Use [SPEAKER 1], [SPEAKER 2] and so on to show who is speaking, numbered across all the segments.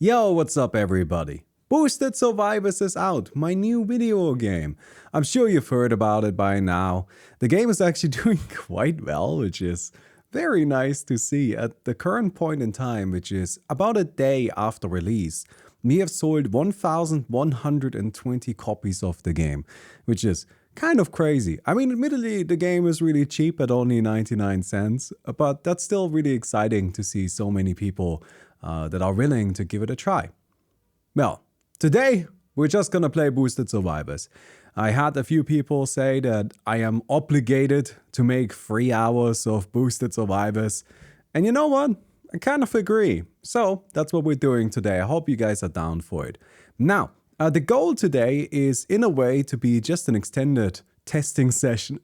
[SPEAKER 1] Yo, what's up everybody? Boosted Survivors is out, my new video game. I'm sure you've heard about it by now. The game is actually doing quite well, which is very nice to see. At the current point in time, which is about a day after release, we have sold 1,120 copies of the game, which is kind of crazy. I mean, admittedly, the game is really cheap at only 99 cents, but that's still really exciting to see so many people that are willing to give it a try. Well, today we're just gonna play Boosted Survivors. I had a few people say that I am obligated to make 3 hours of Boosted Survivors, and you know what? I kind of agree. So that's what we're doing today. I hope you guys are down for it. Now, the goal today is in a way to be just an extended testing session.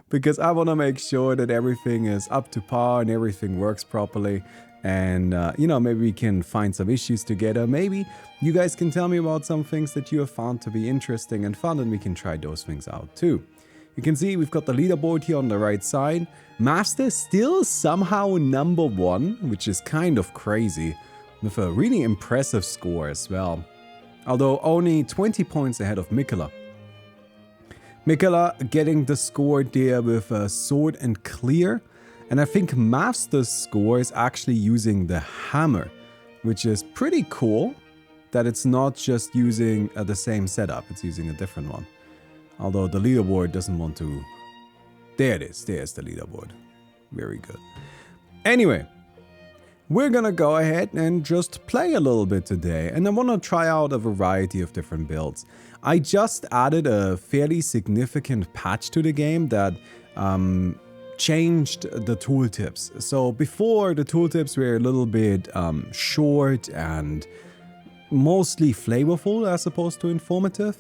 [SPEAKER 1] Because I want to make sure that everything is up to par and everything works properly. And, maybe we can find some issues together. Maybe you guys can tell me about some things that you have found to be interesting and fun, and we can try those things out too. You can see we've got the leaderboard here on the right side. Master still somehow number 1, which is kind of crazy, with a really impressive score as well. Although only 20 points ahead of Mikola. Mikola getting the score there with a sword and clear. And I think Master's score is actually using the hammer, which is pretty cool that it's not just using the same setup, it's using a different one. Although the leaderboard doesn't want to... There it is, there's the leaderboard. Very good. Anyway, we're gonna go ahead and just play a little bit today, and I want to try out a variety of different builds. I just added a fairly significant patch to the game that changed the tooltips. So before, the tooltips were a little bit short and mostly flavorful as opposed to informative.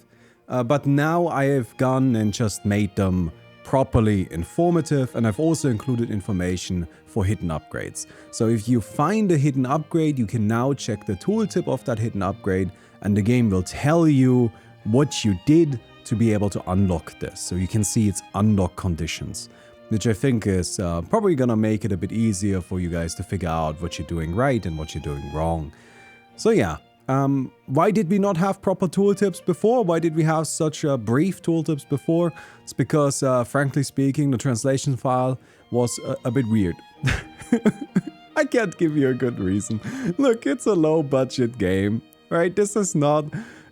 [SPEAKER 1] But now I have gone and just made them properly informative, and I've also included information for hidden upgrades. So if you find a hidden upgrade, you can now check the tooltip of that hidden upgrade, and the game will tell you what you did to be able to unlock this. So you can see its unlock conditions, which I think is probably gonna make it a bit easier for you guys to figure out what you're doing right and what you're doing wrong. So yeah, why did we not have proper tooltips before? Why did we have such brief tooltips before? It's because, frankly speaking, the translation file was a bit weird. I can't give you a good reason. Look, it's a low budget game, right? This is not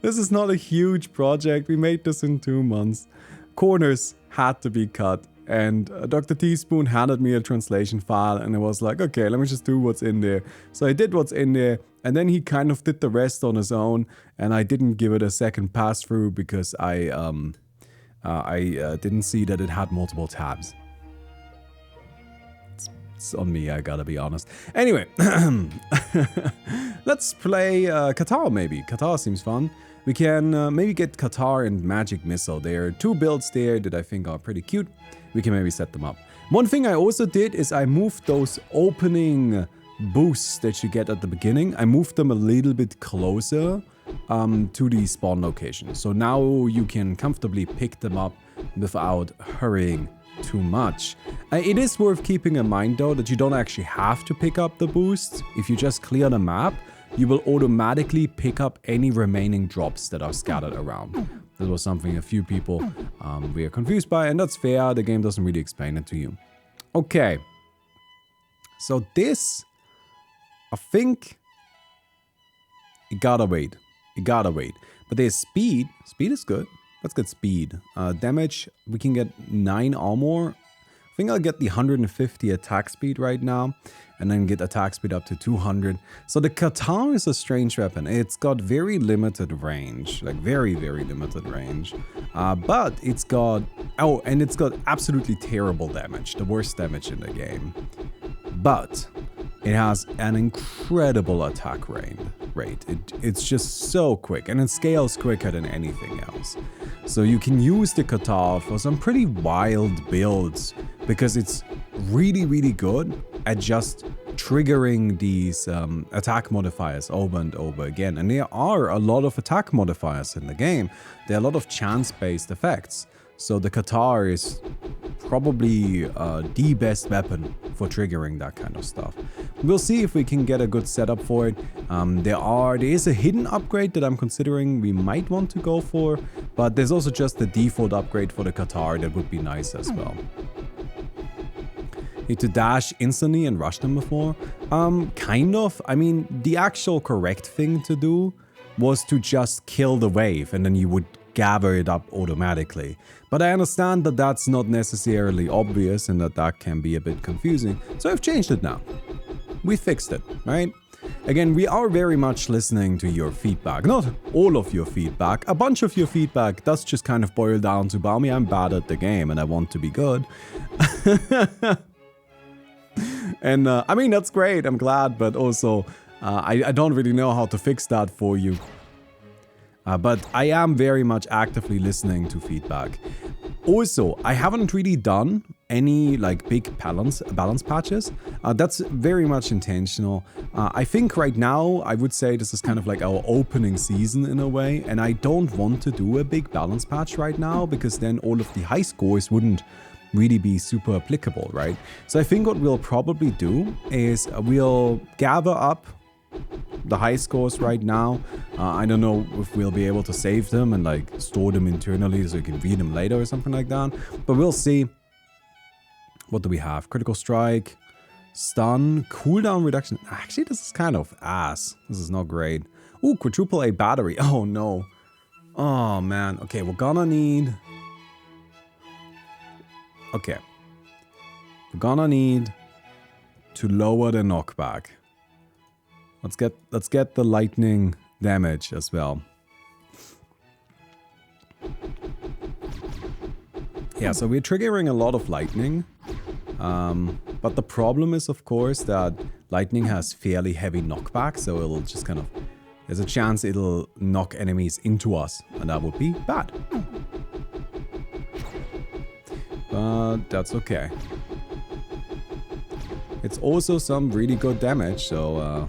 [SPEAKER 1] a huge project. We made this in 2 months. Corners had to be cut. And Dr. Teaspoon handed me a translation file, and I was like, okay, let me just do what's in there. So I did what's in there, and then he kind of did the rest on his own, and I didn't give it a second pass through because I didn't see that it had multiple tabs. It's on me, I gotta be honest. Anyway, let's play Qatar maybe. Qatar seems fun. We can maybe get Qatar and Magic Missile. There are 2 builds there that I think are pretty cute. We can maybe set them up. One thing I also did is I moved those opening boosts that you get at the beginning. I moved them a little bit closer to the spawn location. So now you can comfortably pick them up without hurrying too much. It is worth keeping in mind though that you don't actually have to pick up the boosts. If you just clear the map, you will automatically pick up any remaining drops that are scattered around. This was something a few people were confused by, and that's fair. The game doesn't really explain it to you. Okay. So this, I think, you gotta wait. You gotta wait. But there's speed. Speed is good. Let's get speed. Damage, we can get 9 armor. I think I'll get the 150 attack speed right now, and then get attack speed up to 200. So the Qatar is a strange weapon. It's got very limited range, like very, very limited range. But it's got, oh, and it's got absolutely terrible damage, the worst damage in the game. But it has an incredible attack rate. It's just so quick, and it scales quicker than anything else. So you can use the Qatar for some pretty wild builds, because it's really, really good at just triggering these attack modifiers over and over again. And there are a lot of attack modifiers in the game. There are a lot of chance-based effects. So the Qatar is probably the best weapon for triggering that kind of stuff. We'll see if we can get a good setup for it. There is a hidden upgrade that I'm considering we might want to go for, but there's also just the default upgrade for the Qatar that would be nice as well. Need to dash instantly and rush them before? Kind of. I mean, the actual correct thing to do was to just kill the wave and then you would gather it up automatically. But I understand that that's not necessarily obvious and that can be a bit confusing. So I've changed it now. We fixed it, right? Again, we are very much listening to your feedback. Not all of your feedback. A bunch of your feedback does just kind of boil down to, Baumi, I'm bad at the game and I want to be good. And I mean, that's great, I'm glad, but also I don't really know how to fix that for you. But I am very much actively listening to feedback. Also, I haven't really done any like big balance patches. That's very much intentional. I think right now I would say this is kind of like our opening season in a way, and I don't want to do a big balance patch right now because then all of the high scores wouldn't really be super applicable, right? So I think what we'll probably do is we'll gather up the high scores right now. I don't know if we'll be able to save them and like store them internally so you can read them later or something like that, but we'll see. What do we have? Critical strike, stun, cooldown reduction. Actually, this is kind of ass. This is not great. Ooh, quadruple A battery. Oh no. Oh man. Okay, we're gonna need... Okay. We're gonna need to lower the knockback. Let's get the lightning damage as well. Yeah, so we're triggering a lot of lightning. But the problem is, of course, that lightning has fairly heavy knockback, so it'll just kind of... There's a chance it'll knock enemies into us, and that would be bad. But that's okay. It's also some really good damage, so...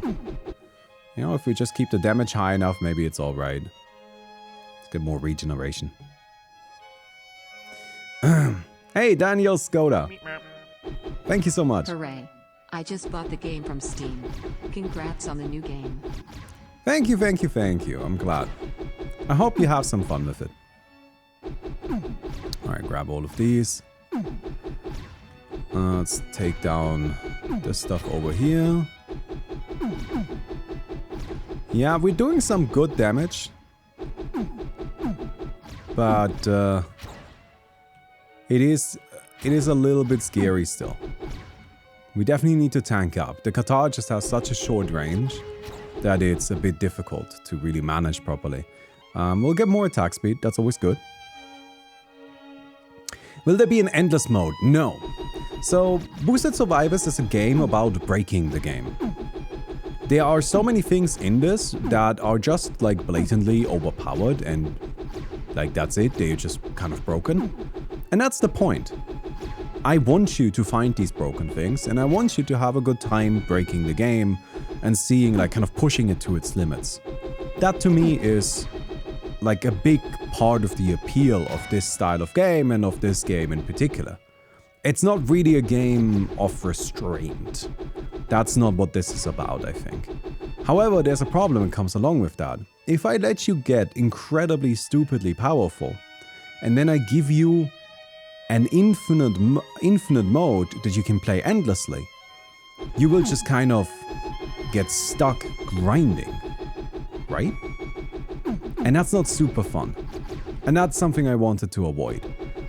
[SPEAKER 1] you know, if we just keep the damage high enough, maybe it's alright. Let's get more regeneration. Hey, Daniel Skoda. Thank you so much.
[SPEAKER 2] Hooray. I just bought the game from Steam. Congrats on the new game.
[SPEAKER 1] Thank you, thank you, thank you. I'm glad. I hope you have some fun with it. Alright, grab all of these. Let's take down this stuff over here. Yeah, we're doing some good damage. But it is a little bit scary still. We definitely need to tank up. The Qatar just has such a short range that it's a bit difficult to really manage properly. We'll get more attack speed, that's always good. Will there be an endless mode? No. So, Boosted Survivors is a game about breaking the game. There are so many things in this that are just like blatantly overpowered and like that's it, they're just kind of broken. And that's the point. I want you to find these broken things and I want you to have a good time breaking the game and seeing like kind of pushing it to its limits. That to me is like a big part of the appeal of this style of game and of this game in particular. It's not really a game of restraint. That's not what this is about, I think. However, there's a problem that comes along with that. If I let you get incredibly stupidly powerful, and then I give you an infinite mode that you can play endlessly, you will just kind of get stuck grinding, right? And that's not super fun. And that's something I wanted to avoid.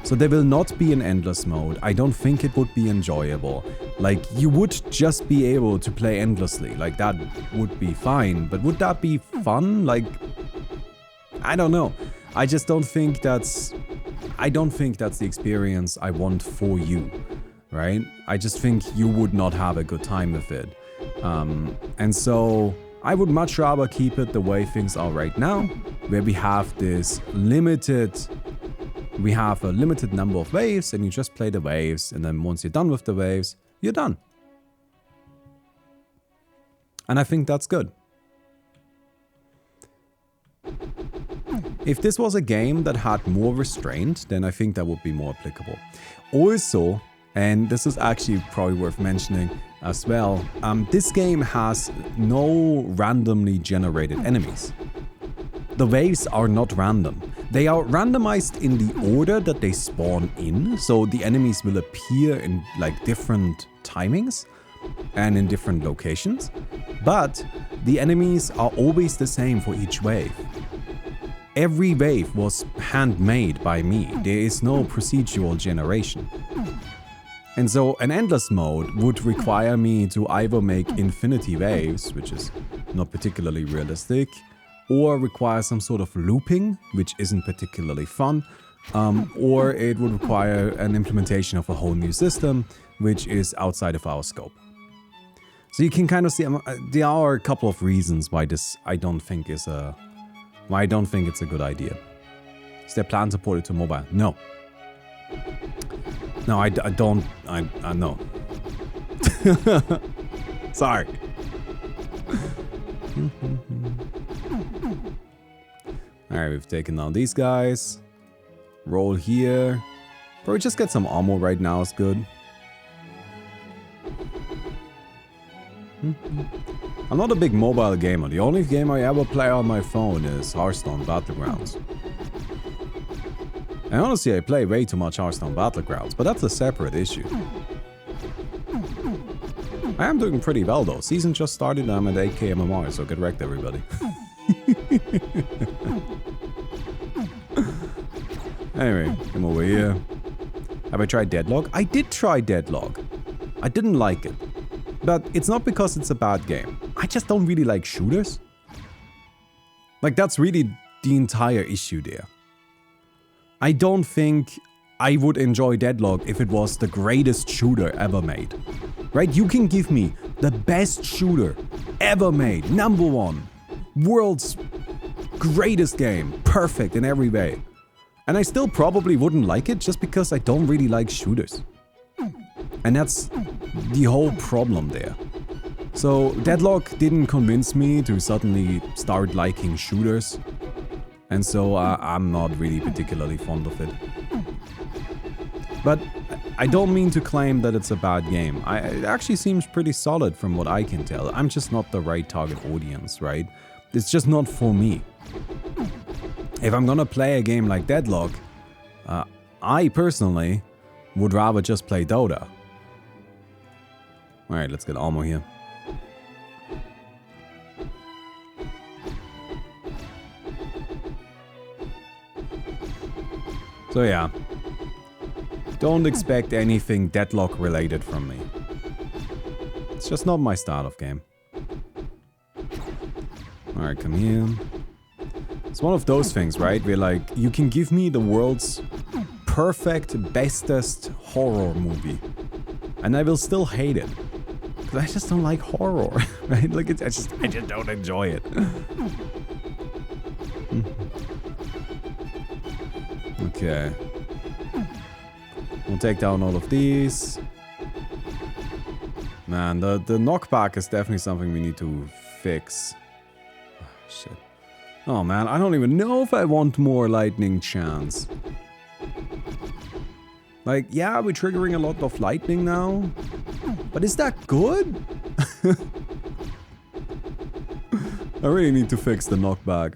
[SPEAKER 1] So there will not be an endless mode. I don't think it would be enjoyable. Like, you would just be able to play endlessly. Like, that would be fine. But would that be fun? Like, I don't know. I just don't think that's... I don't think that's the experience I want for you, right? I just think you would not have a good time with it. And so I would much rather keep it the way things are right now, where we have this limited... We have a limited number of waves, and you just play the waves, and then once you're done with the waves, you're done. And I think that's good. If this was a game that had more restraint, then I think that would be more applicable. Also, and this is actually probably worth mentioning as well, this game has no randomly generated enemies. The waves are not random. They are randomized in the order that they spawn in, so the enemies will appear in like different timings and in different locations, but the enemies are always the same for each wave. Every wave was handmade by me. There is no procedural generation. And so an endless mode would require me to either make infinity waves, which is not particularly realistic, or require some sort of looping, which isn't particularly fun, or it would require an implementation of a whole new system, which is outside of our scope. So you can kind of see, there are a couple of reasons why I don't think it's a good idea. Is there plan to port it to mobile? No. No, I don't, no. Sorry. Alright, we've taken down these guys. Roll here. Probably just get some ammo right now is good. I'm not a big mobile gamer. The only game I ever play on my phone is Hearthstone Battlegrounds. And honestly, I play way too much Hearthstone Battlegrounds, but that's a separate issue. I am doing pretty well though. Season just started, I'm at 8k MMR, so get wrecked everybody. Anyway, come over here. Have I tried Deadlock? I did try Deadlock. I didn't like it. But it's not because it's a bad game. I just don't really like shooters. Like, that's really the entire issue there. I don't think I would enjoy Deadlock if it was the greatest shooter ever made. Right? You can give me the best shooter ever made. #1. World's greatest game. Perfect in every way. And I still probably wouldn't like it just because I don't really like shooters. And that's the whole problem there. So Deadlock didn't convince me to suddenly start liking shooters. And so I'm not really particularly fond of it. But I don't mean to claim that it's a bad game. It actually seems pretty solid from what I can tell. I'm just not the right target audience, right? It's just not for me. If I'm gonna play a game like Deadlock, I personally would rather just play Dota. Alright, let's get armor here. So yeah, don't expect anything Deadlock related from me. It's just not my style of game. Alright, come here. It's one of those things, right? Where like, you can give me the world's perfect, bestest horror movie. And I will still hate it. Because I just don't like horror, right? Like, I just don't enjoy it. Okay. We'll take down all of these. Man, the knockback is definitely something we need to fix. Oh, shit. Oh man, I don't even know if I want more lightning chance. Like, yeah, we're triggering a lot of lightning now. But is that good? I really need to fix the knockback.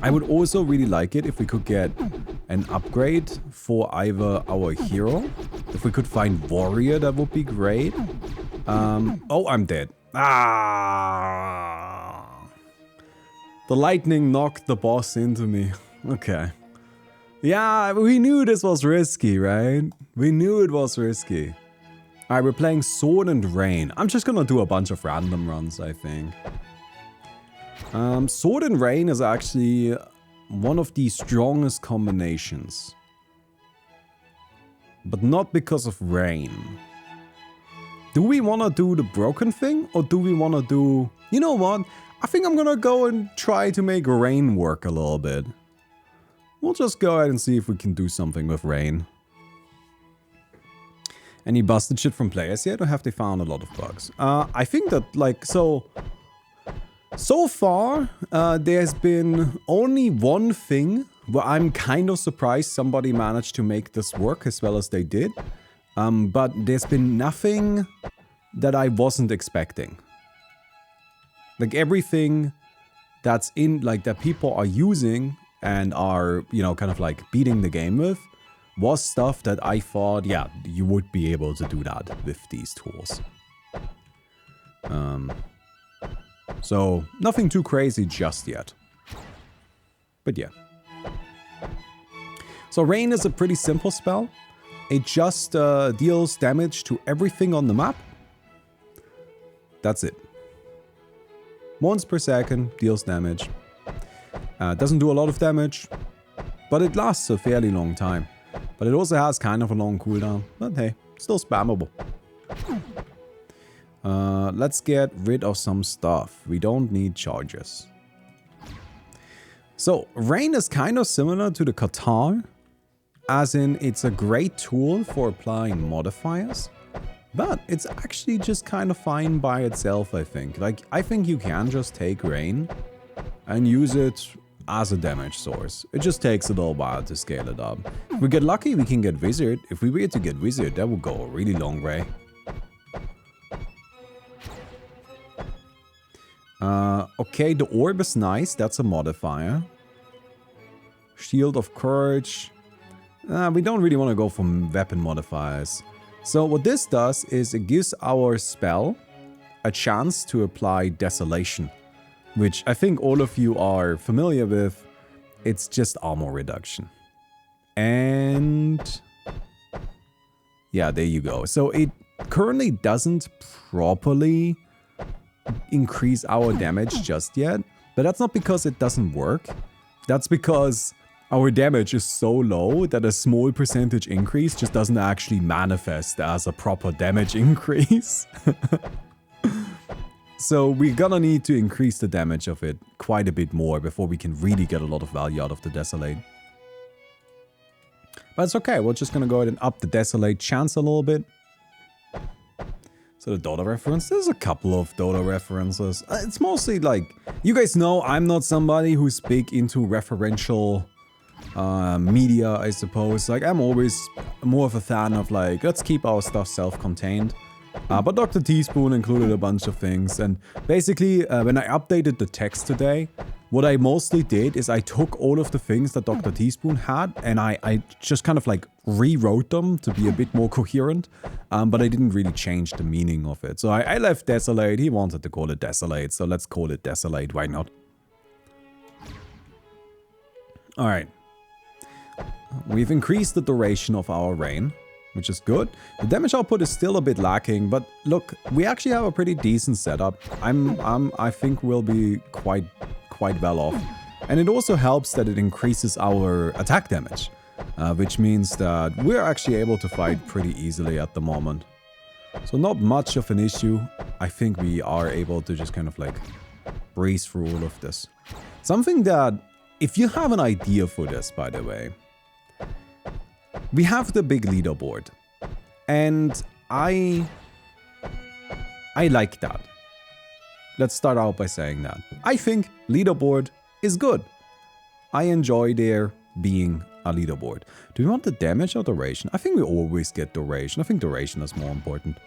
[SPEAKER 1] I would also really like it if we could get an upgrade for either our hero. If we could find warrior, that would be great. Oh, I'm dead. Ah! The lightning knocked the boss into me. Okay. Yeah, we knew this was risky, right? We knew it was risky. Alright, we're playing Sword and Rain. I'm just gonna do a bunch of random runs, I think. Sword and Rain is actually one of the strongest combinations. But not because of rain. Do we want to do the broken thing? Or do we want to do... You know what? I think I'm gonna go and try to make rain work a little bit. We'll just go ahead and see if we can do something with rain. Any busted shit from players yet? Or have they found a lot of bugs? I think that, like, so... So far, there's been only one thing where I'm kind of surprised somebody managed to make this work as well as they did. But there's been nothing that I wasn't expecting. Like everything that's in, like that people are using and are, you know, kind of like beating the game with was stuff that I thought, yeah, you would be able to do that with these tools. So nothing too crazy just yet. But yeah. So Rain is a pretty simple spell. It just deals damage to everything on the map. That's it. Once per second, deals damage. Doesn't do a lot of damage, but it lasts a fairly long time. But it also has kind of a long cooldown. But hey, still spammable. Let's get rid of some stuff. We don't need charges. So, Rain is kind of similar to the Qatar, as in it's a great tool for applying modifiers, but it's actually just kind of fine by itself, I think. Like, I think you can just take Rain and use it as a damage source. It just takes a little while to scale it up. If we get lucky, we can get Wizard. If we were to get Wizard, that would go a really long way. Okay, the orb is nice. That's a modifier. Shield of Courage. We don't really want to go for weapon modifiers. So what this does is it gives our spell a chance to apply Desolation, which I think all of you are familiar with. It's just armor reduction. And yeah, there you go. So it currently doesn't properly increase our damage just yet, but that's not because it doesn't work. That's because our damage is so low that a small percentage increase just doesn't actually manifest as a proper damage increase. So we're gonna need to increase the damage of it quite a bit more before we can really get a lot of value out of the Desolate. But it's okay, we're just gonna go ahead and up the Desolate chance a little bit. So the Dota reference, there's a couple of Dota references. It's mostly like, you guys know I'm not somebody who's big into referential media, I suppose. Like, I'm always more of a fan of like, let's keep our stuff self-contained. But Dr. Teaspoon included a bunch of things, and basically when I updated the text today, what I mostly did is I took all of the things that Dr. Teaspoon had and I just kind of like rewrote them to be a bit more coherent, but I didn't really change the meaning of it. So I left Desolate. He wanted to call it Desolate, so let's call it Desolate. Why not? Alright. We've increased the duration of our Rain, which is good. The damage output is still a bit lacking, but look, we actually have a pretty decent setup. I think we'll be quite well off. And it also helps that it increases our attack damage, which means that we're actually able to fight pretty easily at the moment. So not much of an issue. I think we are able to just kind of like breeze through all of this. Something that, if you have an idea for this, by the way, we have the big leaderboard, and I like that. Let's start out by saying that. I think leaderboard is good. I enjoy there being a leaderboard. Do we want the damage or duration? I think we always get duration. I think duration is more important.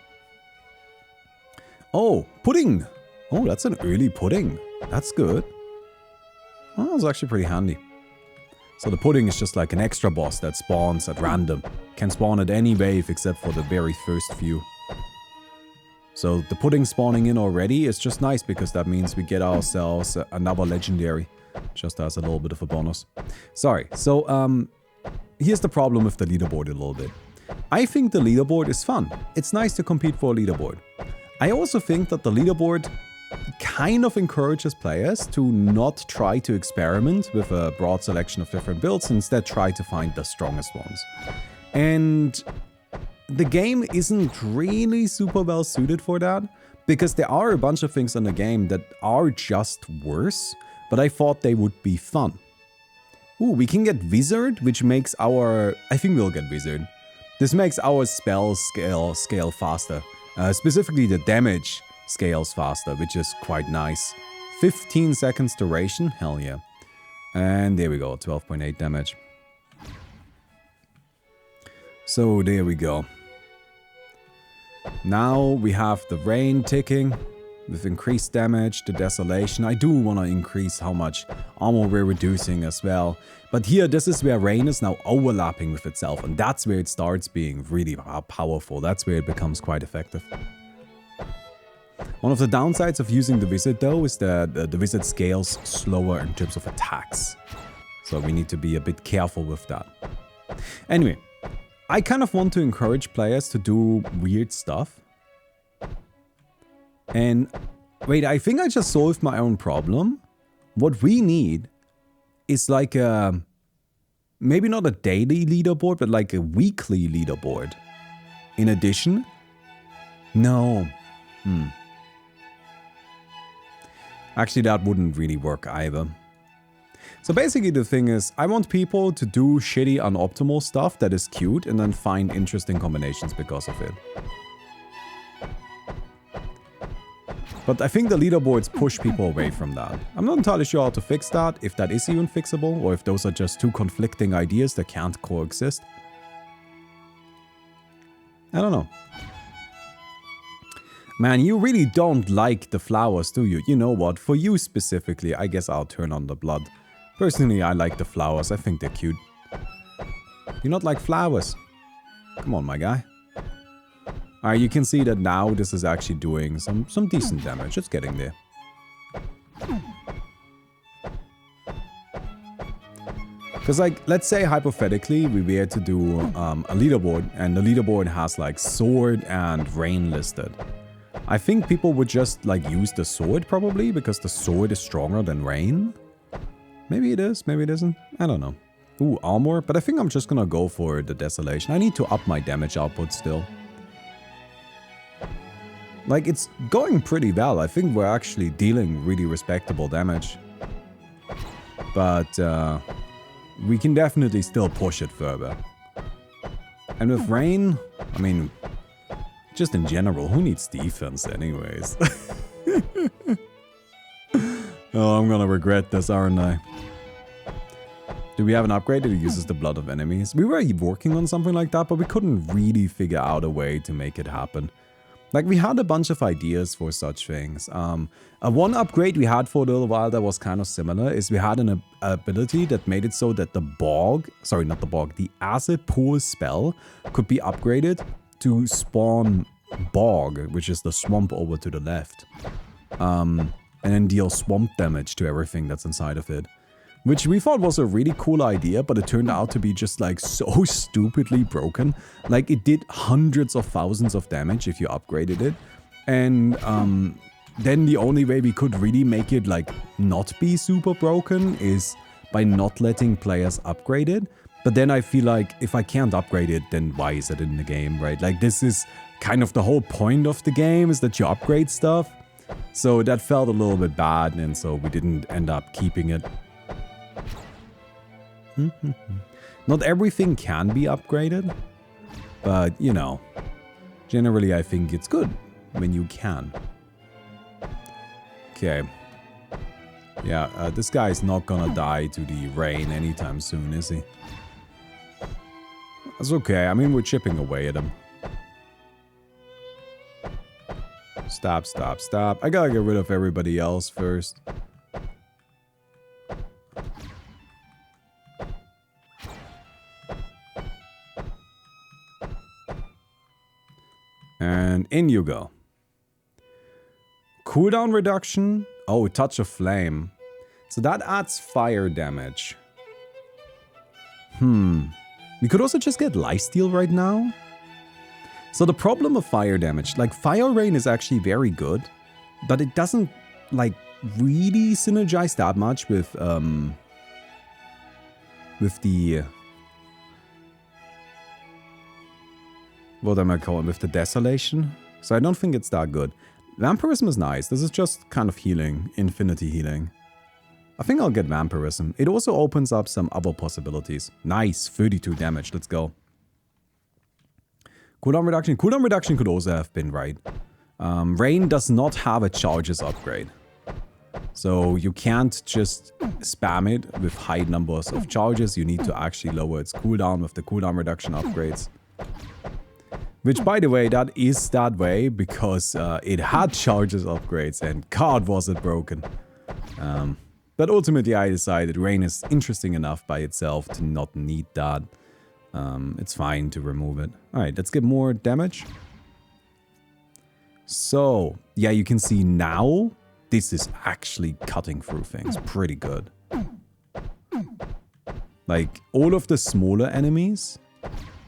[SPEAKER 1] Oh, pudding. Oh, that's an early pudding. That's good. Oh, that's actually pretty handy. So the pudding is just like an extra boss that spawns at random. Can spawn at any wave except for the very first few. So the pudding spawning in already is just nice because that means we get ourselves another legendary. Just as a little bit of a bonus. Sorry, so here's the problem with the leaderboard a little bit. I think the leaderboard is fun. It's nice to compete for a leaderboard. I also think that the leaderboard kind of encourages players to not try to experiment with a broad selection of different builds, instead try to find the strongest ones. And the game isn't really super well suited for that, because there are a bunch of things in the game that are just worse, but I thought they would be fun. Ooh, we can get Wizard, which makes our... I think we'll get Wizard. This makes our spell scale faster. Specifically the damage scales faster, which is quite nice. 15 seconds duration. Hell yeah. And there we go. 12.8 damage. So there we go. Now we have the rain ticking with increased damage, the desolation. I do want to increase how much armor we're reducing as well. But here, this is where rain is now overlapping with itself. And that's where it starts being really powerful. That's where it becomes quite effective. One of the downsides of using the wizard though is that the wizard scales slower in terms of attacks. So we need to be a bit careful with that. Anyway. I kind of want to encourage players to do weird stuff. And wait, I think I just solved my own problem. What we need is like a, maybe not a daily leaderboard, but like a weekly leaderboard. In addition, no. Actually, that wouldn't really work either. So basically the thing is, I want people to do shitty unoptimal stuff that is cute and then find interesting combinations because of it. But I think the leaderboards push people away from that. I'm not entirely sure how to fix that, if that is even fixable, or if those are just two conflicting ideas that can't coexist. I don't know. Man, you really don't like the flowers, do you? You know what? For you specifically, I guess I'll turn on the blood. Personally, I like the flowers. I think they're cute. You not like flowers? Come on, my guy. Alright, you can see that now this is actually doing some decent damage. It's getting there. Because, like, let's say hypothetically we were to do a leaderboard, and the leaderboard has, like, sword and rain listed. I think people would just, like, use the sword, probably, because the sword is stronger than rain. Maybe it is, maybe it isn't. I don't know. Ooh, armor. But I think I'm just gonna go for the desolation. I need to up my damage output still. Like, it's going pretty well. I think we're actually dealing really respectable damage. But, we can definitely still push it further. And with rain, I mean, just in general, who needs defense anyways? Oh, I'm gonna regret this, aren't I? Do we have an upgrade that uses the blood of enemies? We were working on something like that, but we couldn't really figure out a way to make it happen. Like, we had a bunch of ideas for such things. One upgrade we had for a little while that was kind of similar is we had an ability that made it so that the bog, sorry, not the bog, the acid pool spell could be upgraded to spawn bog, which is the swamp over to the left. And then deal swamp damage to everything that's inside of it. Which we thought was a really cool idea, but it turned out to be just like so stupidly broken. Like, it did hundreds of thousands of damage if you upgraded it. And then the only way we could really make it like not be super broken is by not letting players upgrade it. But then I feel like if I can't upgrade it, then why is it in the game, right? Like, this is kind of the whole point of the game, is that you upgrade stuff. So that felt a little bit bad, and so we didn't end up keeping it. Not everything can be upgraded, but, you know, generally I think it's good when you can. Okay. Yeah, this guy's not gonna die to the rain anytime soon, is he? That's okay. I mean, we're chipping away at him. Stop, stop, stop. I gotta get rid of everybody else first. And in you go. Cooldown reduction. Oh, touch of flame. So that adds fire damage. We could also just get lifesteal right now. So the problem of fire damage, like fire rain is actually very good, but it doesn't like really synergize that much with the what am I calling, with the desolation. So I don't think it's that good. Vampirism is nice. This is just kind of healing, infinity healing. I think I'll get vampirism. It also opens up some other possibilities. Nice, 32 damage. Let's go. Cooldown reduction. Cooldown reduction could also have been right. Rain does not have a charges upgrade. So you can't just spam it with high numbers of charges. You need to actually lower its cooldown with the cooldown reduction upgrades. Which, by the way, that is that way because it had charges upgrades and God was it broken. But ultimately I decided rain is interesting enough by itself to not need that. It's fine to remove it. Alright, let's get more damage. So, yeah, you can see now, this is actually cutting through things pretty good. Like, all of the smaller enemies,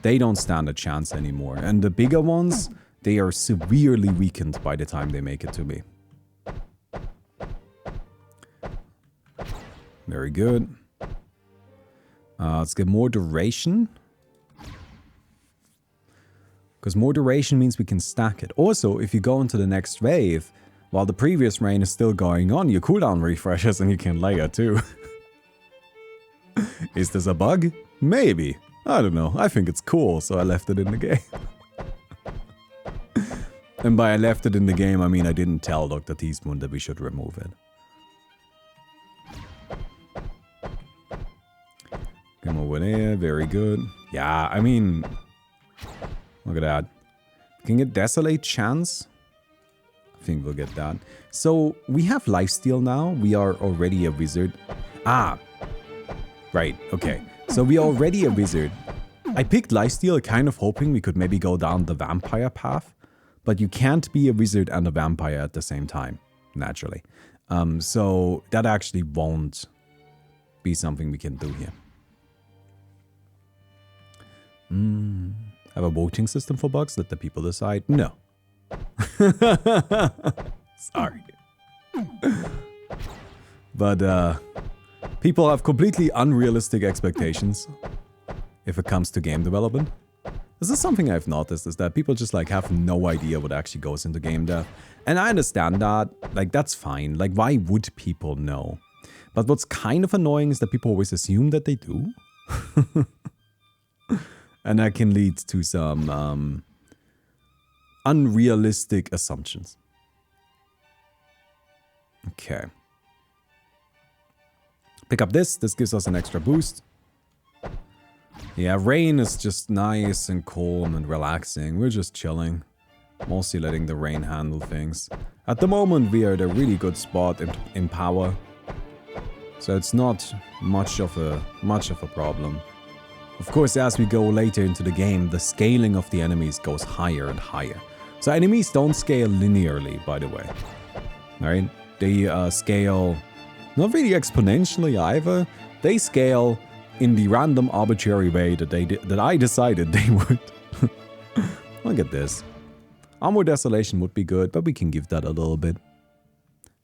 [SPEAKER 1] they don't stand a chance anymore. And the bigger ones, they are severely weakened by the time they make it to me. Very good. Let's get more duration. Because more duration means we can stack it. Also, if you go into the next wave, while the previous rain is still going on, your cooldown refreshes and you can layer too. Is this a bug? Maybe. I don't know. I think it's cool, so I left it in the game. And by I left it in the game, I mean I didn't tell Dr. Teaspoon that we should remove it. Come over there. Very good. Yeah, I mean... Look at that. We can get Desolate Chance. I think we'll get that. So, we have Lifesteal now. We are already a wizard. Ah. Right, okay. So, we are already a wizard. I picked Lifesteal kind of hoping we could maybe go down the vampire path. But you can't be a wizard and a vampire at the same time. Naturally. So, that actually won't be something we can do here. Have a voting system for bugs? Let the people decide? No. Sorry. But people have completely unrealistic expectations if it comes to game development. This is something I've noticed, is that people just like have no idea what actually goes into game dev. And I understand that. Like, that's fine. Like, why would people know? But what's kind of annoying is that people always assume that they do. And that can lead to some unrealistic assumptions. Okay. Pick up this. This gives us an extra boost. Yeah, rain is just nice and calm and relaxing. We're just chilling. Mostly letting the rain handle things. At the moment, we are at a really good spot in power. So it's not much of a problem. Of course, as we go later into the game, the scaling of the enemies goes higher and higher. So enemies don't scale linearly, by the way. Alright? They scale not really exponentially either. They scale in the random arbitrary way that I decided they would. Look at this. Armor Desolation would be good, but we can give that a little bit.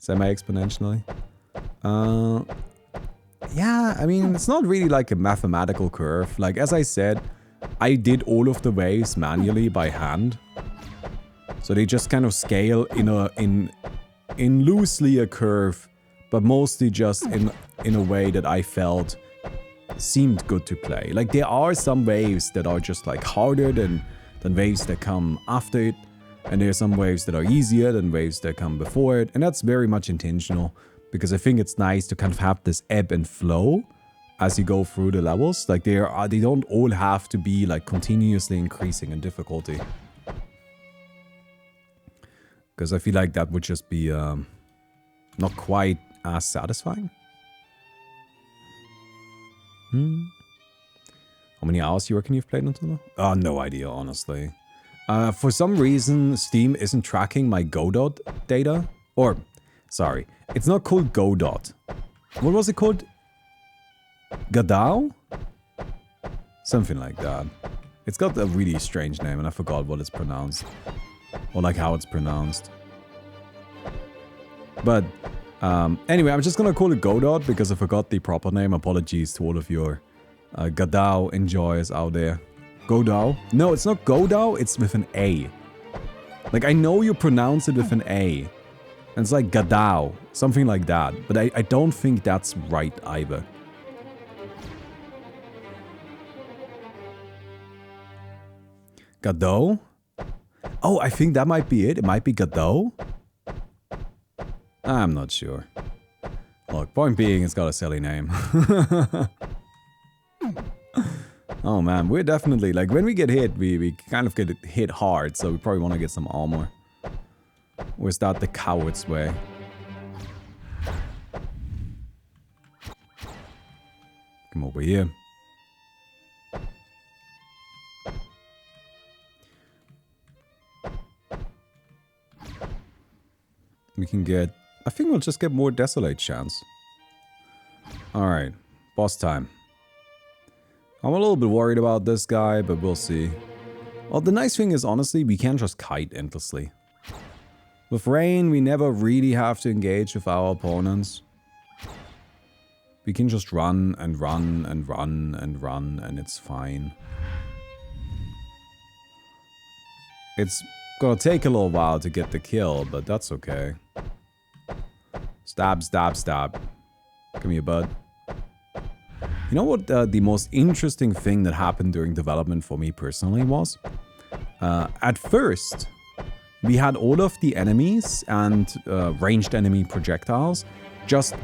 [SPEAKER 1] Semi-exponentially. Yeah, I mean, it's not really like a mathematical curve. Like, as I said, I did all of the waves manually by hand. So they just kind of scale in loosely a curve, but mostly just in a way that I felt seemed good to play. Like, there are some waves that are just like harder than waves that come after it. And there are some waves that are easier than waves that come before it. And that's very much intentional. Because I think it's nice to kind of have this ebb and flow as you go through the levels. Like, they don't all have to be like continuously increasing in difficulty. Because I feel like that would just be not quite as satisfying. How many hours do you reckon you've played until now? Oh, no idea, honestly. For some reason, Steam isn't tracking my Godot data. Or, sorry, it's not called Godot. What was it called? Gadao? Something like that. It's got a really strange name and I forgot what it's pronounced. Or like how it's pronounced. But anyway, I'm just gonna call it Godot because I forgot the proper name. Apologies to all of your Gadao enjoyers out there. Godot? No, it's not Godot, it's with an A. Like, I know you pronounce it with an A. And it's like Gadao, something like that. But I don't think that's right either. Gadot? Oh, I think that might be it. It might be Gadot? I'm not sure. Look, point being, it's got a silly name. Oh man, we're definitely, like, when we get hit, we kind of get hit hard, so we probably want to get some armor. Or is that the coward's way? Come over here. We can get... I think we'll just get more Desolate chance. Alright, boss time. I'm a little bit worried about this guy, but we'll see. Well, the nice thing is, honestly, we can just kite endlessly. With Rain, we never really have to engage with our opponents. We can just run and run and run and run, and it's fine. It's gonna take a little while to get the kill, but that's okay. Stab, stab, stab. Come here, bud. You know what the most interesting thing that happened during development for me personally was? At first, we had all of the enemies and ranged enemy projectiles just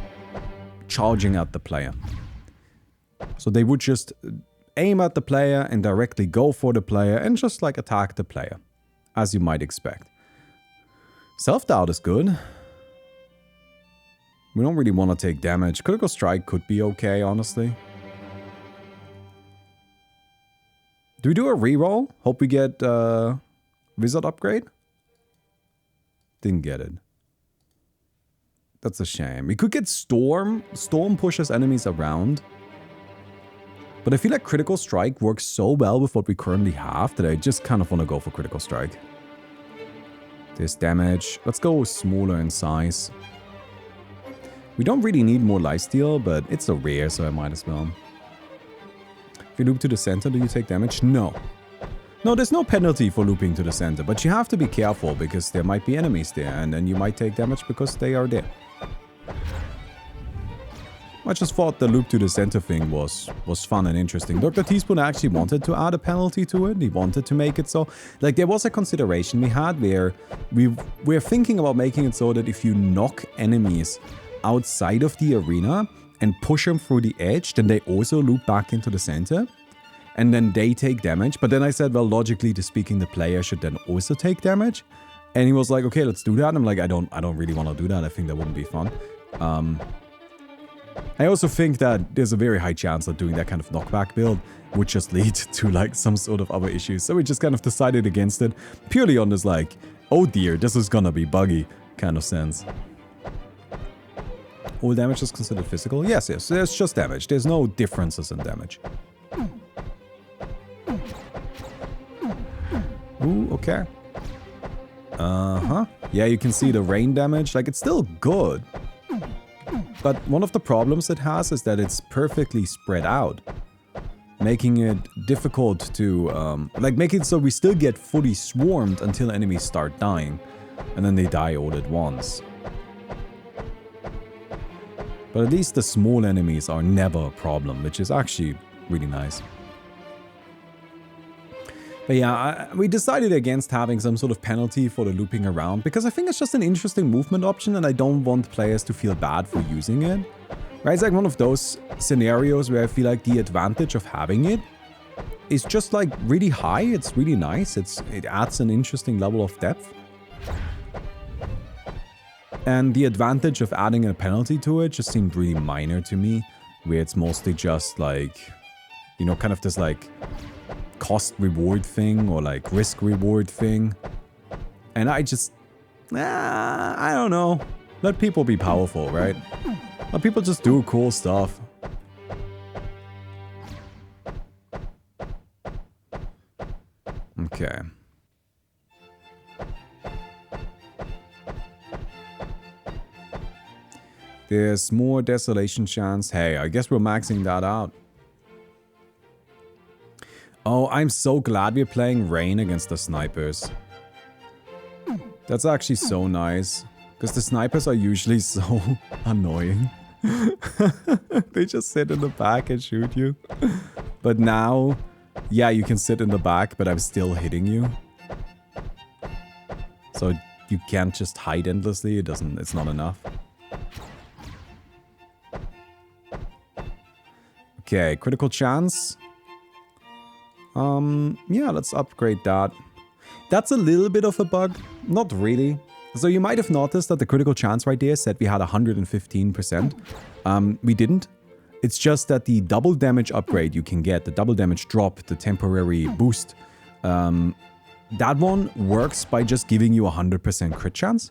[SPEAKER 1] charging at the player. So they would just aim at the player and directly go for the player and just like attack the player, as you might expect. Self-doubt is good. We don't really want to take damage. Critical Strike could be okay, honestly. Do we do a reroll? Hope we get Wizard upgrade? Didn't get it. That's a shame. We could get Storm. Storm pushes enemies around. But I feel like Critical Strike works so well with what we currently have that I just kind of want to go for Critical Strike. This damage. Let's go smaller in size. We don't really need more lifesteal, but it's a rare, so I might as well. If you loop to the center, do you take damage? No. No, there's no penalty for looping to the center, but you have to be careful because there might be enemies there, and then you might take damage because they are there. I just thought the loop to the center thing was fun and interesting. Dr. Teaspoon actually wanted to add a penalty to it. He wanted to make it so... Like, there was a consideration we had where we're thinking about making it so that if you knock enemies outside of the arena and push them through the edge, then they also loop back into the center. And then they take damage. But then I said, well, logically speaking, the player should then also take damage. And he was like, okay, let's do that. And I'm like, I don't really want to do that. I think that wouldn't be fun. I also think that there's a very high chance that doing that kind of knockback build would just lead to like some sort of other issues. So we just kind of decided against it purely on this like, oh dear, this is gonna be buggy kind of sense. All damage is considered physical? Yes, yes. There's just damage. There's no differences in damage. Ooh, okay. Uh-huh. Yeah, you can see the rain damage. Like, it's still good. But one of the problems it has is that it's perfectly spread out. Making it difficult to, like, making it so we still get fully swarmed until enemies start dying. And then they die all at once. But at least the small enemies are never a problem, which is actually really nice. But yeah, we decided against having some sort of penalty for the looping around because I think it's just an interesting movement option and I don't want players to feel bad for using it. Right? It's like one of those scenarios where I feel like the advantage of having it is just like really high. It's really nice. It adds an interesting level of depth. And the advantage of adding a penalty to it just seemed really minor to me, where it's mostly just like, you know, kind of this like cost reward thing or like risk reward thing. And I just, I don't know. Let people be powerful, right? Let people just do cool stuff. Okay. There's more desolation chance. Hey, I guess we're maxing that out. Oh, I'm so glad we're playing Rain against the snipers. That's actually so nice. Because the snipers are usually so annoying. They just sit in the back and shoot you. But now, yeah, you can sit in the back, but I'm still hitting you. So you can't just hide endlessly. It's not enough. Okay, critical chance. Yeah, let's upgrade that. That's a little bit of a bug. Not really. So you might have noticed that the critical chance right there said we had 115%. We didn't. It's just that the double damage upgrade you can get, the double damage drop, the temporary boost, that one works by just giving you 100% crit chance.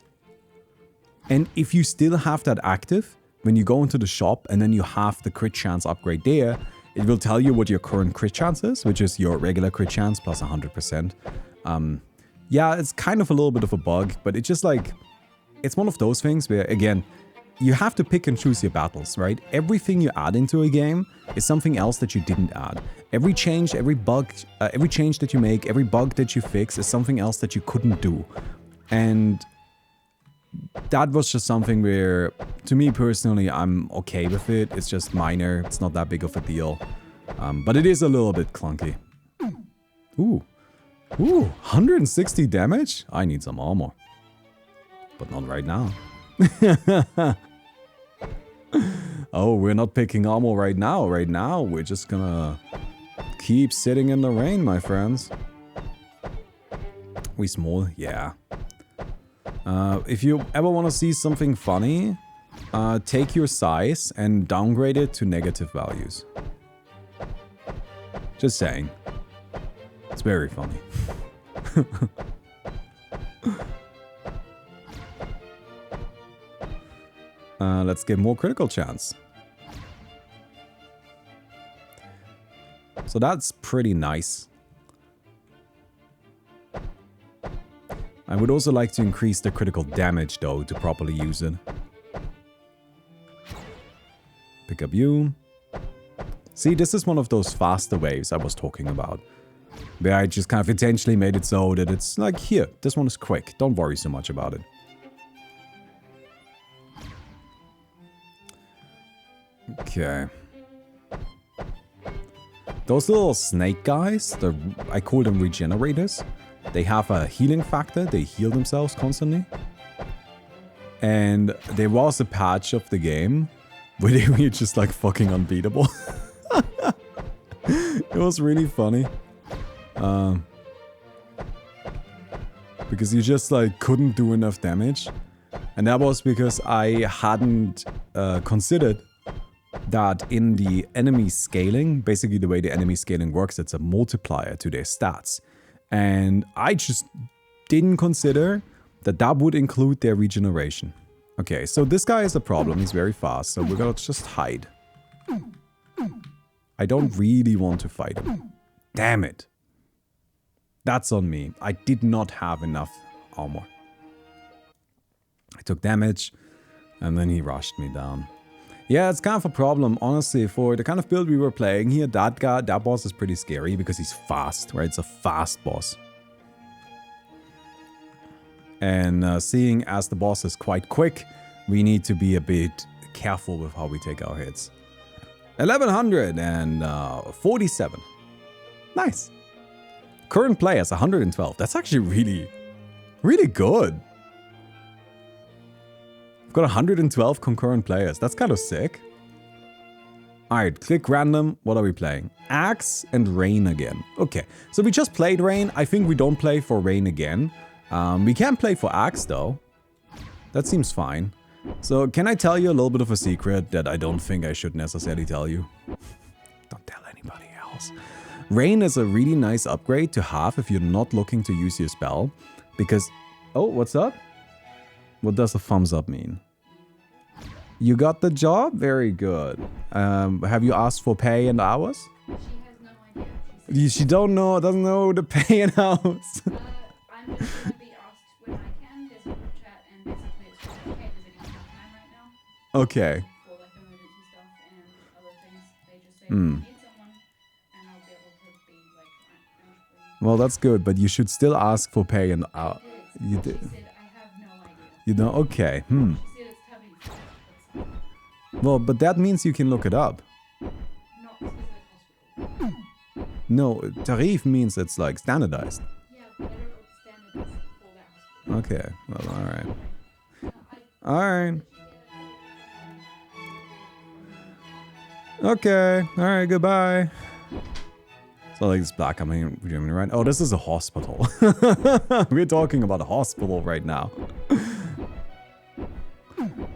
[SPEAKER 1] And if you still have that active, when you go into the shop and then you have the crit chance upgrade there, it will tell you what your current crit chance is, which is your regular crit chance plus 100%. Yeah, it's kind of a little bit of a bug, but it's just like, it's one of those things where, again, you have to pick and choose your battles, right? Everything you add into a game is something else that you didn't add. Every change, every bug, every change that you make, every bug that you fix is something else that you couldn't do. And that was just something where, to me personally, I'm okay with it. It's just minor. It's not that big of a deal. But it is a little bit clunky. Ooh. Ooh, 160 damage? I need some armor. But not right now. Oh, we're not picking armor right now. Right now, we're just gonna keep sitting in the rain, my friends. We small? Yeah. If you ever want to see something funny, take your size and downgrade it to negative values. Just saying. It's very funny. Let's get more critical chance. So that's pretty nice. I would also like to increase the critical damage though to properly use it. Pick up you. See, this is one of those faster waves I was talking about. Where I just kind of intentionally made it so that it's like, here, this one is quick. Don't worry so much about it. Okay. Those little snake guys, I call them regenerators. They have a healing factor. They heal themselves constantly. And there was a patch of the game where they were just like fucking unbeatable. It was really funny. Because you just like couldn't do enough damage. And that was because I hadn't considered that in the enemy scaling, basically the way the enemy scaling works, it's a multiplier to their stats. And I just didn't consider that that would include their regeneration. Okay, so this guy is a problem. He's very fast, so we're gonna just hide. I don't really want to fight him. Damn it. That's on me. I did not have enough armor. I took damage, and then he rushed me down. Yeah, it's kind of a problem, honestly, for the kind of build we were playing here. That boss is pretty scary because he's fast, right? It's a fast boss. And seeing as the boss is quite quick, we need to be a bit careful with how we take our hits. 1147. Nice. Current players, 112. That's actually really, really good. I've got 112 concurrent players. That's kind of sick. Alright, click random. What are we playing? Axe and Rain again. Okay, so we just played Rain. I think we don't play for Rain again. We can play for Axe though. That seems fine. So can I tell you a little bit of a secret that I don't think I should necessarily tell you? Don't tell anybody else. Rain is a really nice upgrade to have if you're not looking to use your spell. Because... Oh, what's up? What does a thumbs up mean? You got the job? Very good. Have you asked for pay and hours?
[SPEAKER 3] She has no idea.
[SPEAKER 1] She doesn't know the pay and hours.
[SPEAKER 3] I'm just going to be asked when I can. There's a group chat and basically it's just, okay, does anyone have time right now?
[SPEAKER 1] Okay.
[SPEAKER 3] For like emergency stuff and other things. They just say, I need someone and I'll be able to be like,
[SPEAKER 1] Well, that's good, but you should still ask for pay and hours. You did.
[SPEAKER 3] She said, I have no idea.
[SPEAKER 1] You know, okay.
[SPEAKER 3] She said it's heavy.
[SPEAKER 1] Well, but that means you can look it up.
[SPEAKER 3] Not specific hospital.
[SPEAKER 1] No, tarif means it's like standardized.
[SPEAKER 3] Yeah, but I don't know what the standard is for that hospital.
[SPEAKER 1] Okay, well, alright. Alright. Okay, alright, goodbye. So like this black coming in Germany, right? Oh, this is a hospital. We're talking about a hospital right now.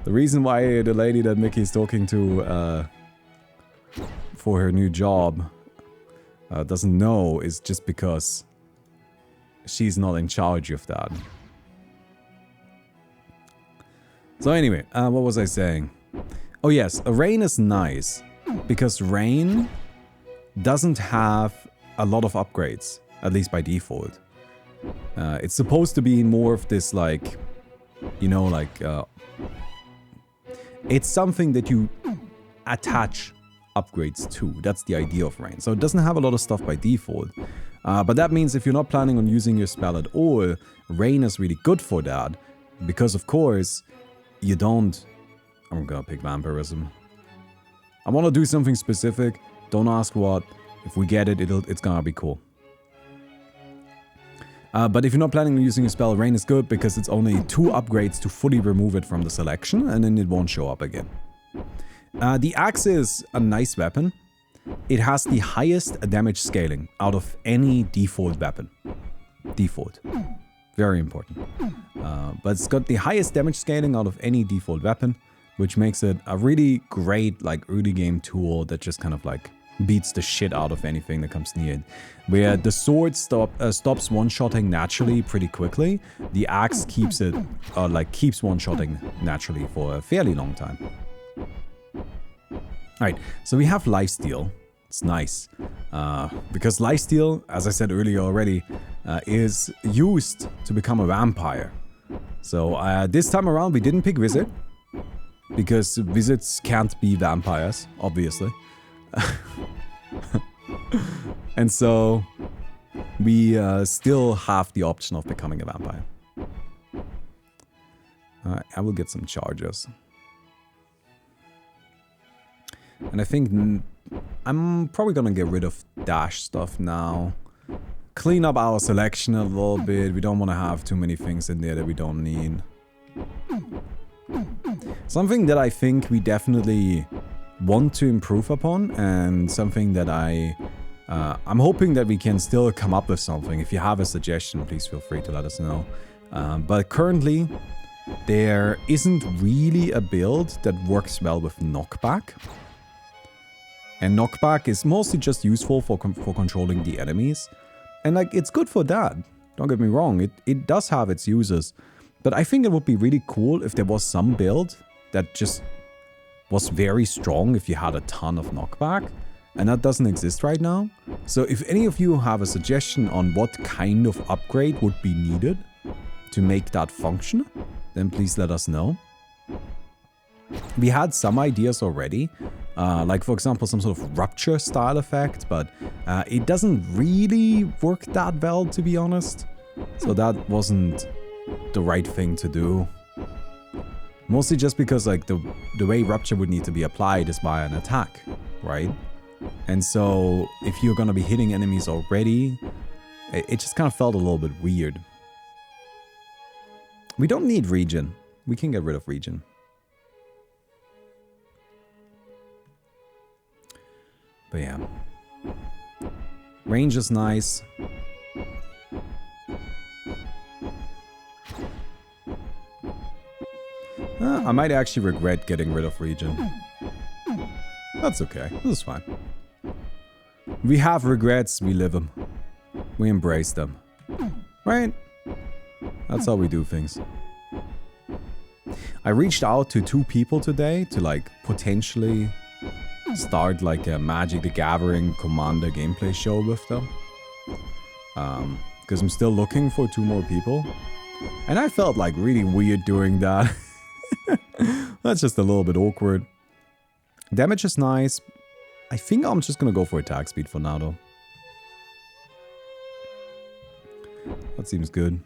[SPEAKER 1] The reason why the lady that Mickey's talking to for her new job doesn't know is just because she's not in charge of that. So anyway, what was I saying? Oh yes, rain is nice because rain doesn't have a lot of upgrades, at least by default. It's supposed to be more of this like, you know, like it's something that you attach upgrades to. That's the idea of rain. So it doesn't have a lot of stuff by default. But that means if you're not planning on using your spell at all, rain is really good for that. Because of course, you don't... I'm gonna pick vampirism. I want to do something specific. Don't ask what. If we get it, it's gonna be cool. But if you're not planning on using a spell, rain is good because it's only 2 upgrades to fully remove it from the selection, and then it won't show up again. The axe is a nice weapon. It has the highest damage scaling out of any default weapon. Default. Very important. But it's got the highest damage scaling out of any default weapon, which makes it a really great like early game tool that just kind of like beats the shit out of anything that comes near it. Where the sword stops one-shotting naturally pretty quickly, the axe keeps it keeps one-shotting naturally for a fairly long time. Alright, so we have lifesteal. It's nice. Because lifesteal, as I said earlier already, is used to become a vampire. So this time around we didn't pick Wizard. Because wizards can't be vampires, obviously. And so we still have the option of becoming a vampire. I will get some charges. And I think I'm probably gonna get rid of dash stuff now. Clean up our selection a little bit. We don't want to have too many things in there that we don't need. Something that I think we definitely want to improve upon, and something that I'm hoping that we can still come up with something. If you have a suggestion, please feel free to let us know. But currently, there isn't really a build that works well with knockback. And knockback is mostly just useful for controlling the enemies. And like, it's good for that. Don't get me wrong, it does have its uses. But I think it would be really cool if there was some build that just was very strong if you had a ton of knockback. And that doesn't exist right now. So if any of you have a suggestion on what kind of upgrade would be needed to make that function, then please let us know. We had some ideas already. Like for example, some sort of rupture style effect, but it doesn't really work that well, to be honest. So that wasn't the right thing to do. Mostly just because like the way rupture would need to be applied is by an attack, right? And so if you're gonna be hitting enemies already, it just kind of felt a little bit weird. We don't need regen. We can get rid of regen. But yeah. Range is nice. I might actually regret getting rid of regen. That's okay. This is fine. We have regrets, we live them. We embrace them. Right? That's how we do things. I reached out to 2 people today to like potentially start like a Magic the Gathering Commander gameplay show with them. Because I'm still looking for 2 more people. And I felt like really weird doing that. That's just a little bit awkward. Damage is nice. I think I'm just gonna go for attack speed for now though. That seems good.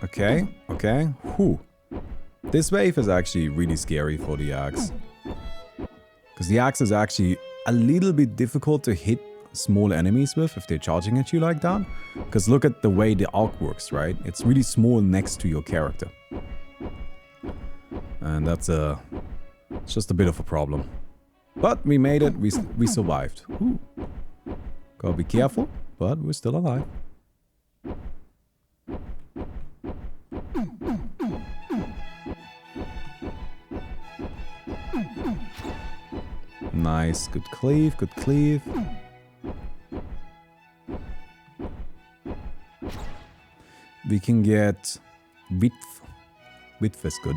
[SPEAKER 1] Okay, okay. Whew. This wave is actually really scary for the axe. Because the axe is actually a little bit difficult to hit small enemies with if they're charging at you like that. Because look at the way the arc works, right? It's really small next to your character. And that's it's just a bit of a problem. But we made it, we survived. Ooh. Gotta be careful, but we're still alive. Nice, good cleave, good cleave. We can get width. Width is good.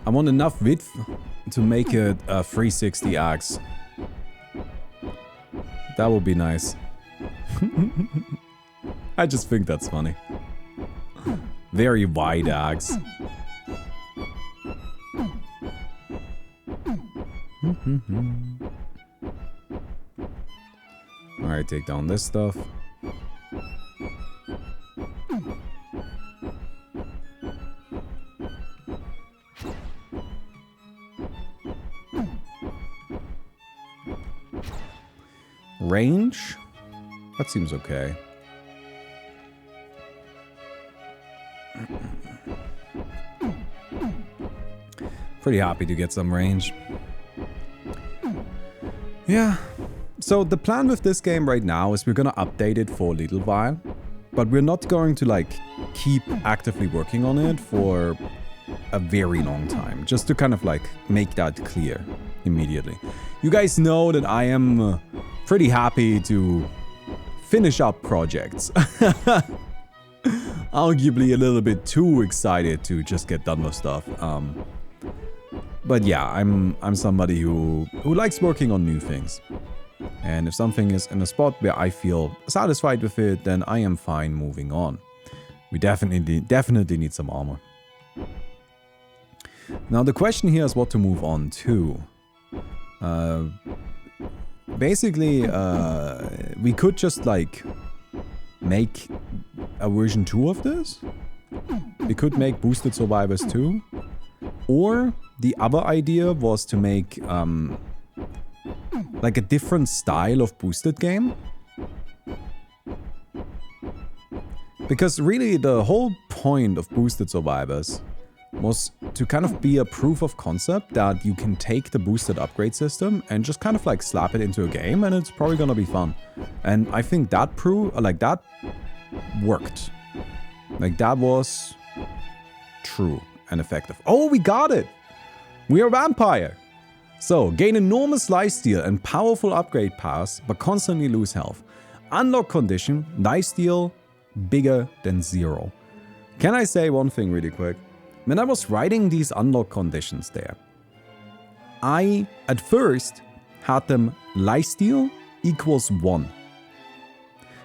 [SPEAKER 1] I want enough width to make it a 360 axe. That would be nice. I just think that's funny. Very wide axe. Alright, take down this stuff. Range? That seems okay. Pretty happy to get some range. Yeah. So the plan with this game right now is we're gonna update it for a little while. But we're not going to like keep actively working on it for a very long time. Just to kind of like make that clear immediately. You guys know that I am pretty happy to finish up projects. Arguably a little bit too excited to just get done with stuff. But yeah, I'm somebody who likes working on new things. And if something is in a spot where I feel satisfied with it, then I am fine moving on. We definitely need some armor. Now the question here is what to move on to. Basically, we could just like make a version 2 of this. We could make Boosted Survivors 2. Or the other idea was to make like a different style of boosted game. Because really the whole point of Boosted Survivors was to kind of be a proof of concept that you can take the boosted upgrade system and just kind of like slap it into a game and it's probably gonna be fun. And I think that that worked. Like that was true and effective. Oh, we got it! We are vampire! So, gain enormous lifesteal and powerful upgrade paths, but constantly lose health. Unlock condition, lifesteal bigger than 0. Can I say one thing really quick? When I was writing these unlock conditions there, I, at first, had them lifesteal equals 1.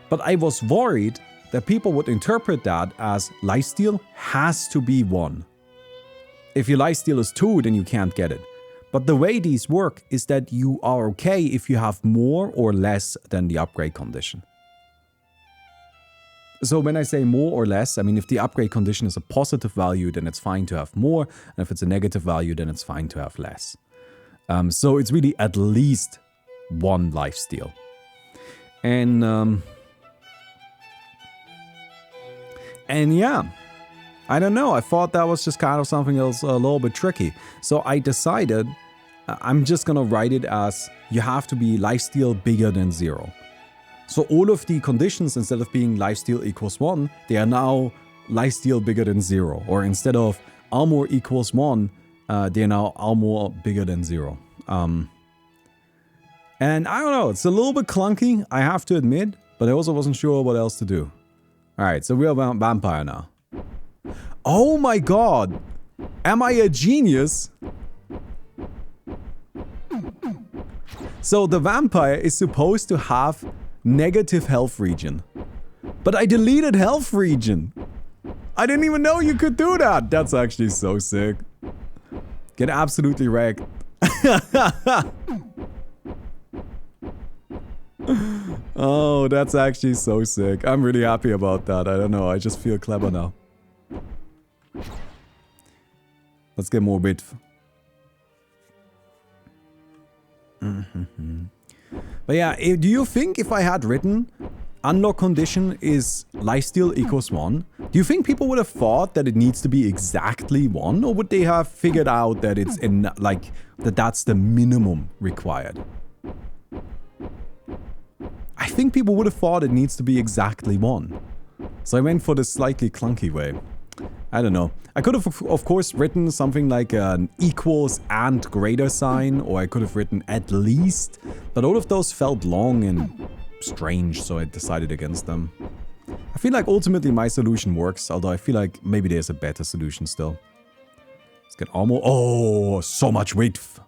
[SPEAKER 1] But I was worried that people would interpret that as lifesteal has to be 1. If your lifesteal is 2, then you can't get it. But the way these work is that you are okay if you have more or less than the upgrade condition. So when I say more or less, I mean if the upgrade condition is a positive value, then it's fine to have more. And if it's a negative value, then it's fine to have less. So it's really at least 1 lifesteal. And yeah, I don't know. I thought that was just kind of something else a little bit tricky. So I decided I'm just gonna write it as you have to be lifesteal bigger than 0. So all of the conditions, instead of being lifesteal equals 1, they are now lifesteal bigger than 0. Or instead of armor equals 1, they are now armor bigger than 0. And I don't know, it's a little bit clunky, I have to admit, but I also wasn't sure what else to do. Alright, so we are vampire now. Oh my god! Am I a genius? So the vampire is supposed to have negative health regen. But I deleted health regen. I didn't even know you could do that. That's actually so sick. Get absolutely wrecked. Oh, that's actually so sick. I'm really happy about that. I don't know. I just feel clever now. Let's get more width. But yeah, do you think if I had written unlock condition is lifesteal equals 1, do you think people would have thought that it needs to be exactly 1? Or would they have figured out that it's in, like, that's the minimum required? I think people would have thought it needs to be exactly 1. So I went for the slightly clunky way. I don't know. I could have, of course, written something like an equals and greater sign, or I could have written at least, but all of those felt long and strange, so I decided against them. I feel like ultimately my solution works, although I feel like maybe there's a better solution still. Let's get armor. Oh, so much width.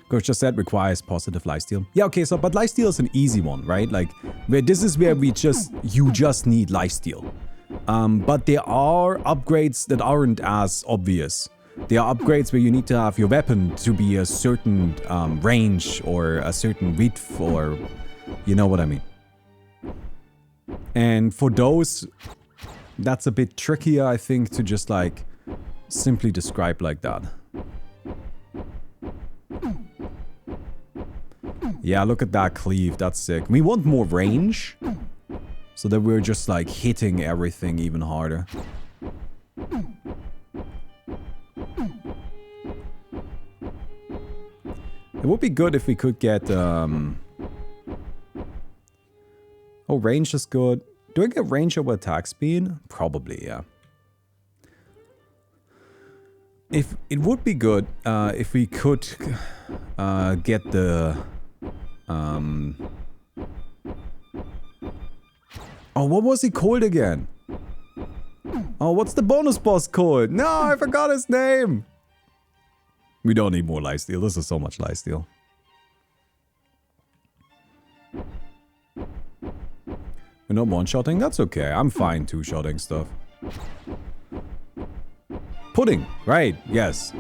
[SPEAKER 1] Coach just said requires positive lifesteal. Yeah, okay, so but lifesteal is an easy one, right? Like, where this is where you just need lifesteal. But there are upgrades that aren't as obvious. There are upgrades where you need to have your weapon to be a certain range or a certain width, or you know what I mean. And for those, that's a bit trickier, I think, to just like simply describe like that. Yeah, look at that cleave. That's sick. We want more range, so that we're just like hitting everything even harder. It would be good if we could get... Oh, range is good. Do I get range over attack speed? Probably, yeah. If it would be good if we could get the... Oh, what was he called again? Oh, what's the bonus boss called? No, I forgot his name. We don't need more lifesteal. This is so much lifesteal. We're not one-shotting? That's okay. I'm fine two-shotting stuff. Pudding. Right. Yes.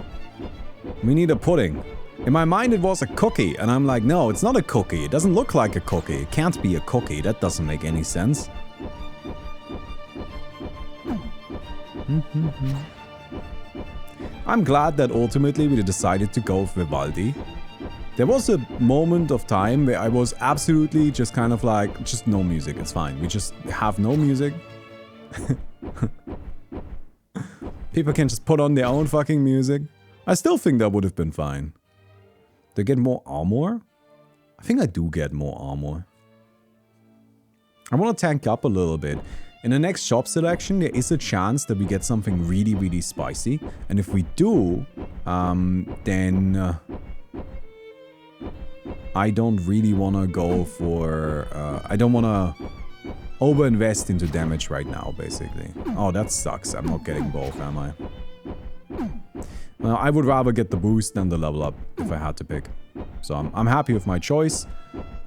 [SPEAKER 1] We need a pudding. In my mind, it was a cookie. And I'm like, no, it's not a cookie. It doesn't look like a cookie. It can't be a cookie. That doesn't make any sense. I'm glad that ultimately we decided to go with Vivaldi. There was a moment of time where I was absolutely just kind of like, just no music, it's fine. We just have no music. People can just put on their own fucking music. I still think that would have been fine. Do I get more armor? I think I do get more armor. I want to tank up a little bit. In the next shop selection, there is a chance that we get something really, really spicy. And if we do, then I don't really want to go for... I don't want to over-invest into damage right now, basically. Oh, that sucks. I'm not getting both, am I? I would rather get the boost than the level up if I had to pick. So I'm happy with my choice.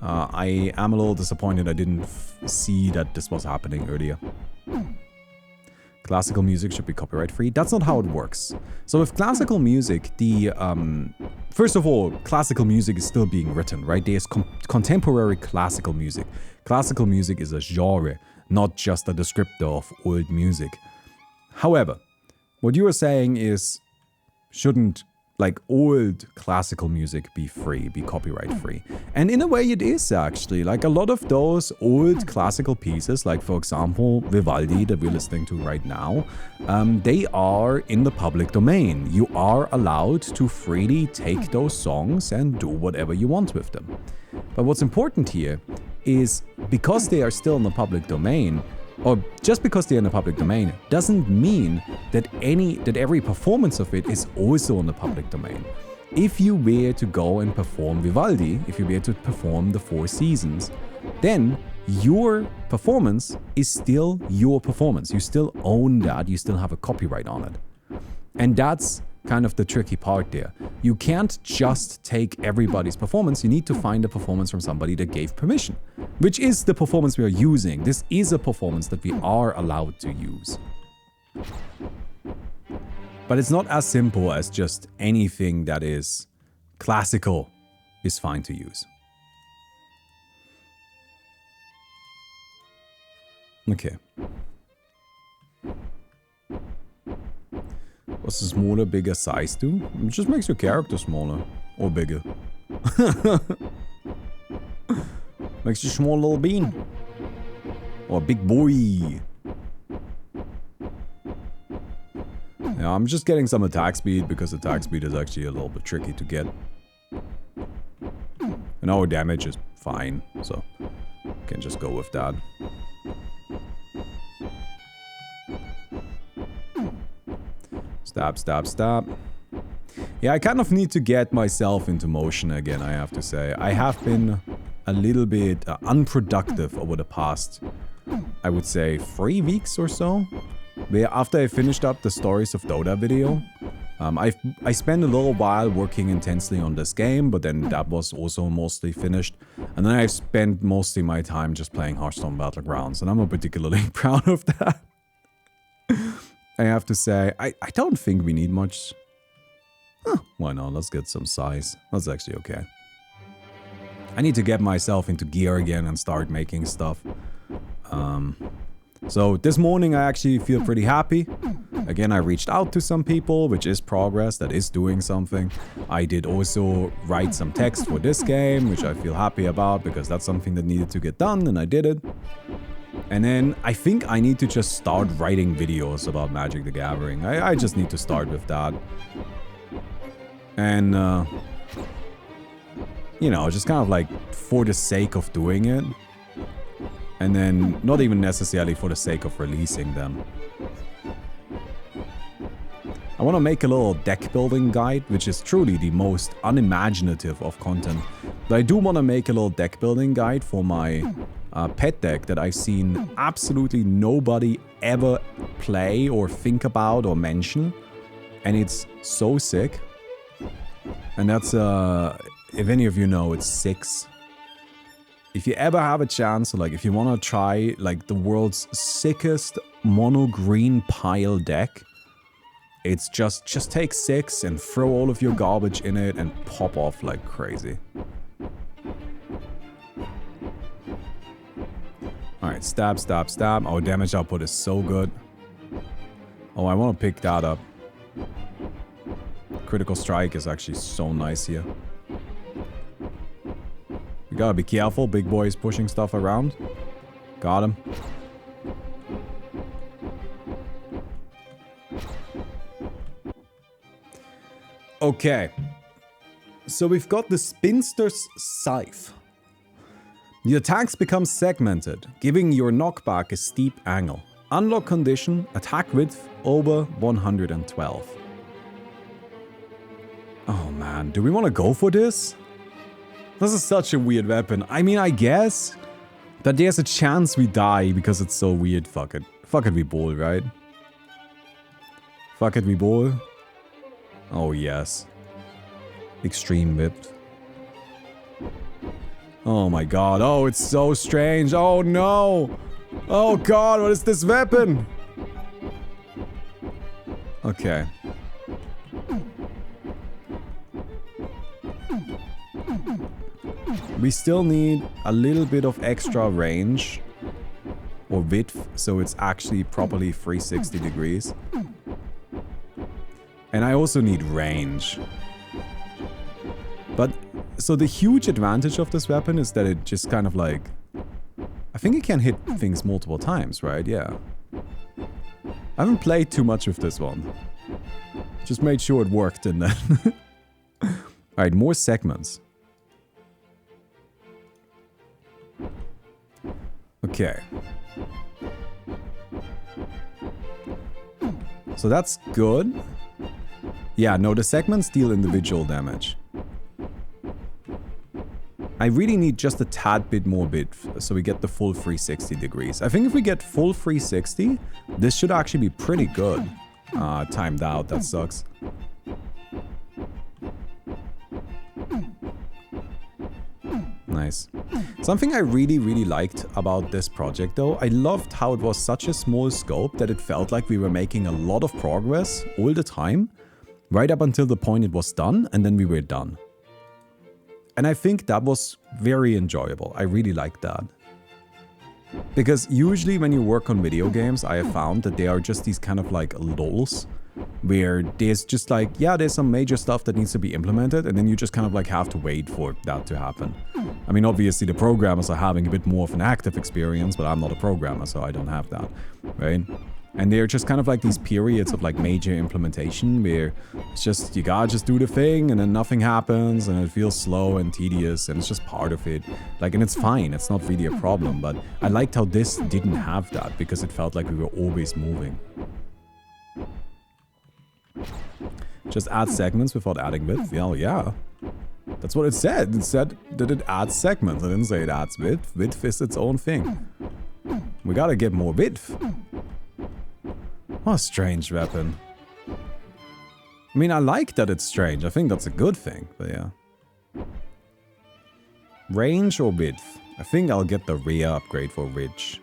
[SPEAKER 1] I am a little disappointed I didn't see that this was happening earlier. Classical music should be copyright free. That's not how it works. So with classical music, the... first of all, classical music is still being written, right? There's contemporary classical music. Classical music is a genre, not just a descriptor of old music. However, what you are saying is, shouldn't like old classical music be free, be copyright free? And in a way it is actually. Like a lot of those old classical pieces, like for example Vivaldi that we're listening to right now, they are in the public domain. You are allowed to freely take those songs and do whatever you want with them. But what's important here is because they are still in the public domain, or just because they're in the public domain, doesn't mean that every performance of it is also in the public domain. If you were to go and perform Vivaldi, if you were to perform the Four Seasons, then your performance is still your performance. You still own that, you still have a copyright on it. And that's kind of the tricky part there. You can't just take everybody's performance, you need to find a performance from somebody that gave permission, which is the performance we are using. This is a performance that we are allowed to use. But it's not as simple as just anything that is classical is fine to use. Okay. What's the smaller, bigger size do? It just makes your character smaller. Or bigger. Makes you small little bean. Or big boy. Yeah, I'm just getting some attack speed because attack speed is actually a little bit tricky to get. And our damage is fine, so can just go with that. Stab, stab, stab. Yeah, I kind of need to get myself into motion again, I have to say. I have been a little bit unproductive over the past, I would say, 3 weeks or so. Where after I finished up the Stories of Dota video, I spent a little while working intensely on this game, but then that was also mostly finished. And then I've spent mostly my time just playing Hearthstone Battlegrounds, and I'm not particularly proud of that. I have to say, I don't think we need much. Huh, why not? Let's get some size. That's actually okay. I need to get myself into gear again and start making stuff. So this morning I actually feel pretty happy. Again, I reached out to some people, which is progress, that is doing something. I did also write some text for this game, which I feel happy about because that's something that needed to get done, and I did it. And then I think I need to just start writing videos about Magic the Gathering. I just need to start with that. And, you know, just kind of like for the sake of doing it. And then not even necessarily for the sake of releasing them. I want to make a little deck building guide, which is truly the most unimaginative of content. But I do want to make a little deck building guide for my pet deck that I've seen absolutely nobody ever play or think about or mention. And it's so sick. And that's, if any of you know, it's 6. If you ever have a chance, like if you want to try like the world's sickest mono green pile deck, it's just take 6 and throw all of your garbage in it and pop off like crazy. Alright, stab, stab, stab. Our damage output is so good. Oh, I want to pick that up. Critical strike is actually so nice here. We gotta be careful, big boy is pushing stuff around. Got him. Okay. So we've got the Spinster's Scythe. The attacks become segmented, giving your knockback a steep angle. Unlock condition, attack width over 112. Oh man, do we want to go for this? This is such a weird weapon. I mean, I guess. But there's a chance we die because it's so weird. Fuck it. Fuck it, we ball, right? Fuck it, we ball. Oh, yes. Extreme whipped. Oh my god. Oh, it's so strange. Oh no. Oh god, what is this weapon? Okay. We still need a little bit of extra range or width, so it's actually properly 360 degrees. And I also need range. But, so the huge advantage of this weapon is that it just kind of like... I think it can hit things multiple times, right? Yeah. I haven't played too much with this one. Just made sure it worked and then... Alright, more segments. Okay. So that's good. Yeah, no, the segments deal individual damage. I really need just a tad bit more width so we get the full 360 degrees. I think if we get full 360, this should actually be pretty good. Timed out, that sucks. Nice. Something I really liked about this project though, I loved how it was such a small scope that it felt like we were making a lot of progress all the time, right up until the point it was done, and then we were done. And I think that was very enjoyable. I really liked that. Because usually when you work on video games, I have found that they are just these kind of like lulls where there's just like, yeah, there's some major stuff that needs to be implemented, and then you just kind of like have to wait for that to happen. I mean, obviously the programmers are having a bit more of an active experience, but I'm not a programmer, so I don't have that, right? And they're just kind of like these periods of like major implementation where it's just, you gotta just do the thing and then nothing happens and it feels slow and tedious and it's just part of it. Like, and it's fine, it's not really a problem, but I liked how this didn't have that because it felt like we were always moving. Just add segments without adding width? Oh yeah. That's what it said. It said that it adds segments. I didn't say it adds width. Width is its own thing. We gotta get more width. What a strange weapon. I mean, I like that it's strange. I think that's a good thing, but yeah. Range or width? I think I'll get the rear upgrade for width.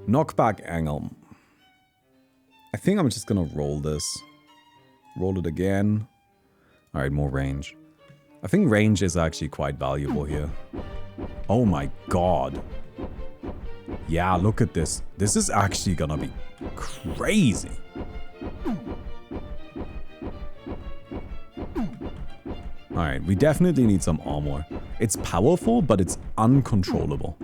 [SPEAKER 1] Knockback angle. I think I'm just gonna roll this. Roll it again. Alright, more range. I think range is actually quite valuable here. Oh my god. Yeah, look at this. This is actually gonna be crazy. Alright, we definitely need some armor. It's powerful, but it's uncontrollable.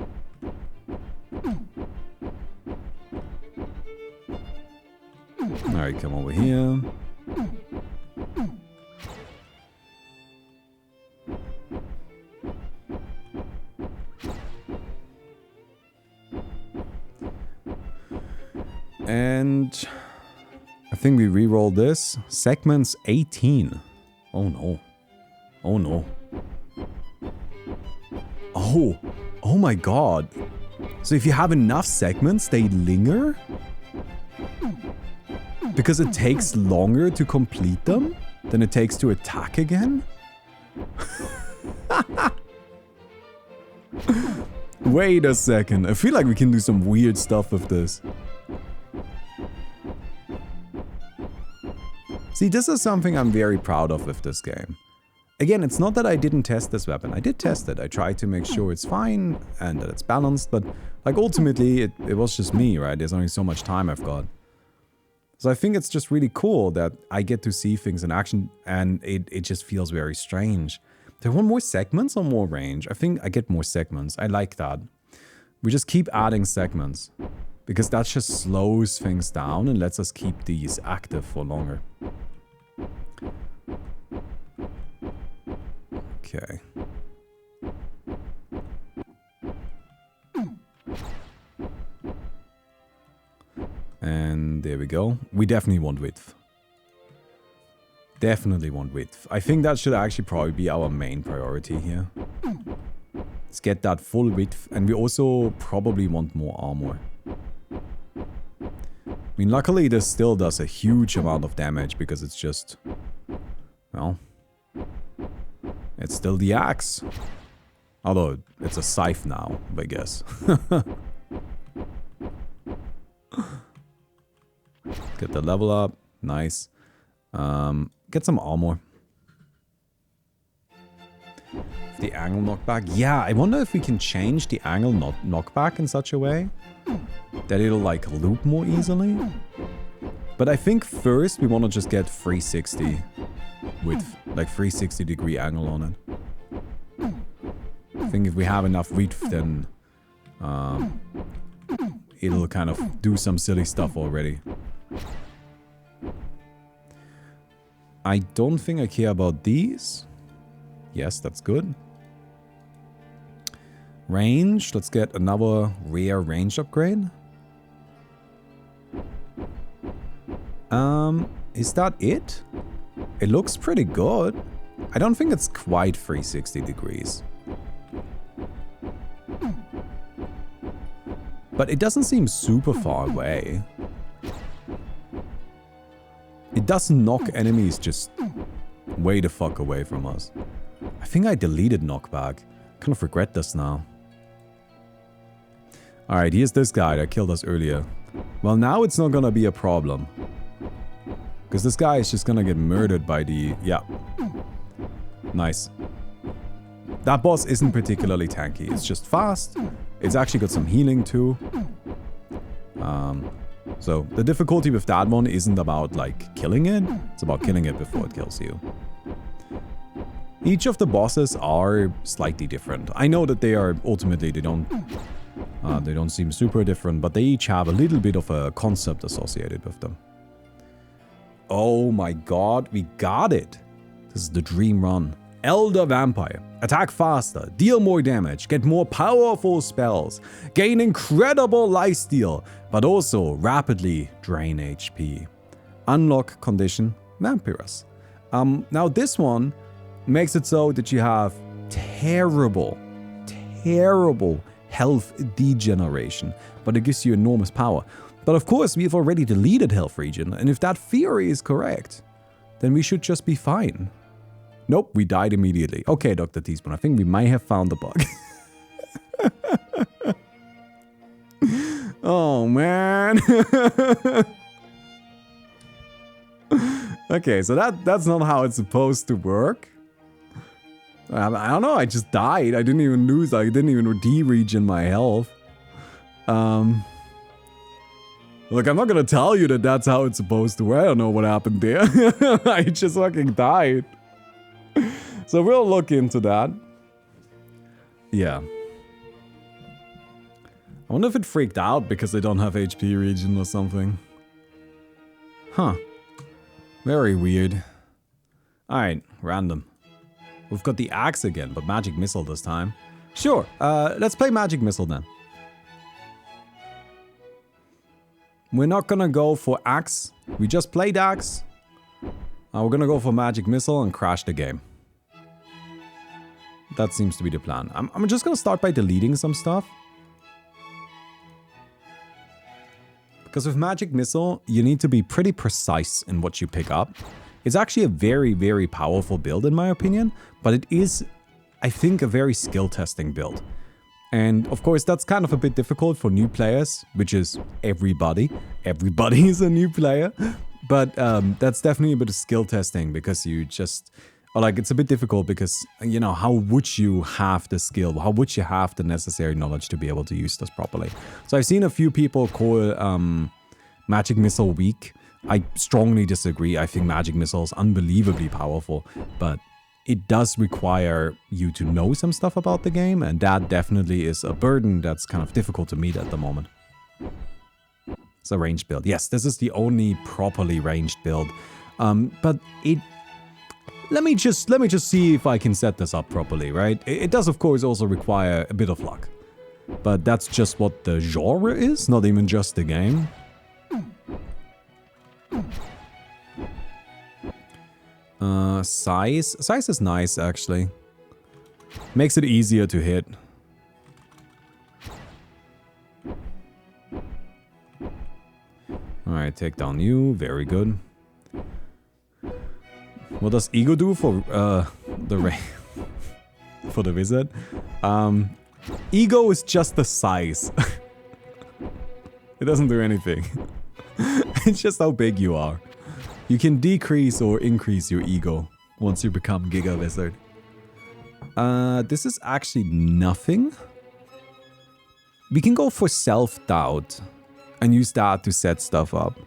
[SPEAKER 1] Alright, come over here. And I think we re-roll this. Segments 18. Oh no. Oh no. Oh my god. So if you have enough segments, they linger? Because it takes longer to complete them than it takes to attack again? Wait a second. I feel like we can do some weird stuff with this. See, this is something I'm very proud of with this game. Again, it's not that I didn't test this weapon. I did test it. I tried to make sure it's fine and that it's balanced, but like ultimately it was just me, right? There's only so much time I've got. So I think it's just really cool that I get to see things in action and it just feels very strange. Do I want more segments or more range? I think I get more segments. I like that. We just keep adding segments because that just slows things down and lets us keep these active for longer. Okay. And there we go. We definitely want width. Definitely want width. I think that should actually probably be our main priority here. Let's get that full width. And we also probably want more armor. I mean, luckily this still does a huge amount of damage because it's just... well... it's still the axe. Although, it's a scythe now, I guess. Get the level up. Nice. Get some armor. The angle knockback. Yeah, I wonder if we can change the angle knockback in such a way that it'll like loop more easily. But I think first we want to just get 360 with like 360 degree angle on it. I think if we have enough width, then it'll kind of do some silly stuff already. I don't think I care about these. Yes, that's good. Range. Let's get another rare range upgrade. Is that it? It looks pretty good. I don't think it's quite 360 degrees. But it doesn't seem super far away. It doesn't knock enemies just way the fuck away from us. I think I deleted knockback. Kind of regret this now. Alright, here's this guy that killed us earlier. Well, now it's not gonna be a problem. Because this guy is just gonna get murdered by the... yeah. Nice. That boss isn't particularly tanky. It's just fast. It's actually got some healing too. So the difficulty with that one isn't about like killing it, it's about killing it before it kills you. Each of the bosses are slightly different. I know that they are ultimately, they don't seem super different, but they each have a little bit of a concept associated with them. Oh my god, we got it. This is the dream run. Elder Vampire. Attack faster, deal more damage, get more powerful spells, gain incredible lifesteal, but also rapidly drain HP. Unlock condition Vampirus. Now this one makes it so that you have terrible health degeneration, but it gives you enormous power. But of course, we've already deleted health regen, and if that theory is correct, then we should just be fine. Nope, we died immediately. Okay, Dr. Teaspoon, I think we might have found the bug. Oh, man. Okay, so that's not how it's supposed to work. I don't know, I just died. I didn't even lose, I didn't even de-regen my health. Look, I'm not gonna tell you that that's how it's supposed to work. I don't know what happened there. I just fucking died. So we'll look into that. Yeah. I wonder if it freaked out because they don't have HP regen or something. Huh. Very weird. Alright, random. We've got the axe again, but magic missile this time. Sure, let's play magic missile then. We're not gonna go for axe. We just played axe. We're gonna go for magic missile and crash the game. That seems to be the plan. I'm just gonna start by deleting some stuff. Because with magic missile, you need to be pretty precise in what you pick up. It's actually a very, very powerful build in my opinion, but it is, I think, a very skill testing build. And of course, that's kind of a bit difficult for new players, which is everybody. Everybody is a new player. But that's definitely a bit of skill testing because you just, or like it's a bit difficult because, you know, how would you have the skill? How would you have the necessary knowledge to be able to use this properly? So I've seen a few people call magic missile weak. I strongly disagree. I think magic missile is unbelievably powerful, but it does require you to know some stuff about the game, and that definitely is a burden that's kind of difficult to meet at the moment. It's a ranged build. Yes, this is the only properly ranged build. But it... Let me just see if I can set this up properly, right? It does, of course, also require a bit of luck. But that's just what the genre is, not even just the game. Size. Size is nice, actually. Makes it easier to hit. Alright, take down you. Very good. What does Ego do for for the wizard? Ego is just the size. It doesn't do anything. It's just how big you are. You can decrease or increase your ego once you become Giga Wizard. This is actually nothing. We can go for self-doubt and use that to set stuff up.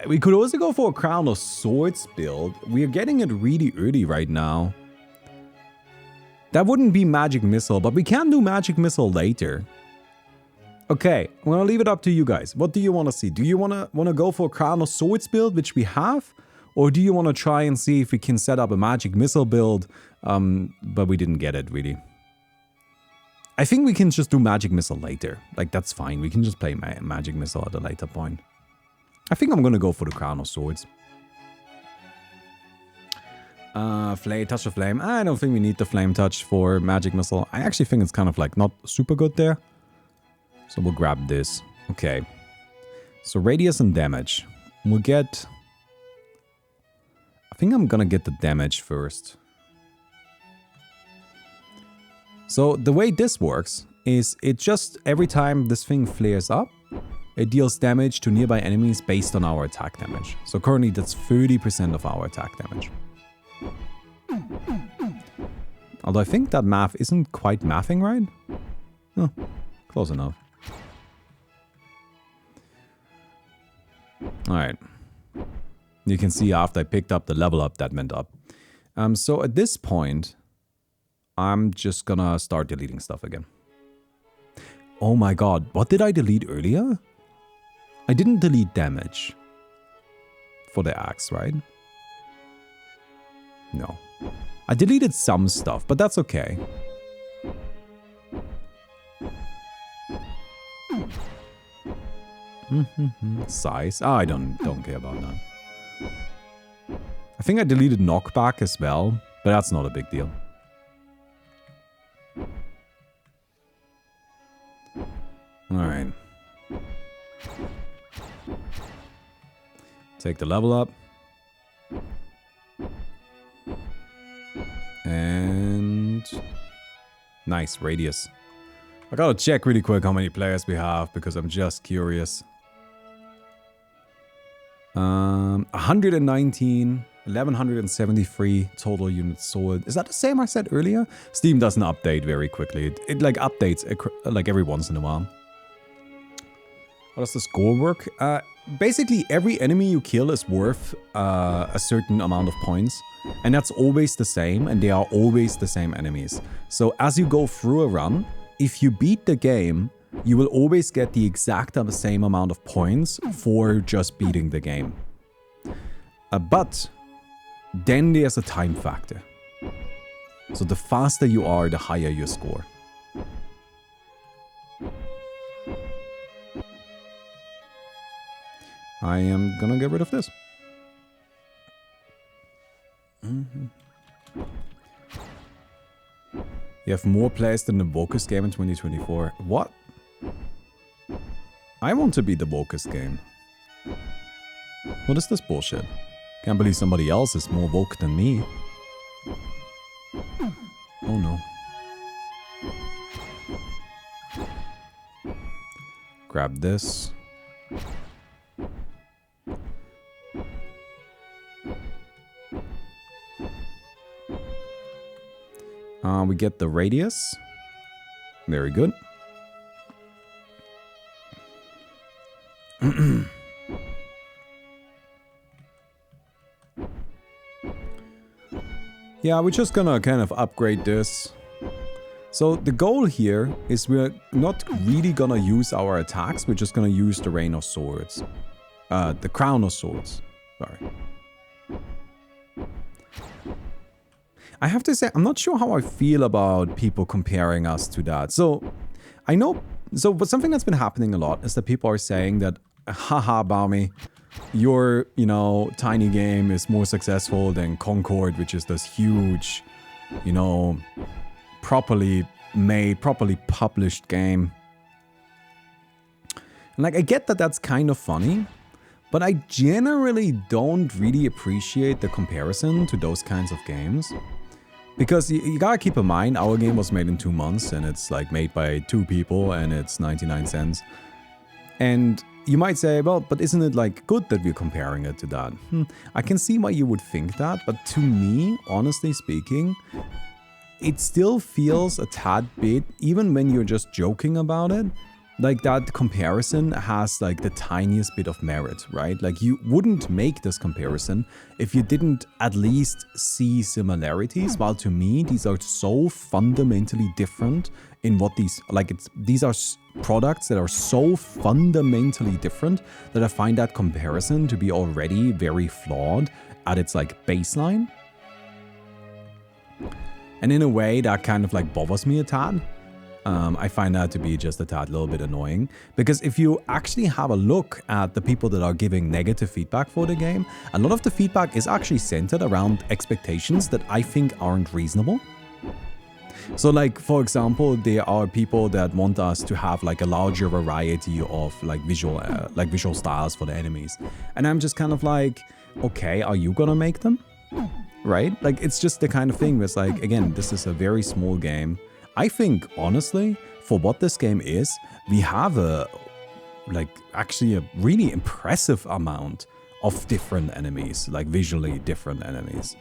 [SPEAKER 1] We could also go for a Crown of Swords build. We are getting it really early right now. That wouldn't be Magic Missile, but we can do Magic Missile later. Okay, I'm gonna leave it up to you guys. What do you want to see? Do you wanna go for a Crown of Swords build, which we have? Or do you want to try and see if we can set up a Magic Missile build, but we didn't get it, really? I think we can just do Magic Missile later. Like, that's fine. We can just play Magic Missile at a later point. I think I'm gonna go for the Crown of Swords. Touch of Flame. I don't think we need the Flame Touch for Magic Missile. I actually think it's kind of like not super good there. So we'll grab this. Okay. So radius and damage. We'll get... I think I'm gonna get the damage first. So the way this works is it just, every time this thing flares up, it deals damage to nearby enemies based on our attack damage. So currently that's 30% of our attack damage. Although I think that math isn't quite mathing right. Oh, close enough. Alright. You can see after I picked up the level up, that went up. So at this point, I'm just gonna start deleting stuff again. Oh my god, what did I delete earlier? I didn't delete damage. For the axe, right? No. I deleted some stuff, but that's okay. Size. Oh, I don't care about that. I think I deleted knockback as well, but that's not a big deal. Alright. Take the level up. And... nice, radius. I gotta check really quick how many players we have, because I'm just curious. 119, 1173 total units sold. Is that the same I said earlier? Steam doesn't update very quickly. It like updates like every once in a while. How does the score work? Basically, every enemy you kill is worth a certain amount of points. And that's always the same, and they are always the same enemies. So as you go through a run, if you beat the game, you will always get the exact same amount of points for just beating the game. But then there's a time factor. So the faster you are, the higher your score. I am gonna get rid of this. You have more players than the Vocus game in 2024. What? I want to be the Vocus game. What is this bullshit? Can't believe somebody else is more woke than me. Oh no. Grab this. We get the radius. Very good. Yeah, we're just gonna kind of upgrade this. So the goal here is we're not really gonna use our attacks, we're just gonna use the Rain of Swords. The Crown of Swords. Sorry. I have to say, I'm not sure how I feel about people comparing us to that. So, I know... So, but something that's been happening a lot is that people are saying that, haha, Baumi, your, you know, tiny game is more successful than Concord, which is this huge, you know, properly made, properly published game. And, like, I get that that's kind of funny, but I generally don't really appreciate the comparison to those kinds of games. Because you gotta keep in mind, our game was made in 2 months, and it's like made by 2 people, and it's 99 cents. And you might say, well, but isn't it like good that we're comparing it to that? I can see why you would think that, but to me, honestly speaking, it still feels a tad bit, even when you're just joking about it, like that comparison has like the tiniest bit of merit, right? Like you wouldn't make this comparison if you didn't at least see similarities, while to me these are so fundamentally different in what these, like these are products that are so fundamentally different that I find that comparison to be already very flawed at its like baseline. And in a way that kind of like bothers me a tad. I find that to be just a tad little bit annoying, because if you actually have a look at the people that are giving negative feedback for the game, a lot of the feedback is actually centered around expectations that I think aren't reasonable. So like, for example, there are people that want us to have like a larger variety of like visual styles for the enemies. And I'm just kind of like, okay, are you gonna make them? Right? Like, it's just the kind of thing where it's like, again, this is a very small game. I think, honestly, for what this game is, we have a, like, actually a really impressive amount of different enemies, like visually different enemies.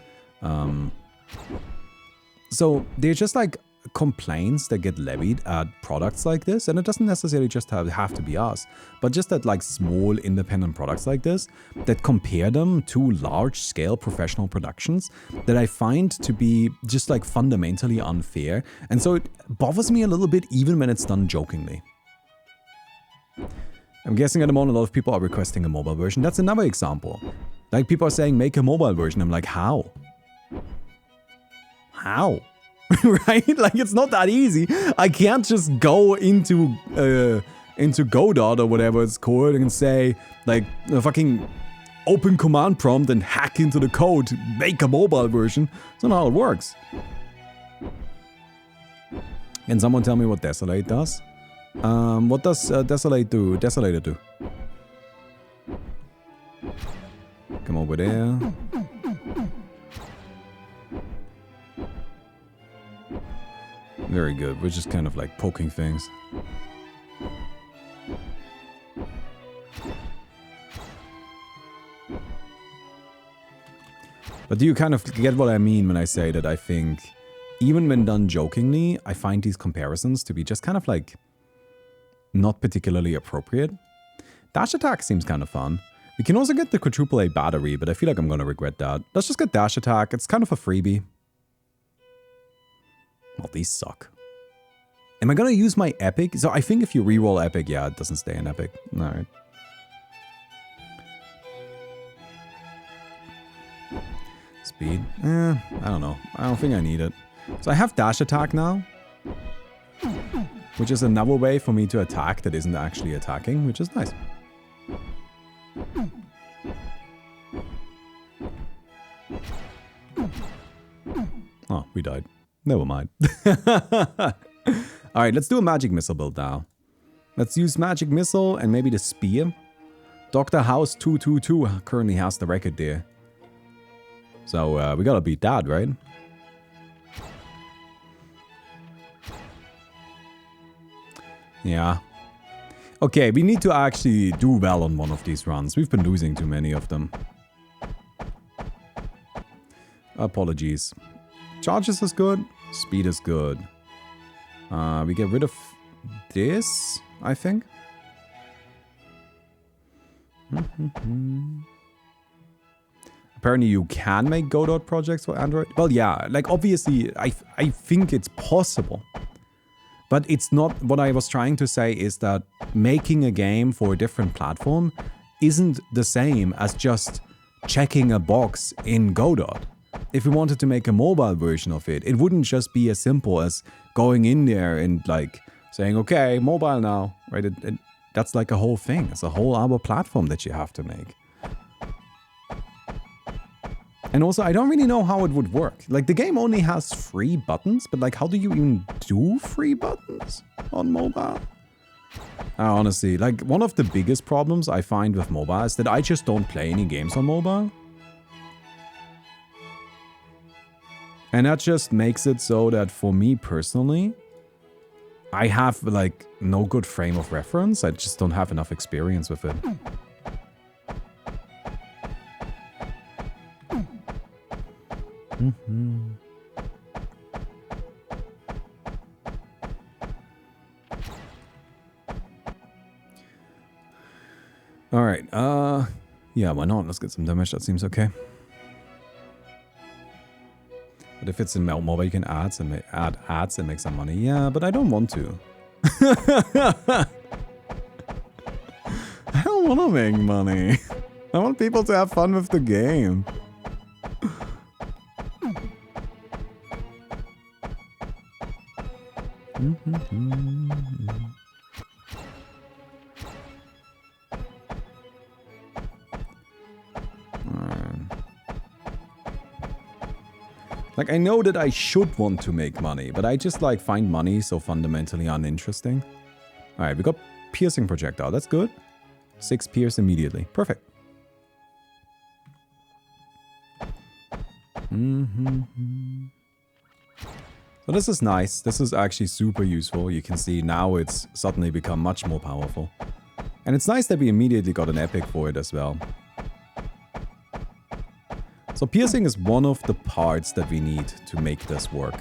[SPEAKER 1] So they're just like complaints that get levied at products like this, and it doesn't necessarily just have to be us, but just at like small independent products like this that compare them to large-scale professional productions, that I find to be just like fundamentally unfair, and so it bothers me a little bit even when it's done jokingly. I'm guessing at the moment a lot of people are requesting a mobile version. That's another example. Like, people are saying, make a mobile version. I'm like, how? How? Right? Like, it's not that easy. I can't just go into Godot or whatever it's called and say, like, a fucking open command prompt and hack into the code to make a mobile version. That's not how it works. Can someone tell me what Desolate does? What does Desolate do? Desolator do? Come over there. Very good. We're just kind of like poking things. But do you kind of get what I mean when I say that I think, even when done jokingly, I find these comparisons to be just kind of like not particularly appropriate? Dash attack seems kind of fun. We can also get the quadruple A battery, but I feel like I'm going to regret that. Let's just get dash attack. It's kind of a freebie. Well, these suck. Am I going to use my epic? So I think if you reroll epic, yeah, it doesn't stay in epic. All right. Speed? I don't know. I don't think I need it. So I have dash attack now, which is another way for me to attack that isn't actually attacking, which is nice. Oh, we died. Never mind. Alright, let's do a magic missile build now. Let's use magic missile and maybe the spear. Dr. House 222 currently has the record there. So we gotta beat that, right? Yeah. Okay, we need to actually do well on one of these runs. We've been losing too many of them. Apologies. Charges is good. Speed is good. We get rid of this, I think. Apparently you can make Godot projects for Android. Well, yeah, like obviously I think it's possible. But it's not, what I was trying to say is that making a game for a different platform isn't the same as just checking a box in Godot. If we wanted to make a mobile version of it, it wouldn't just be as simple as going in there and like saying, okay, mobile now, right? That's like a whole thing. It's a whole other platform that you have to make. And also, I don't really know how it would work. Like, the game only has 3 buttons, but like, how do you even do 3 buttons on mobile? Honestly, like, one of the biggest problems I find with mobile is that I just don't play any games on mobile. And that just makes it so that for me personally, I have like no good frame of reference. I just don't have enough experience with it. All right. Yeah, why not? Let's get some damage. That seems okay. But if it's in mobile, you can add ads and make some money. Yeah, but I don't want to. I don't want to make money. I want people to have fun with the game. Like, I know that I should want to make money, but I just, like, find money so fundamentally uninteresting. Alright, we got piercing projectile. That's good. 6 pierce immediately. Perfect. So this is nice. This is actually super useful. You can see now it's suddenly become much more powerful. And it's nice that we immediately got an epic for it as well. So piercing is one of the parts that we need to make this work.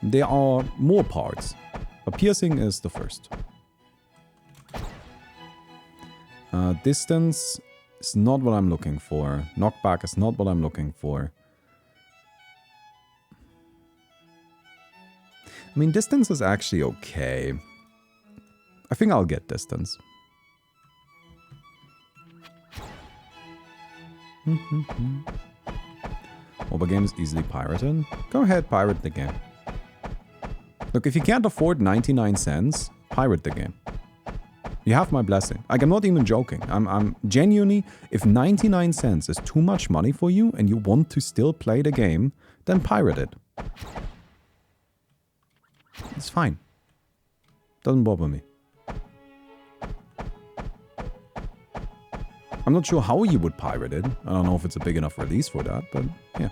[SPEAKER 1] There are more parts, but piercing is the first. Distance is not what I'm looking for. Knockback is not what I'm looking for. I mean, distance is actually okay. I think I'll get distance. Mobile game is easily pirated. Go ahead, pirate the game. Look, if you can't afford 99 cents, pirate the game. You have my blessing. Like, I'm not even joking. I'm genuinely, if 99 cents is too much money for you and you want to still play the game, then pirate it. It's fine. Doesn't bother me. I'm not sure how you would pirate it. I don't know if it's a big enough release for that, but yeah.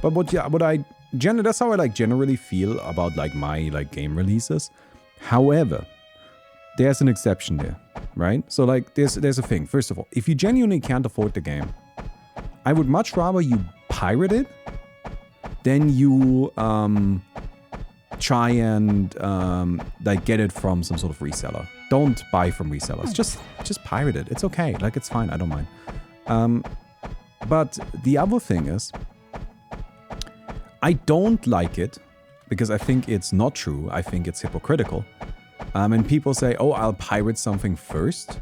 [SPEAKER 1] But that's how I like generally feel about like my like game releases. However, there's an exception there, right? So like there's a thing. First of all, if you genuinely can't afford the game, I would much rather you pirate it than you try and like get it from some sort of reseller. Don't buy from resellers. Just pirate it. It's okay. Like it's fine. I don't mind. But the other thing is, I don't like it because I think it's not true. I think it's hypocritical. And people say, oh, I'll pirate something first.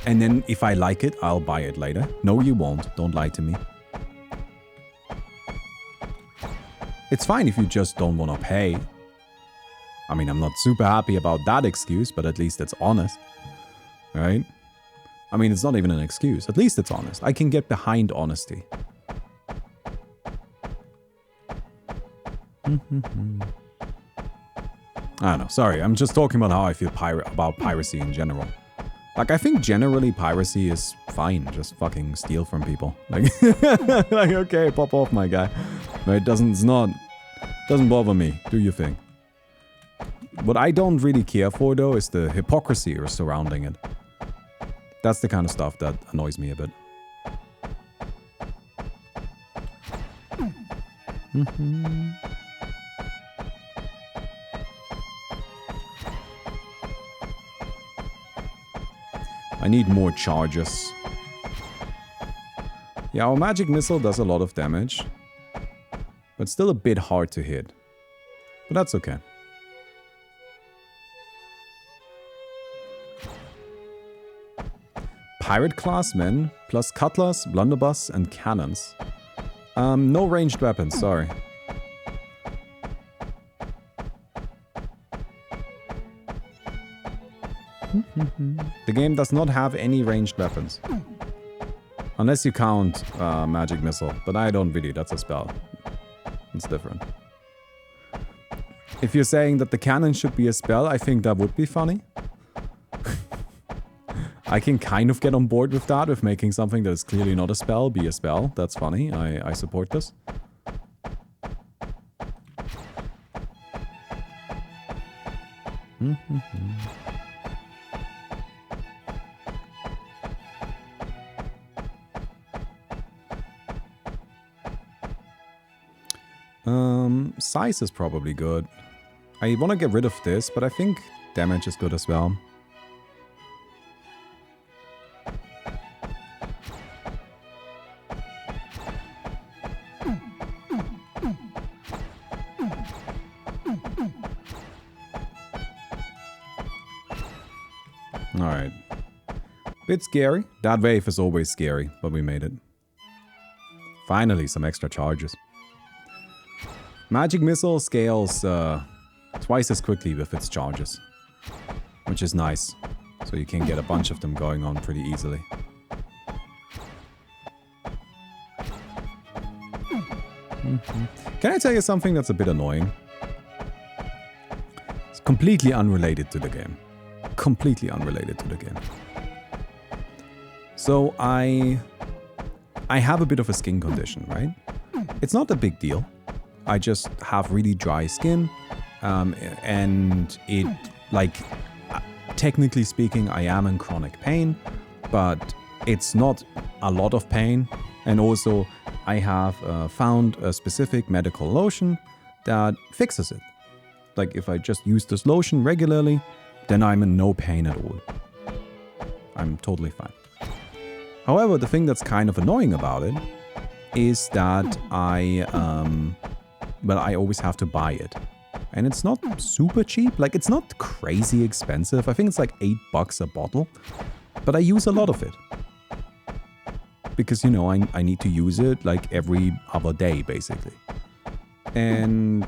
[SPEAKER 1] And then if I like it, I'll buy it later. No, you won't. Don't lie to me. It's fine if you just don't want to pay. I mean, I'm not super happy about that excuse, but at least it's honest. Right? I mean, it's not even an excuse. At least it's honest. I can get behind honesty. I don't know. Sorry, I'm just talking about how I feel about piracy in general. Like, I think generally piracy is fine. Just fucking steal from people. Like, like okay, pop off, my guy. But it doesn't bother me. Do your thing. What I don't really care for, though, is the hypocrisy surrounding it. That's the kind of stuff that annoys me a bit. I need more charges. Yeah, our magic missile does a lot of damage. But still a bit hard to hit. But that's okay. Pirate class men, plus cutlass, blunderbuss, and cannons. No ranged weapons, sorry. The game does not have any ranged weapons. Unless you count magic missile, but I don't really, that's a spell. It's different. If you're saying that the cannon should be a spell, I think that would be funny. I can kind of get on board with that, with making something that is clearly not a spell be a spell. That's funny. I support this. Size is probably good. I want to get rid of this, but I think damage is good as well. Alright. Bit scary. That wave is always scary, but we made it. Finally, some extra charges. Magic Missile scales twice as quickly with its charges, which is nice. So you can get a bunch of them going on pretty easily. Can I tell you something that's a bit annoying? It's completely unrelated to the game. Completely unrelated to the game. So I have a bit of a skin condition, right? It's not a big deal. I just have really dry skin, and it, like, technically speaking, I am in chronic pain, but it's not a lot of pain. And also, I have found a specific medical lotion that fixes it. Like, if I just use this lotion regularly, then I'm in no pain at all. I'm totally fine. However, the thing that's kind of annoying about it is that I always have to buy it. And it's not super cheap. Like, it's not crazy expensive. I think it's like $8 a bottle. But I use a lot of it. Because, you know, I need to use it like every other day, basically. And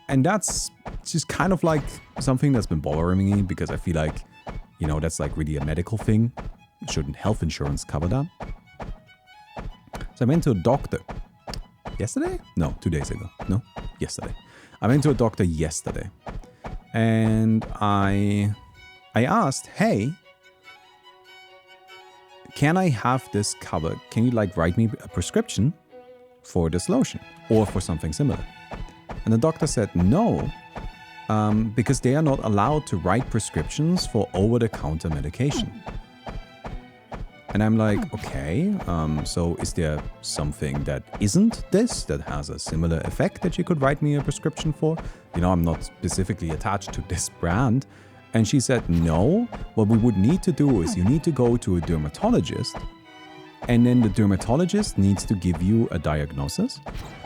[SPEAKER 1] that's just kind of like something that's been bothering me, because I feel like, you know, that's like really a medical thing. Shouldn't health insurance cover that? So I went to a doctor. Yesterday? No, 2 days ago. No, yesterday. I went to a doctor yesterday. And I asked, hey, can I have this covered? Can you like write me a prescription for this lotion or for something similar? And the doctor said no, because they are not allowed to write prescriptions for over-the-counter medication. And I'm like, okay, so is there something that isn't this, that has a similar effect that you could write me a prescription for? You know, I'm not specifically attached to this brand. And she said, no, what we would need to do is you need to go to a dermatologist, and then the dermatologist needs to give you a diagnosis.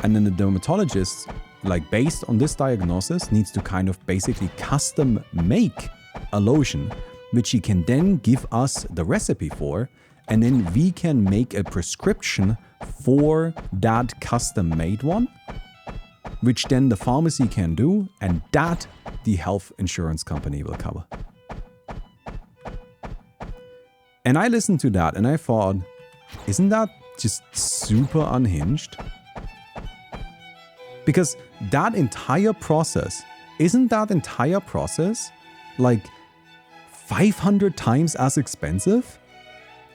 [SPEAKER 1] And then the dermatologist, like based on this diagnosis, needs to kind of basically custom make a lotion, which he can then give us the recipe for. And then we can make a prescription for that custom made one, which then the pharmacy can do, and that the health insurance company will cover. And I listened to that and I thought, isn't that just super unhinged? Because that entire process, isn't that entire process like 500 times as expensive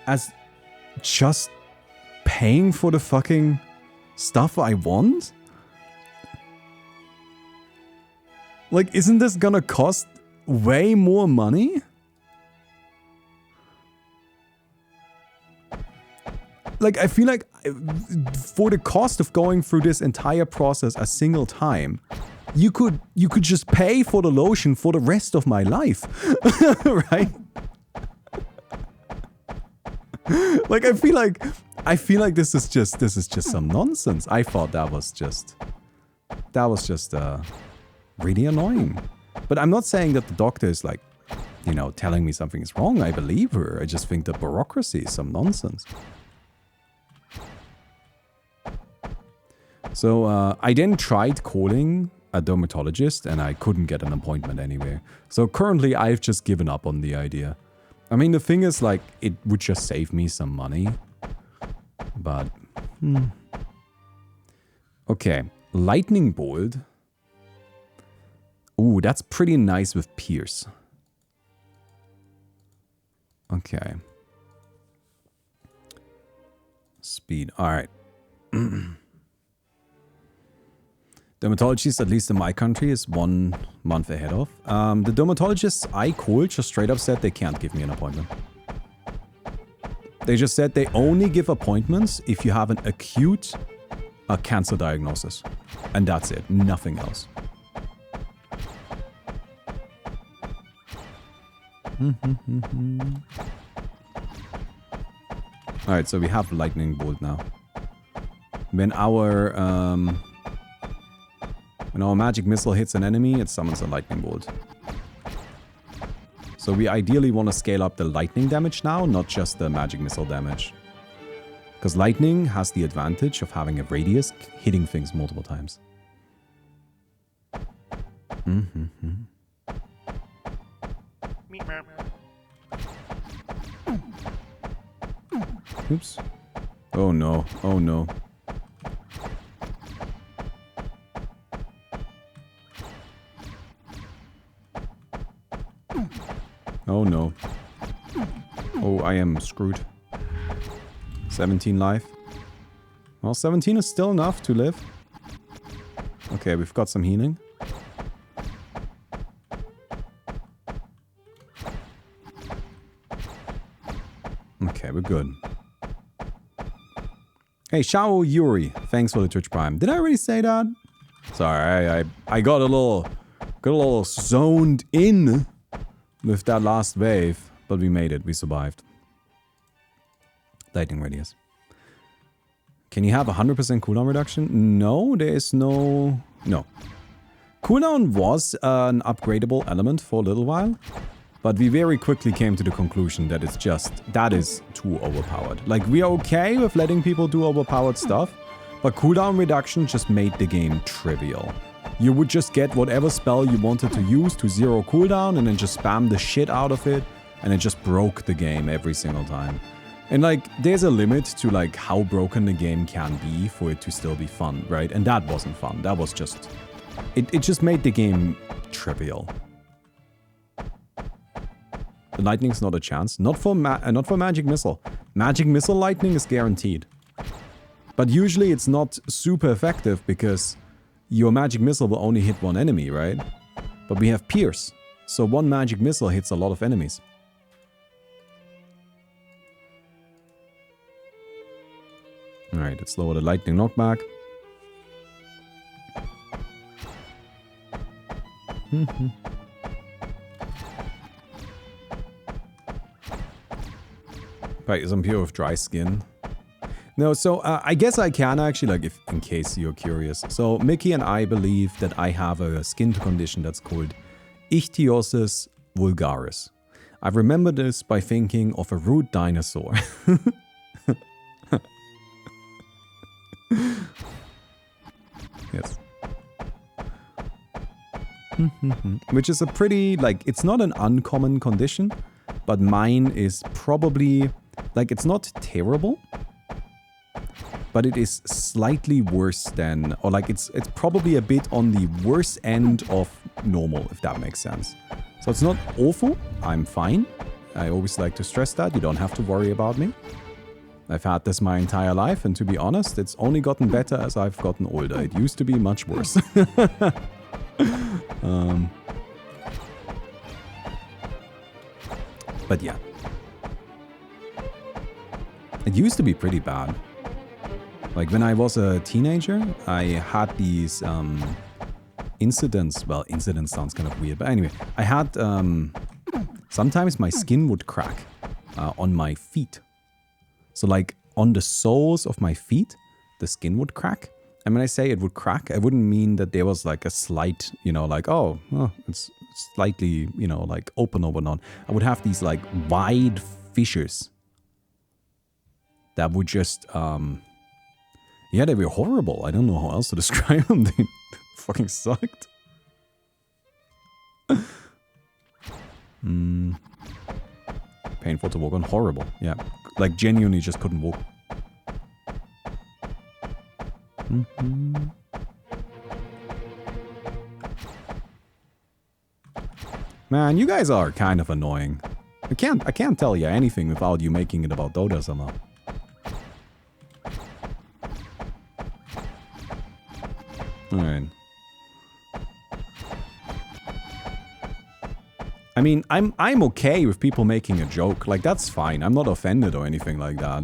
[SPEAKER 1] as just paying for the fucking stuff I want? Like, isn't this gonna cost way more money? Like, I feel like for the cost of going through this entire process a single time, you could just pay for the lotion for the rest of my life, right? Like, I feel like this is just some nonsense. I thought that was just really annoying. But I'm not saying that the doctor is like, you know, telling me something is wrong. I believe her. I just think the bureaucracy is some nonsense. So I then tried calling a dermatologist and I couldn't get an appointment anywhere. So currently I've just given up on the idea. I mean, the thing is, like, it would just save me some money. But, okay, lightning bolt. Ooh, that's pretty nice with Pierce. Okay. Speed, alright. Dermatologist, at least in my country, is 1 month ahead of. The dermatologists I called just straight up said they can't give me an appointment. They just said they only give appointments if you have an acute cancer diagnosis. And that's it, nothing else. Alright, so we have lightning bolt now. When our magic missile hits an enemy, it summons a lightning bolt. So we ideally want to scale up the lightning damage now, not just the magic missile damage. Because lightning has the advantage of having a radius hitting things multiple times. Oops. Oh no, oh no. Oh no. Oh, I am screwed. 17 life. Well, 17 is still enough to live. Okay, we've got some healing. Okay, we're good. Hey, Shao Yuri, thanks for the Twitch Prime. Did I already say that? Sorry, I got a little zoned in with that last wave, but we made it. We survived. Lightning radius. Can you have 100% cooldown reduction? No, there is no. Cooldown was an upgradable element for a little while, but we very quickly came to the conclusion that that is too overpowered. Like, we are okay with letting people do overpowered stuff, but cooldown reduction just made the game trivial. You would just get whatever spell you wanted to use to 0 cooldown and then just spam the shit out of it, and it just broke the game every single time. And like, there's a limit to like how broken the game can be for it to still be fun, right? And that wasn't fun. That was just... It just made the game trivial. The lightning's not a chance. Not for magic missile. Magic missile lightning is guaranteed. But usually it's not super effective because your magic missile will only hit one enemy, right? But we have pierce. So one magic missile hits a lot of enemies. Alright, let's lower the lightning knockback. Right, some pure with dry skin. No, so I guess I can actually, like, if in case you're curious. So Mickey and I believe that I have a skin condition that's called Ichthyosis vulgaris. I remember this by thinking of a rude dinosaur. Yes. Which is a pretty, like, it's not an uncommon condition, but mine is probably, like, it's not terrible, but it is slightly worse than, or like, it's probably a bit on the worse end of normal, if that makes sense. So it's not awful, I'm fine. I always like to stress that, you don't have to worry about me. I've had this my entire life, and to be honest, it's only gotten better as I've gotten older. It used to be much worse. But yeah. It used to be pretty bad. Like, when I was a teenager, I had these incidents. Well, incidents sounds kind of weird, but anyway. I had... sometimes my skin would crack on my feet. So, like, on the soles of my feet, the skin would crack. And when I say it would crack, I wouldn't mean that there was, like, a slight, you know, like, oh it's slightly, you know, like, open or whatnot. I would have these, like, wide fissures that would just, yeah, they were horrible. I don't know how else to describe them. They fucking sucked. Painful to walk on. Horrible. Yeah. Like, genuinely just couldn't walk. Man, you guys are kind of annoying. I can't tell you anything without you making it about Dota somehow. Alright. I mean, I'm okay with people making a joke. Like, that's fine. I'm not offended or anything like that.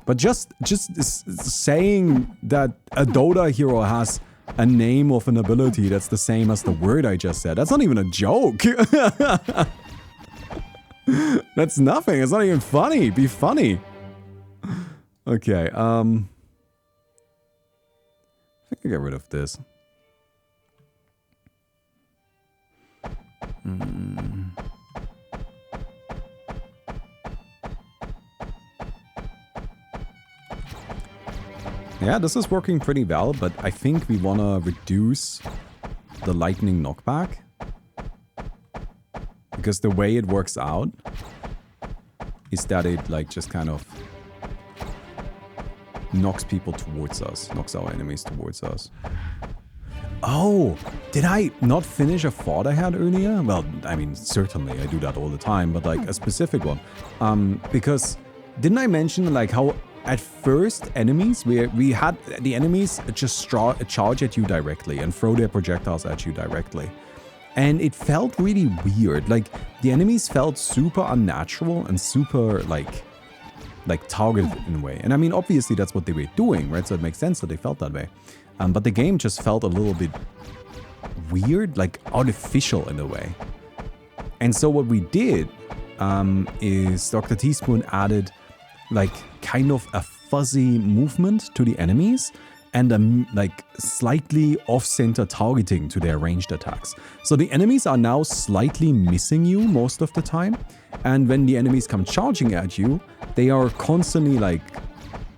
[SPEAKER 1] But just saying that a Dota hero has a name of an ability that's the same as the word I just said, that's not even a joke. That's nothing. It's not even funny. Be funny. Okay, I think I get rid of this. Yeah, this is working pretty well, but I think we want to reduce the lightning knockback. Because the way it works out is that it, like, just kind of knocks people towards us, knocks our enemies towards us. Oh, did I not finish a thought I had earlier? Well, I mean, certainly I do that all the time, but like a specific one. Because didn't I mention like how at first enemies, we had the enemies just charge at you directly and throw their projectiles at you directly. And it felt really weird. Like, the enemies felt super unnatural and super, like, like targeted in a way. And I mean, obviously that's what they were doing, right? So it makes sense that they felt that way. But the game just felt a little bit weird, like artificial in a way. And so what we did is Dr. Teaspoon added like kind of a fuzzy movement to the enemies and a like slightly off-center targeting to their ranged attacks. So the enemies are now slightly missing you most of the time. And when the enemies come charging at you, they are constantly like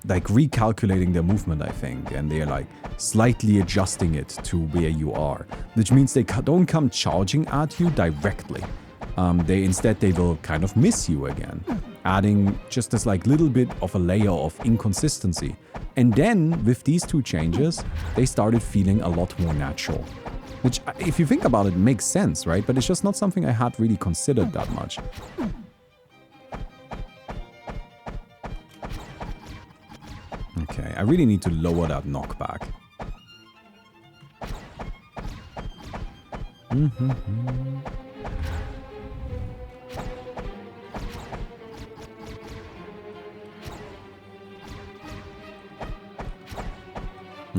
[SPEAKER 1] recalculating their movement, I think. And they're like slightly adjusting it to where you are. Which means they don't come charging at you directly. Instead they will kind of miss you again, adding just this like little bit of a layer of inconsistency. And then with these two changes, they started feeling a lot more natural. Which, if you think about it, makes sense, right? But it's just not something I had really considered that much. Okay, I really need to lower that knockback.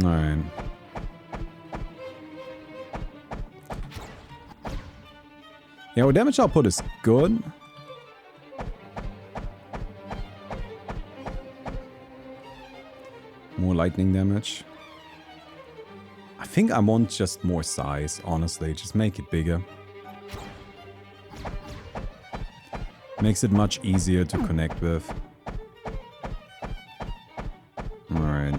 [SPEAKER 1] Alright. Yeah, our damage output is good. More lightning damage. I think I want just more size, honestly. Just make it bigger. Makes it much easier to connect with. Alright.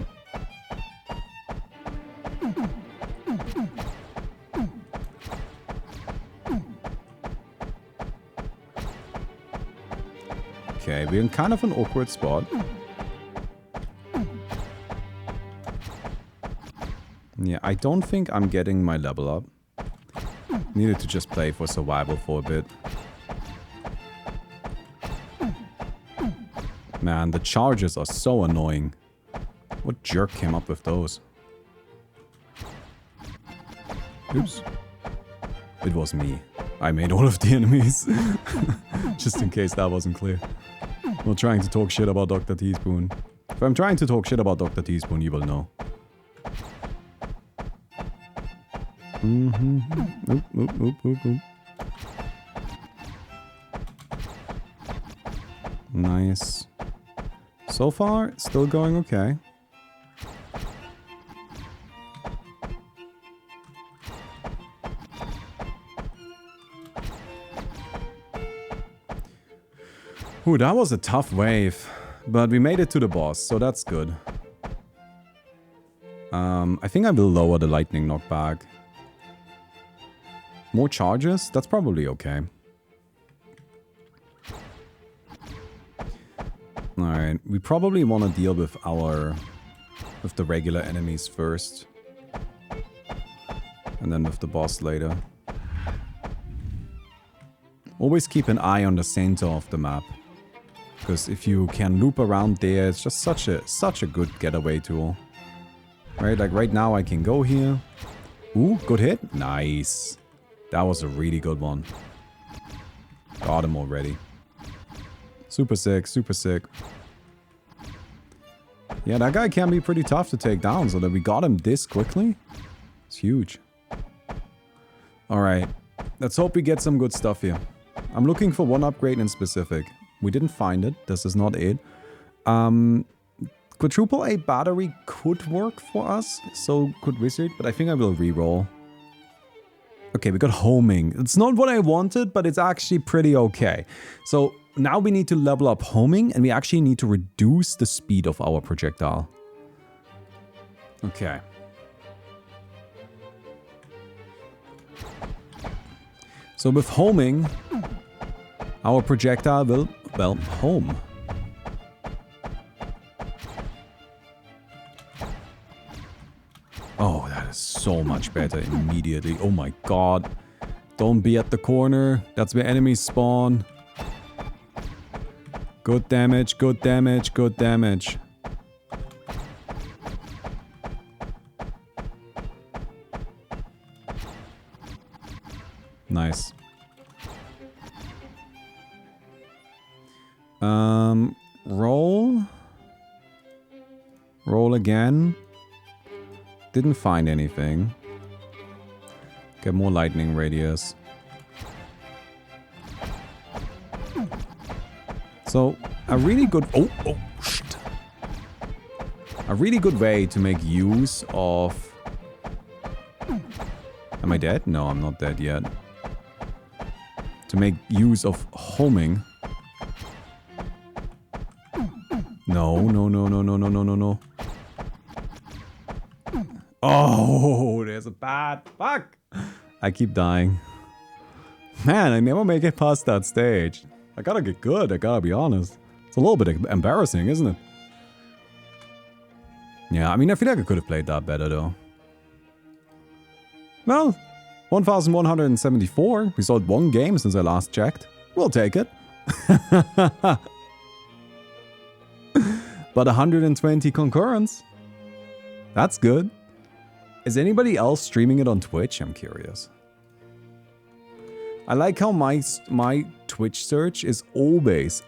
[SPEAKER 1] Okay, we're in kind of an awkward spot. Yeah, I don't think I'm getting my level up. Needed to just play for survival for a bit. Man, the charges are so annoying. What jerk came up with those? Oops. It was me. I made all of the enemies. Just in case that wasn't clear. Not trying to talk shit about Dr. Teaspoon. If I'm trying to talk shit about Dr. Teaspoon, you will know. Oop, oop, oop, oop, oop. Nice. So far, still going okay. Ooh, that was a tough wave. But we made it to the boss, so that's good. I think I will lower the lightning knockback. More charges? That's probably okay. Alright, we probably want to deal with the regular enemies first. And then with the boss later. Always keep an eye on the center of the map. Because if you can loop around there, it's just such a good getaway tool. Right, like right now I can go here. Ooh, good hit. Nice. That was a really good one. Got him already. Super sick, super sick. Yeah, that guy can be pretty tough to take down, so that we got him this quickly. It's huge. Alright, let's hope we get some good stuff here. I'm looking for one upgrade in specific. We didn't find it. This is not it. Quadruple A battery could work for us. So could Wizard, but I think I will reroll. Okay, we got homing. It's not what I wanted, but it's actually pretty okay. So now we need to level up homing, and we actually need to reduce the speed of our projectile. Okay. So with homing, our projectile will, well, home. Oh, that is so much better immediately. Oh my god. Don't be at the corner. That's where enemies spawn. Good damage, good damage, good damage. Nice. roll. Roll again. Didn't find anything. Get more lightning radius. So, a really good... Oh, shit. A really good way to make use of... Am I dead? No, I'm not dead yet. To make use of homing. No. Oh, there's a bat. Fuck. I keep dying. Man, I never make it past that stage. I gotta get good, I gotta be honest. It's a little bit embarrassing, isn't it? Yeah, I mean, I feel like I could have played that better, though. Well, 1,174. We sold one game since I last checked. We'll take it. But 120 concurrents. That's good. Is anybody else streaming it on Twitch? I'm curious. I like how my Twitch search is always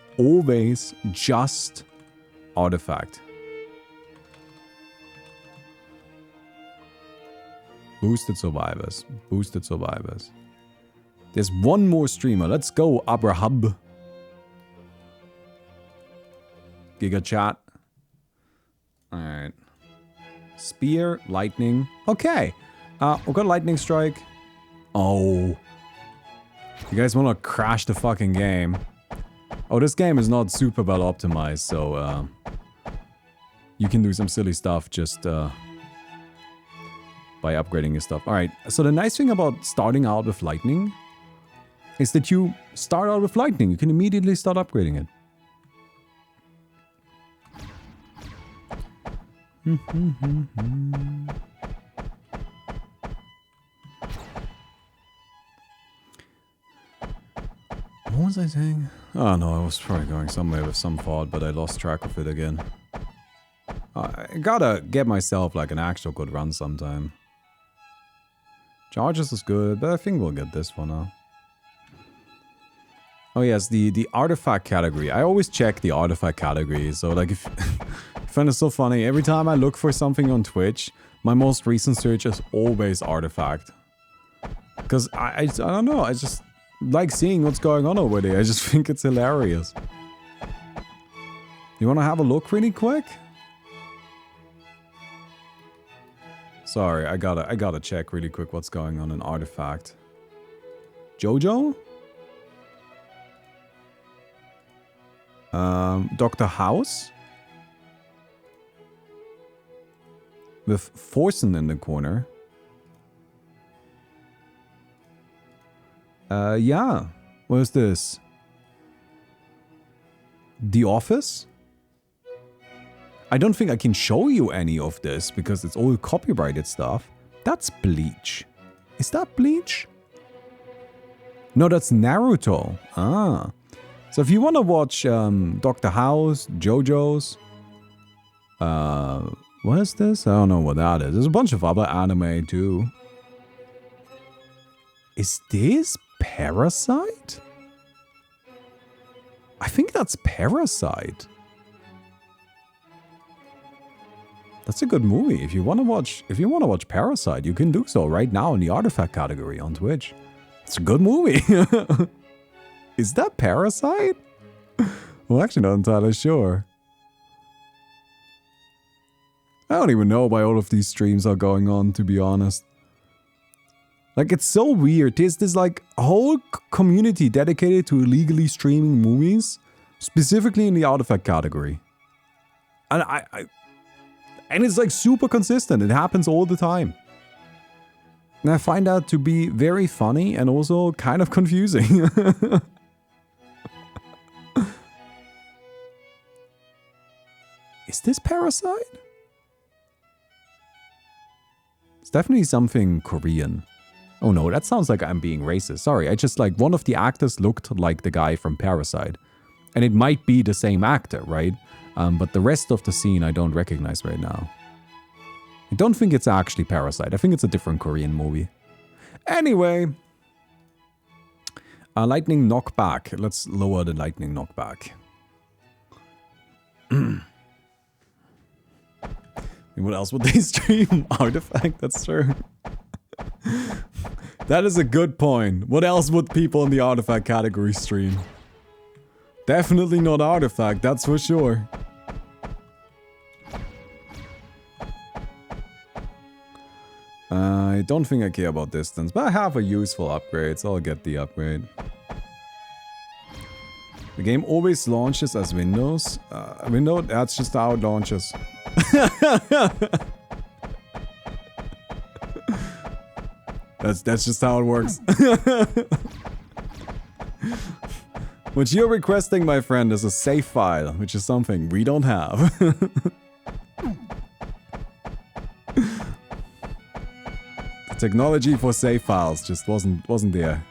[SPEAKER 1] just artifact. Boosted survivors. Boosted survivors. There's one more streamer. Let's go, Abraham. Giga chat. Alright. Spear, lightning. Okay. We've got lightning strike. Oh. You guys want to crash the fucking game. Oh, this game is not super well optimized, so you can do some silly stuff just by upgrading your stuff. Alright, so the nice thing about starting out with lightning is that you start out with lightning. You can immediately start upgrading it. What was I saying? Oh no, I was probably going somewhere with some thought, but I lost track of it again. I gotta get myself like an actual good run sometime. Charges is good, but I think we'll get this for now. Oh yes, the artifact category. I always check the artifact category, so like if... I find it so funny, every time I look for something on Twitch, my most recent search is always artifact. Because I don't know, I just like seeing what's going on over there. I just think it's hilarious. You want to have a look really quick? Sorry, I gotta check really quick what's going on in artifact. Jojo? Dr. House? With Forsen in the corner. Yeah. What is this? The Office? I don't think I can show you any of this because it's all copyrighted stuff. That's Bleach. Is that Bleach? No, that's Naruto. Ah. So if you want to watch Dr. House, JoJo's, what is this? I don't know what that is. There's a bunch of other anime too. Is this Parasite? I think that's Parasite. That's a good movie. If you want to watch Parasite, you can do so right now in the artifact category on Twitch. It's a good movie. Is that Parasite? Well, actually not entirely sure. I don't even know why all of these streams are going on, to be honest. Like, it's so weird. There's this, like, whole community dedicated to illegally streaming movies, specifically in the artifact category. And and it's, like, super consistent. It happens all the time. And I find that to be very funny and also kind of confusing. Is this Parasite? It's definitely something Korean. Oh no, that sounds like I'm being racist. Sorry, I just like one of the actors looked like the guy from Parasite. And it might be the same actor, right? But the rest of the scene I don't recognize right now. I don't think it's actually Parasite. I think it's a different Korean movie. Anyway. Lightning knockback. Let's lower the lightning knockback. What else would they stream? Artifact, that's true. That is a good point. What else would people in the Artifact category stream? Definitely not Artifact, that's for sure. I don't think I care about distance, but I have a useful upgrade, so I'll get the upgrade. The game always launches as Windows. Windows, that's just how it launches. That's just how it works. What you're requesting, my friend, is a save file, which is something we don't have. The technology for save files just wasn't there.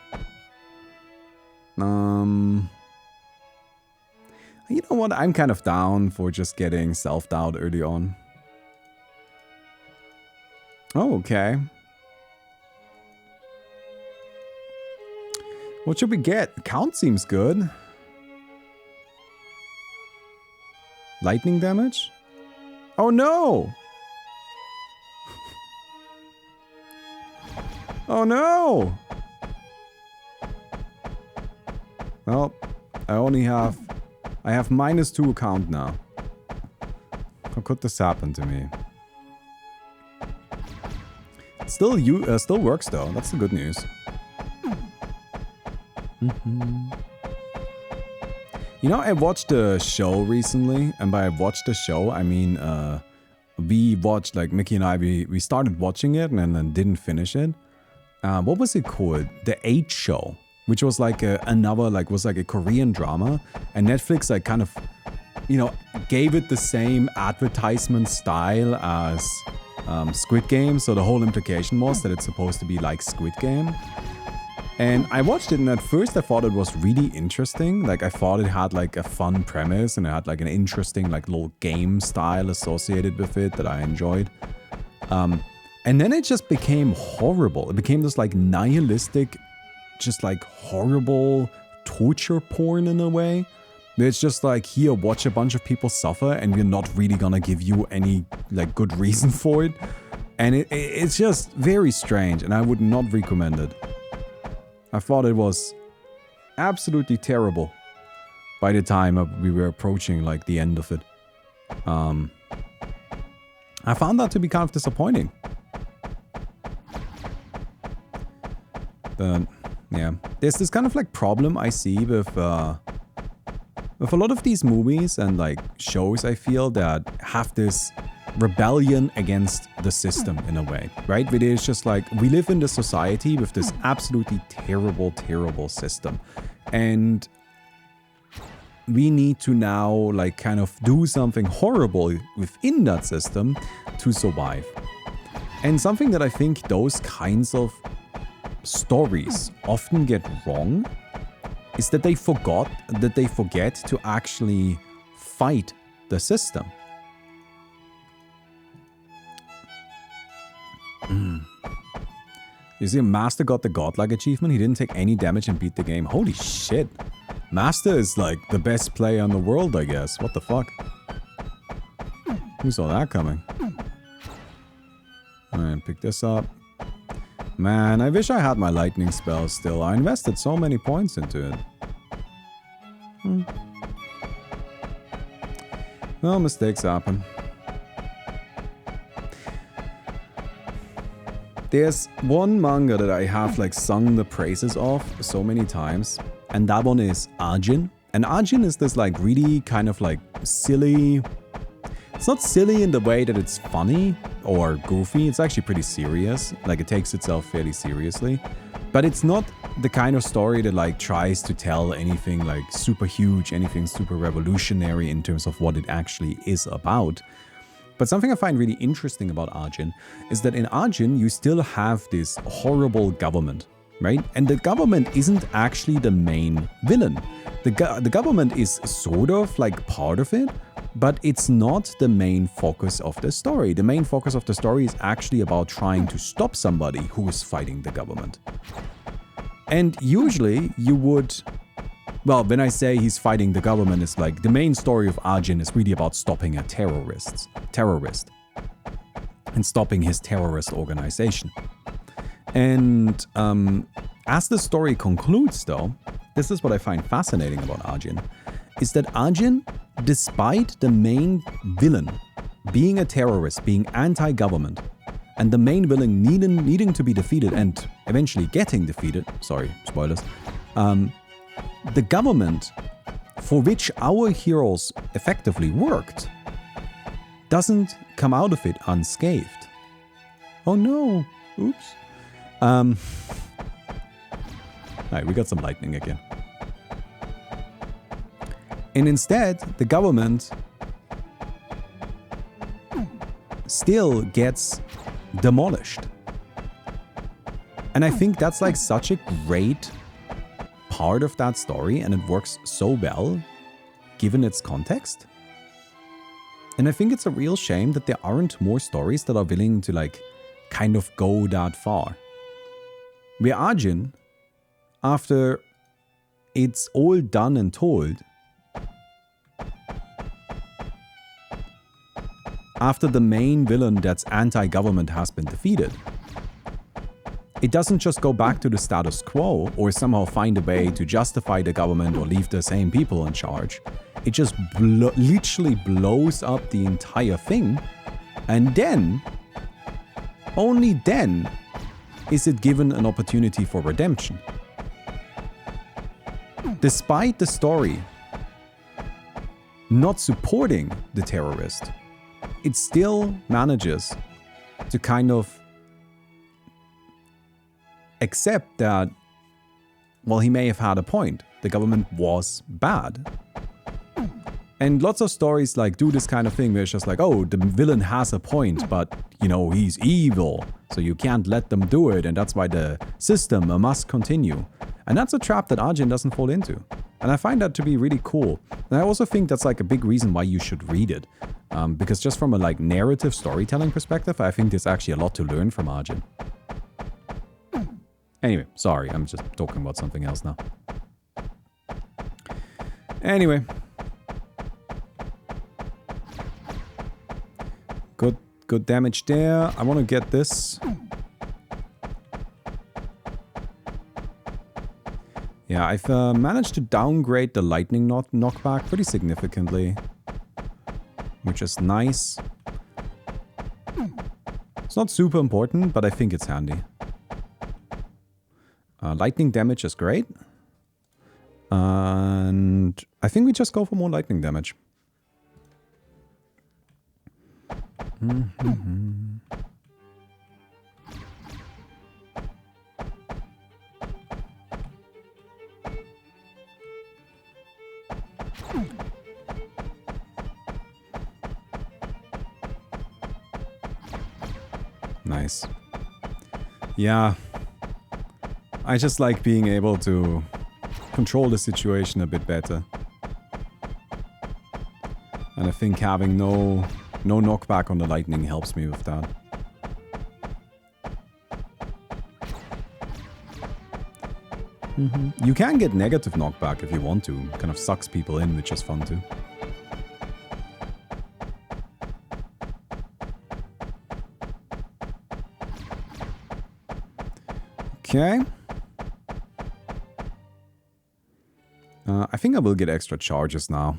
[SPEAKER 1] You know what? I'm kind of down for just getting selfed out early on. Oh, okay. What should we get? Count seems good. Lightning damage? Oh no! Oh no! Well, I have -2 count now. How could this happen to me? Still works though. That's the good news. You know, I watched a show recently, and by watched the show, I mean we watched, like Mickey and I, we started watching it and then didn't finish it. What was it called? The 8 Show, which was like was like a Korean drama, and Netflix like kind of, you know, gave it the same advertisement style as Squid Game. So the whole implication was that it's supposed to be like Squid Game. And I watched it, and at first I thought it was really interesting. Like, I thought it had like a fun premise, and it had like an interesting like little game style associated with it that I enjoyed. And then it just became horrible. It became this like nihilistic, just like horrible torture porn in a way. It's just like, here, watch a bunch of people suffer, and we're not really gonna give you any like good reason for it. And it's just very strange, and I would not recommend it. I thought it was absolutely terrible by the time we were approaching like the end of it. I found that to be kind of disappointing. But yeah, there's this kind of like problem I see with a lot of these movies and like shows, I feel, that have this rebellion against the system in a way, right? It is just like, we live in this society with this absolutely terrible, terrible system. And we need to now like kind of do something horrible within that system to survive. And something that I think those kinds of stories often get wrong is that they forget to actually fight the system. You see, Master got the godlike achievement. He didn't take any damage and beat the game. Holy shit. Master is like the best player in the world, I guess. What the fuck? Who saw that coming? Alright, pick this up. Man, I wish I had my lightning spell still. I invested so many points into it. Well, mistakes happen. There's one manga that I have like sung the praises of so many times, and that one is Ajin. And Ajin is this like really kind of like silly... It's not silly in the way that it's funny or goofy, it's actually pretty serious. Like, it takes itself fairly seriously. But it's not the kind of story that like tries to tell anything like super huge, anything super revolutionary in terms of what it actually is about. But something I find really interesting about Ajin is that in Ajin, you still have this horrible government, right? And the government isn't actually the main villain. The government is sort of like part of it, but it's not the main focus of the story. The main focus of the story is actually about trying to stop somebody who is fighting the government. And usually you would Well, when I say he's fighting the government, it's like the main story of Arjun is really about stopping a terrorist. And stopping his terrorist organization. And as the story concludes, though, this is what I find fascinating about Arjun, is that Arjun, despite the main villain being a terrorist, being anti-government, and the main villain needing to be defeated and eventually getting defeated, sorry, spoilers, the government for which our heroes effectively worked doesn't come out of it unscathed. Oh no, oops. Alright, we got some lightning again. And instead, the government still gets demolished. And I think that's like such a great part of that story, and it works so well given its context. And I think it's a real shame that there aren't more stories that are willing to like kind of go that far. Where Arjun, after it's all done and told, after the main villain that's anti-government has been defeated, it doesn't just go back to the status quo or somehow find a way to justify the government or leave the same people in charge. It just literally blows up the entire thing, and then, only then, is it given an opportunity for redemption. Despite the story not supporting the terrorist, it still manages to kind of accept that, well, he may have had a point. The government was bad. And lots of stories like do this kind of thing where it's just like, oh, the villain has a point, but, you know, he's evil, so you can't let them do it, and that's why the system must continue. And that's a trap that Arjun doesn't fall into. And I find that to be really cool. And I also think that's like a big reason why you should read it. Because just from a like narrative storytelling perspective, I think there's actually a lot to learn from Arjun. Anyway, sorry, I'm just talking about something else now. Anyway. Good damage there. I want to get this. Yeah, I've managed to downgrade the lightning knockback pretty significantly, which is nice. It's not super important, but I think it's handy. Lightning damage is great. And I think we just go for more lightning damage. Nice. Yeah. I just like being able to control the situation a bit better. And I think having no knockback on the lightning helps me with that. You can get negative knockback if you want to. Kind of sucks people in, which is fun too. Okay. I think I will get extra charges now.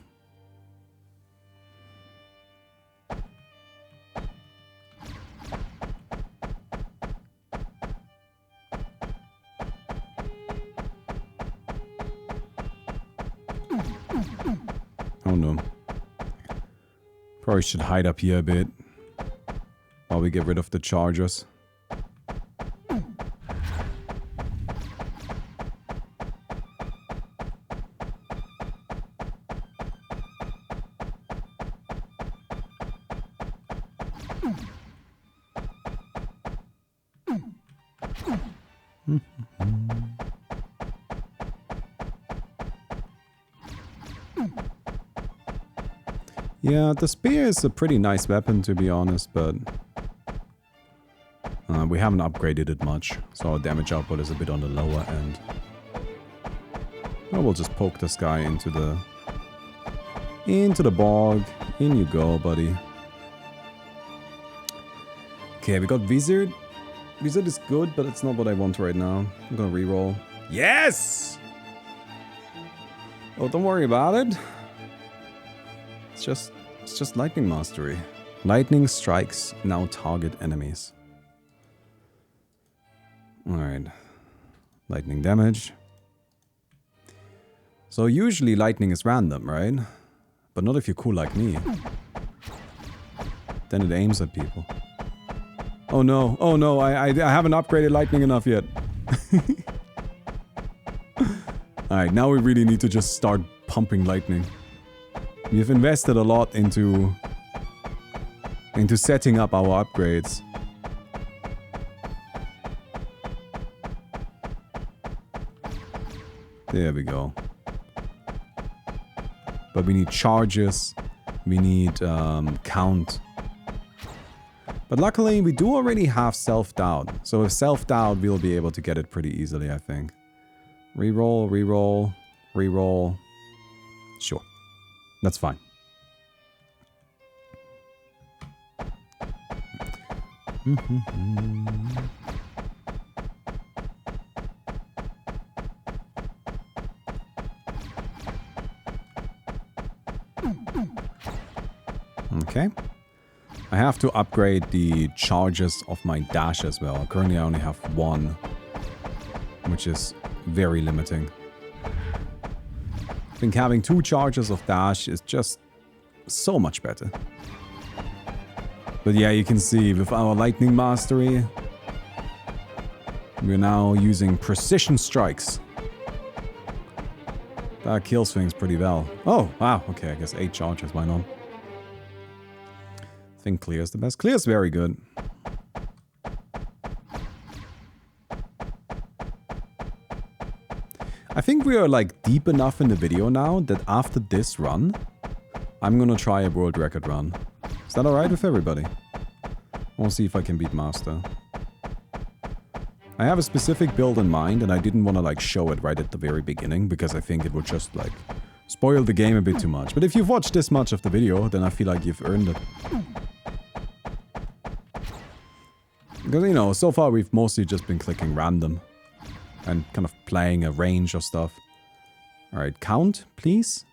[SPEAKER 1] Oh no. Probably should hide up here a bit while we get rid of the chargers. Yeah, the spear is a pretty nice weapon, to be honest, but we haven't upgraded it much, so our damage output is a bit on the lower end. Or we'll just poke this guy into the bog. In you go, buddy. Okay, we got Wizard. Wizard is good, but it's not what I want right now. I'm gonna reroll. Yes! Oh, don't worry about it. It's just lightning mastery. Lightning strikes now target enemies. Alright. Lightning damage. So usually lightning is random, right? But not if you're cool like me. Then it aims at people. Oh no, I haven't upgraded lightning enough yet. Alright, now we really need to just start pumping lightning. We've invested a lot into setting up our upgrades. There we go. But we need charges. We need count. But luckily, we do already have self-doubt. So with self-doubt, we'll be able to get it pretty easily, I think. Reroll, reroll, reroll. Sure. That's fine. Okay. I have to upgrade the charges of my dash as well. Currently I only have one, which is very limiting. I think having 2 charges of dash is just so much better. But yeah, you can see with our lightning mastery, we're now using precision strikes. That kills things pretty well. Oh, wow. Okay, I guess 8 charges, why not? I think clear is the best. Clear is very good. I think we are like deep enough in the video now that after this run, I'm gonna try a world record run. Is that alright with everybody? We'll see if I can beat Master. I have a specific build in mind and I didn't want to like show it right at the very beginning because I think it would just like spoil the game a bit too much. But if you've watched this much of the video, then I feel like you've earned it. Because, you know, so far we've mostly just been clicking random and kind of playing a range of stuff. Alright, count, please.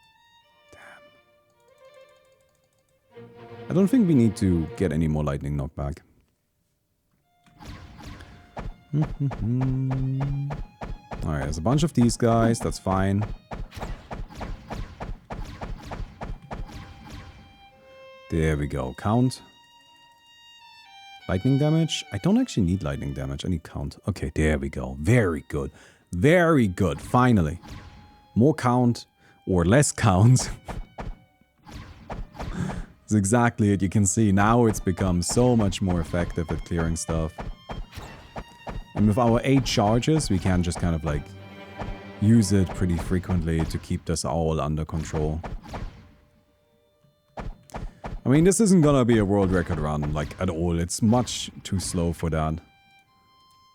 [SPEAKER 1] Damn. I don't think we need to get any more lightning knockback. Alright, there's a bunch of these guys, that's fine. There we go, count. Lightning damage? I don't actually need lightning damage, I need count. Okay, there we go. Very good. Very good, finally. More count, or less count. That's exactly it, you can see. Now it's become so much more effective at clearing stuff. And with our 8 charges, we can just kind of like use it pretty frequently to keep this all under control. I mean, this isn't gonna be a world record run, like, at all. It's much too slow for that.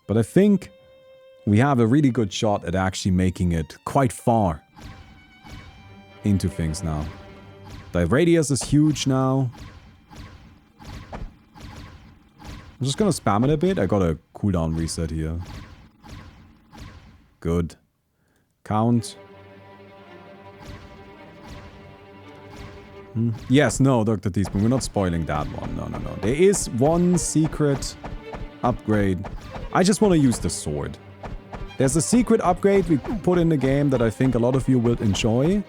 [SPEAKER 1] But I think we have a really good shot at actually making it quite far into things now. The radius is huge now. I'm just gonna spam it a bit. I got a cooldown reset here. Good. Count. Yes, no, Dr. Teaspoon, we're not spoiling that one. No, no, no. There is one secret upgrade. I just want to use the sword. There's a secret upgrade we put in the game that I think a lot of you will enjoy.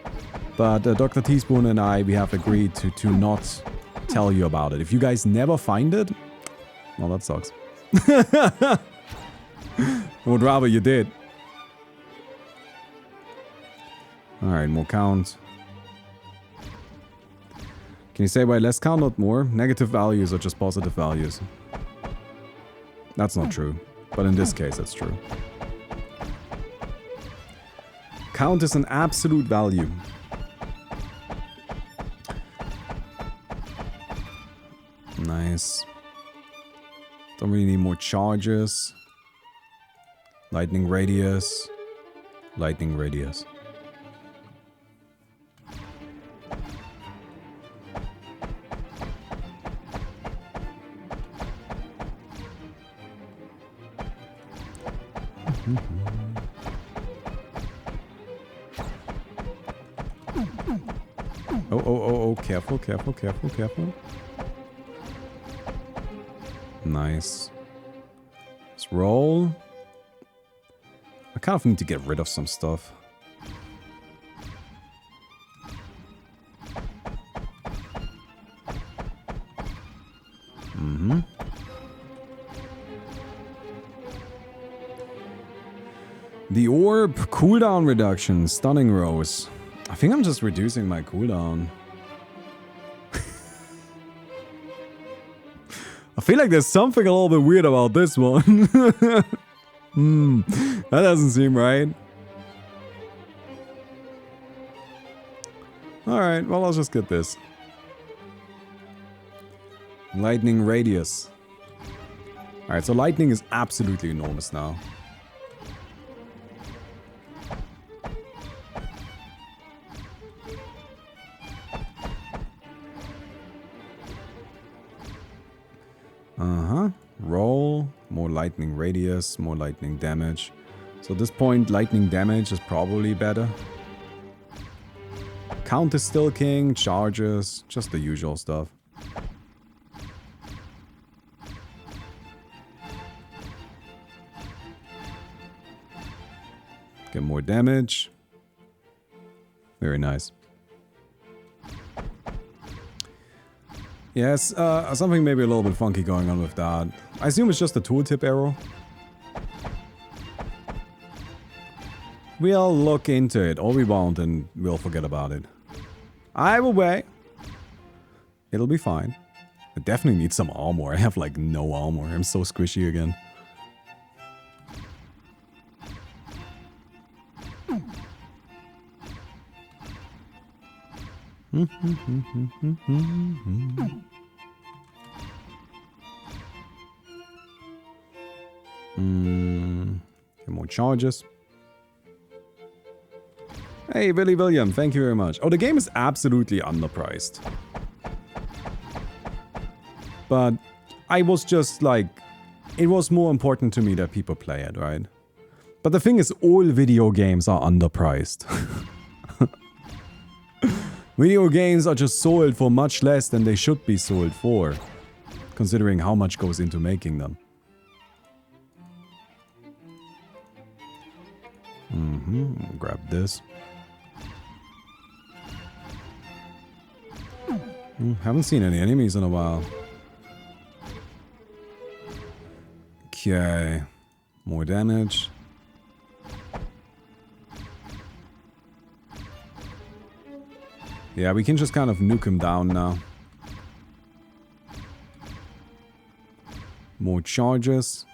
[SPEAKER 1] But Dr. Teaspoon and I, we have agreed to not tell you about it. If you guys never find it, well, that sucks. I would rather you did. Alright, more count. Can you say why less count, not more? Negative values are just positive values. That's not true. But in this case, that's true. Count is an absolute value. Nice. Don't really need more charges. Lightning radius. Lightning radius. Oh, careful, careful, careful, careful. Nice. Let's roll. I kind of need to get rid of some stuff. The orb, cooldown reduction, stunning rose. I think I'm just reducing my cooldown. I feel like there's something a little bit weird about this one. That doesn't seem right. Alright, well, I'll just get this. Lightning radius. Alright, so lightning is absolutely enormous now. Roll, more lightning radius, more lightning damage. So at this point, lightning damage is probably better. Count is still king, charges, just the usual stuff. Get more damage. Very nice. Yes, something maybe a little bit funky going on with that. I assume it's just a tooltip arrow. We'll look into it, or we won't, and we'll forget about it. Either way, it'll be fine. I definitely need some armor. I have like no armor. I'm so squishy again. Get more charges. Hey, Billy William, thank you very much. Oh, the game is absolutely underpriced. But I was just like, it was more important to me that people play it, right? But the thing is, all video games are underpriced. Video games are just sold for much less than they should be sold for, considering how much goes into making them. Grab this. Haven't seen any enemies in a while. Okay. More damage. Yeah, we can just kind of nuke him down now. More charges.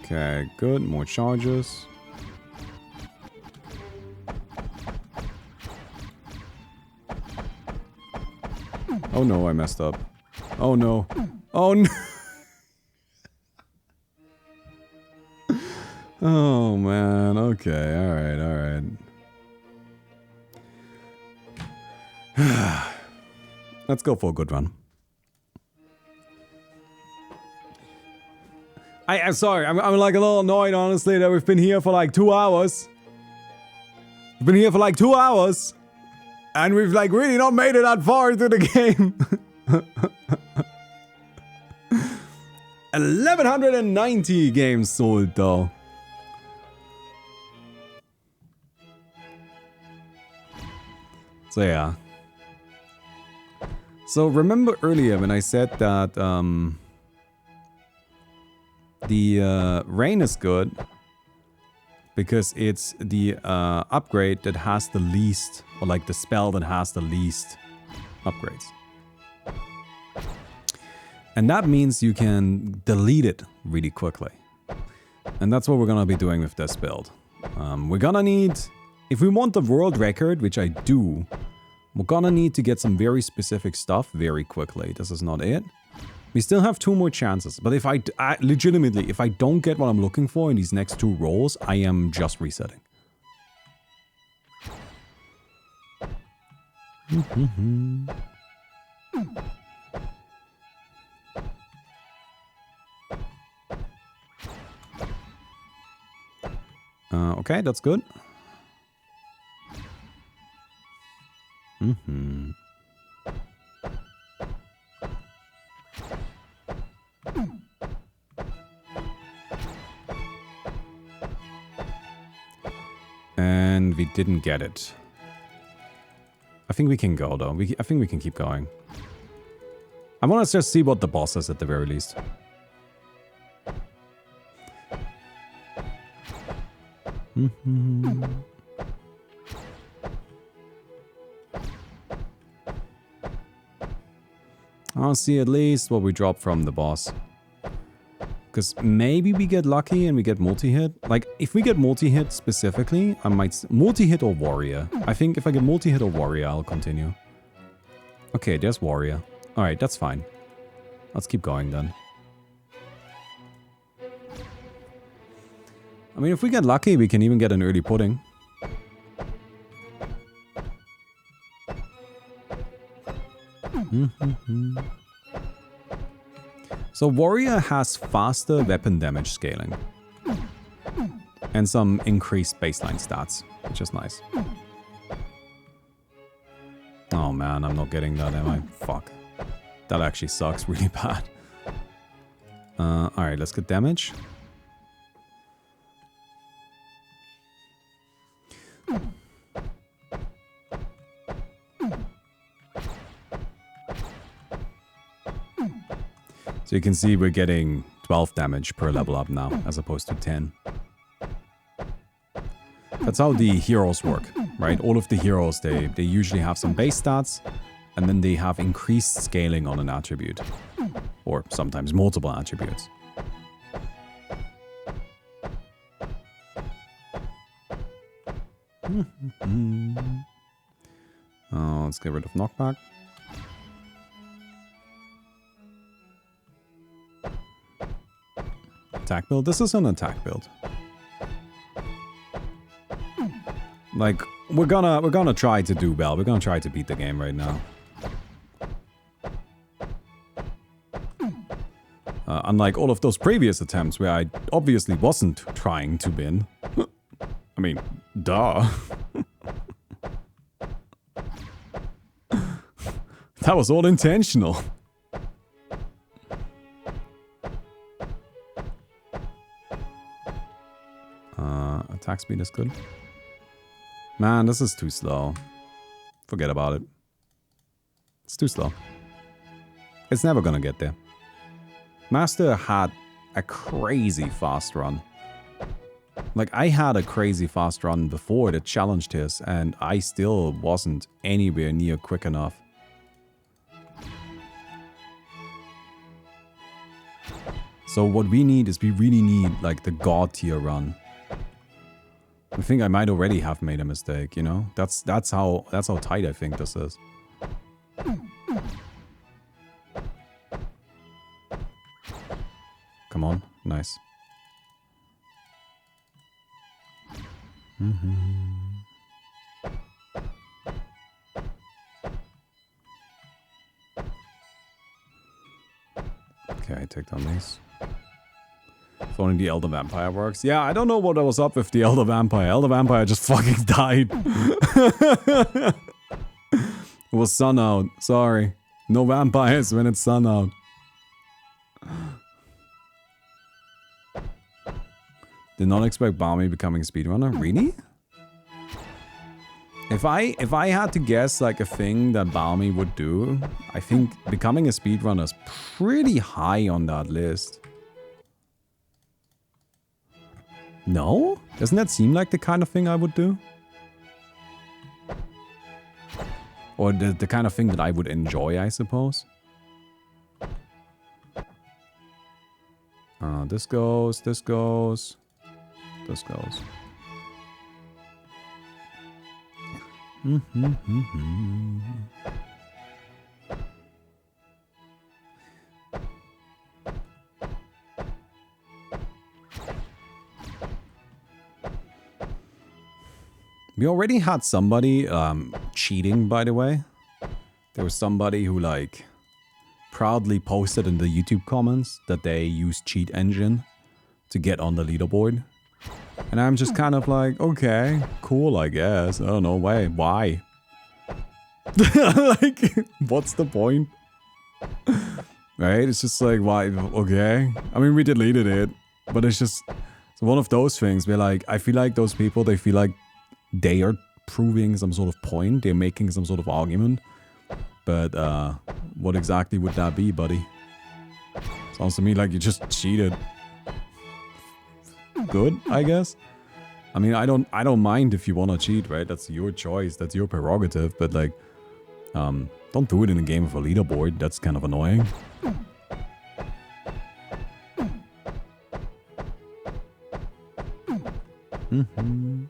[SPEAKER 1] Okay, good. More charges. Oh no, I messed up. Oh no. Oh no. Oh man, okay, alright. Let's go for a good run. I'm sorry, I'm like a little annoyed honestly that we've been here for like 2 hours. We've been here for like 2 hours. And we've like really not made it that far into the game. 1190 games sold though. So yeah. So remember earlier when I said that the rain is good because it's the upgrade that has the least, or like the spell that has the least upgrades. And that means you can delete it really quickly. And that's what we're gonna be doing with this build. We're gonna need, if we want the world record, which I do, we're gonna need to get some very specific stuff very quickly. This is not it. We still have 2 more chances, but if I legitimately, if I don't get what I'm looking for in these next 2 rolls, I am just resetting. Okay, that's good. And we didn't get it. I think we can go, though. I think we can keep going. I want to just see what the boss is at the very least. I'll see at least what we drop from the boss. Because maybe we get lucky and we get multi-hit. Like, if we get multi-hit specifically, I might... Multi-hit or warrior. I think if I get multi-hit or warrior, I'll continue. Okay, there's warrior. Alright, that's fine. Let's keep going then. I mean, if we get lucky, we can even get an early pudding. So warrior has faster weapon damage scaling. And some increased baseline stats, which is nice. Oh man, I'm not getting that, am I? Fuck. That actually sucks really bad. Alright, let's get damage. So you can see we're getting 12 damage per level up now, as opposed to 10. That's how the heroes work, right? All of the heroes, they usually have some base stats, and then they have increased scaling on an attribute. Or sometimes multiple attributes. Let's get rid of knockback. Attack build? This is an attack build. Like, we're gonna try to do well. We're gonna try to beat the game right now. Unlike all of those previous attempts where I obviously wasn't trying to win. I mean, duh. That was all intentional. Attack speed is good. Man, this is too slow. Forget about it. It's too slow. It's never gonna get there. Master had a crazy fast run. Like, I had a crazy fast run before that challenged his, and I still wasn't anywhere near quick enough. So what we need is we really need, like, the god tier run. I think I might already have made a mistake, you know? That's how tight I think this is. Come on, nice. Okay, take down these. If only the Elder Vampire works. Yeah, I don't know what was up with the Elder Vampire. Elder Vampire just fucking died. It was sun out. Sorry. No vampires when it's sun out. Did not expect Baumi becoming a speedrunner. Really? If I had to guess like a thing that Baumi would do, I think becoming a speedrunner is pretty high on that list. No? Doesn't that seem like the kind of thing I would do? Or the kind of thing that I would enjoy, I suppose. This goes, this goes, this goes. We already had somebody cheating, by the way. There was somebody who like proudly posted in the YouTube comments that they use cheat engine to get on the leaderboard. And I'm just kind of like, okay, cool, I guess. I don't know, why? Like, what's the point? Right? It's just like, why? Okay. I mean, we deleted it, but it's just it's one of those things where, like, I feel like those people, they feel like they are proving some sort of point. They're making some sort of argument. But, what exactly would that be, buddy? Sounds to me like you just cheated. Good, I guess. I mean, I don't mind if you want to cheat, right? That's your choice. That's your prerogative. But, like, don't do it in a game of a leaderboard. That's kind of annoying. Mm-hmm.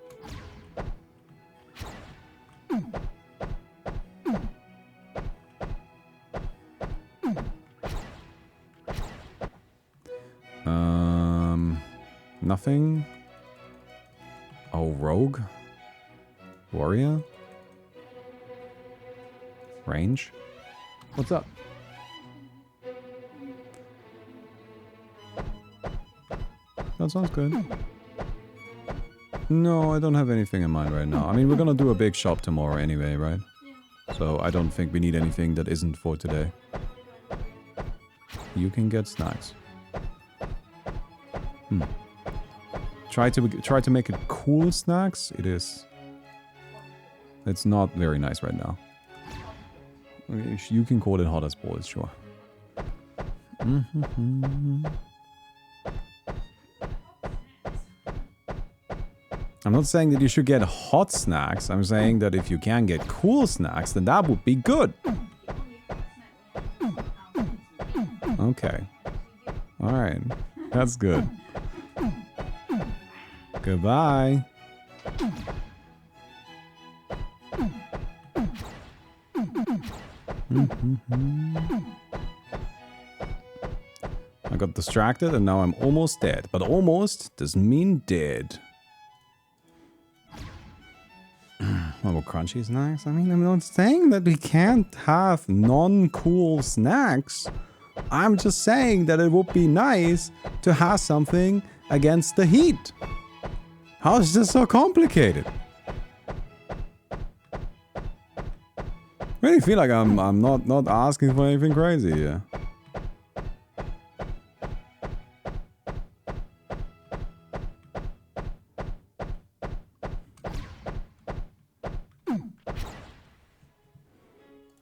[SPEAKER 1] Nothing. Oh, rogue? Warrior? Range? What's up? That sounds good. No, I don't have anything in mind right now. I mean, we're gonna do a big shop tomorrow anyway, right? Yeah. So I don't think we need anything that isn't for today. You can get snacks. Try to make it cool snacks. It is. It's not very nice right now. You can call it hot as balls, sure. I'm not saying that you should get hot snacks. I'm saying that if you can get cool snacks, then that would be good. Okay. Alright. That's good. Goodbye. I got distracted and now I'm almost dead. But almost doesn't mean dead. Little crunchy snacks? I mean, I'm not saying that we can't have non-cool snacks. I'm just saying that it would be nice to have something against the heat. How is this so complicated? I really feel like I'm not asking for anything crazy here.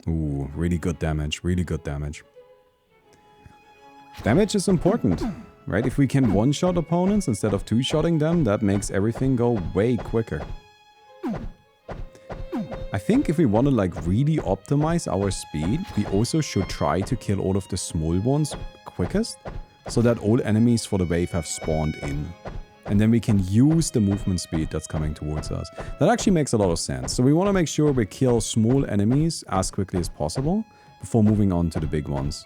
[SPEAKER 1] Ooh, really good damage, really good damage. Damage is important, right? If we can one-shot opponents instead of two-shotting them, that makes everything go way quicker. I think if we want to like really optimize our speed, we also should try to kill all of the small ones quickest, so that all enemies for the wave have spawned in. And then we can use the movement speed that's coming towards us. That actually makes a lot of sense. So we want to make sure we kill small enemies as quickly as possible before moving on to the big ones.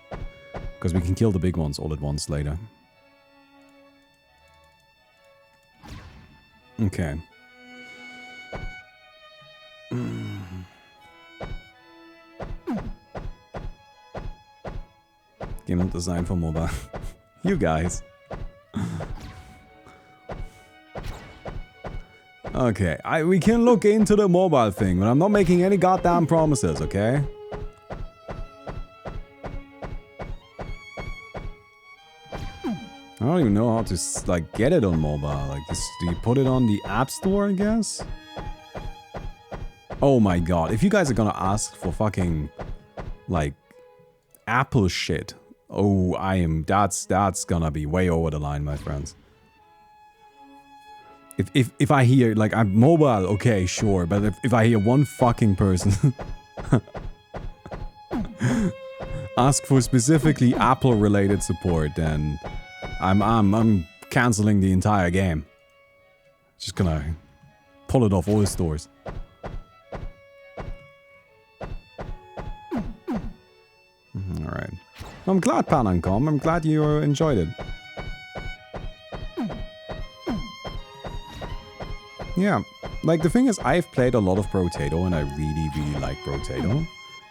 [SPEAKER 1] Because we can kill the big ones all at once later. Okay. Game not designed for mobile. You guys. Okay, we can look into the mobile thing, but I'm not making any goddamn promises, okay? I don't even know how to, like, get it on mobile. Like, do you put it on the App Store, I guess? Oh my god, if you guys are gonna ask for fucking, like, Apple shit, oh, that's gonna be way over the line, my friends. If I hear, like, I'm mobile, okay, sure, but if I hear one fucking person ask for specifically Apple-related support, then I'm canceling the entire game. Just gonna pull it off all the stores. Alright. I'm glad, Panancom. I'm glad you enjoyed it. Yeah. Like, the thing is, I've played a lot of Brotato, and I really, really like Brotato.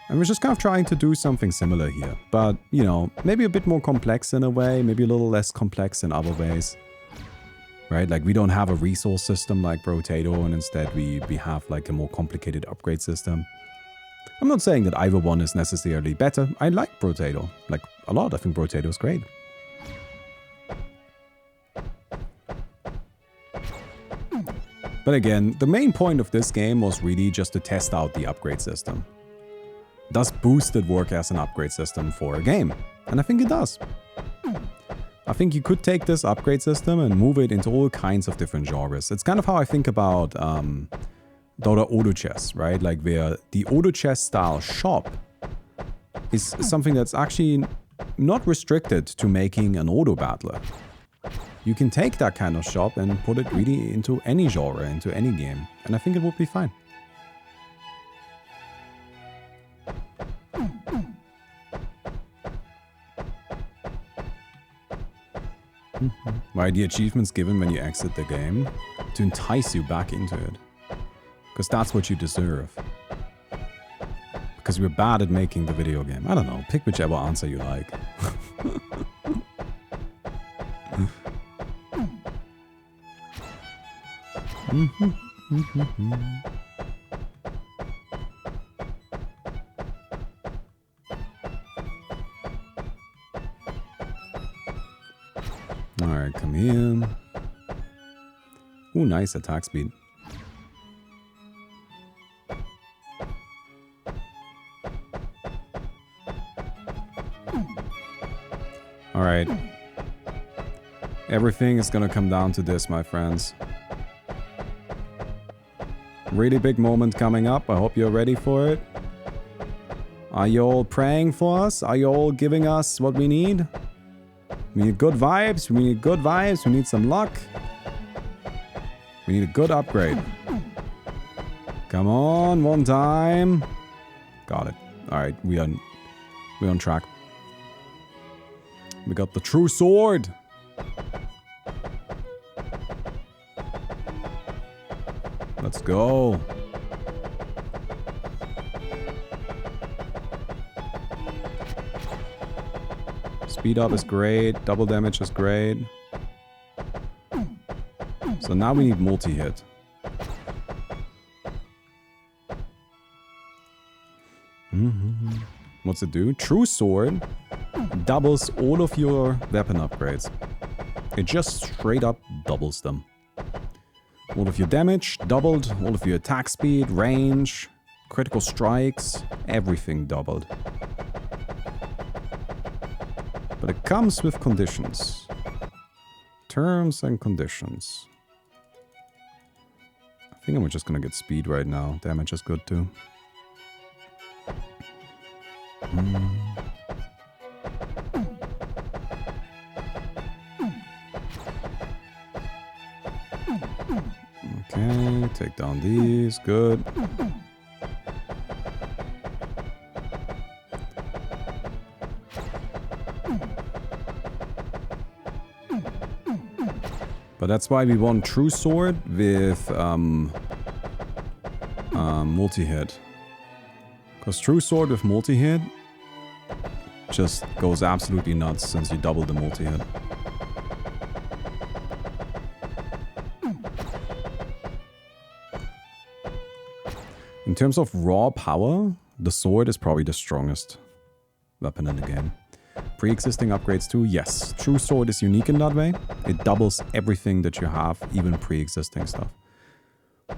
[SPEAKER 1] And we're just kind of trying to do something similar here. But, you know, maybe a bit more complex in a way, maybe a little less complex in other ways. Right? Like we don't have a resource system like Brotato, and instead we have like a more complicated upgrade system. I'm not saying that either one is necessarily better. I like Brotato, like a lot. I think Brotato is great. But again, the main point of this game was really just to test out the upgrade system. Does boosted work as an upgrade system for a game? And I think it does. I think you could take this upgrade system and move it into all kinds of different genres. It's kind of how I think about Dota Auto Chess, right? Like where the Auto Chess style shop is something that's actually not restricted to making an auto battler. You can take that kind of shop and put it really into any genre, into any game. And I think it would be fine. Why are the achievements given when you exit the game? To entice you back into it. Because that's what you deserve. Because we're bad at making the video game. I don't know, pick whichever answer you like. Alright, come in. Ooh, nice attack speed. Alright. Everything is gonna come down to this, my friends. Really big moment coming up. I hope you're ready for it. Are you all praying for us? Are you all giving us what we need? We need good vibes. We need good vibes. We need some luck. We need a good upgrade. Come on, one time. Got it. All right, we're on track. We got the true sword. Let's go. Speed up is great. Double damage is great. So now we need multi-hit. What's it do? True sword doubles all of your weapon upgrades. It just straight up doubles them. All of your damage doubled, all of your attack speed, range, critical strikes, everything doubled. But it comes with conditions. Terms and conditions. I think I'm just gonna get speed right now. Damage is good too. Okay, take down these. Good. But that's why we want True Sword with multi-hit. Because True Sword with multi-hit just goes absolutely nuts since you double the multi-hit. In terms of raw power, the sword is probably the strongest weapon in the game. Pre-existing upgrades too? Yes. True Sword is unique in that way. It doubles everything that you have, even pre-existing stuff.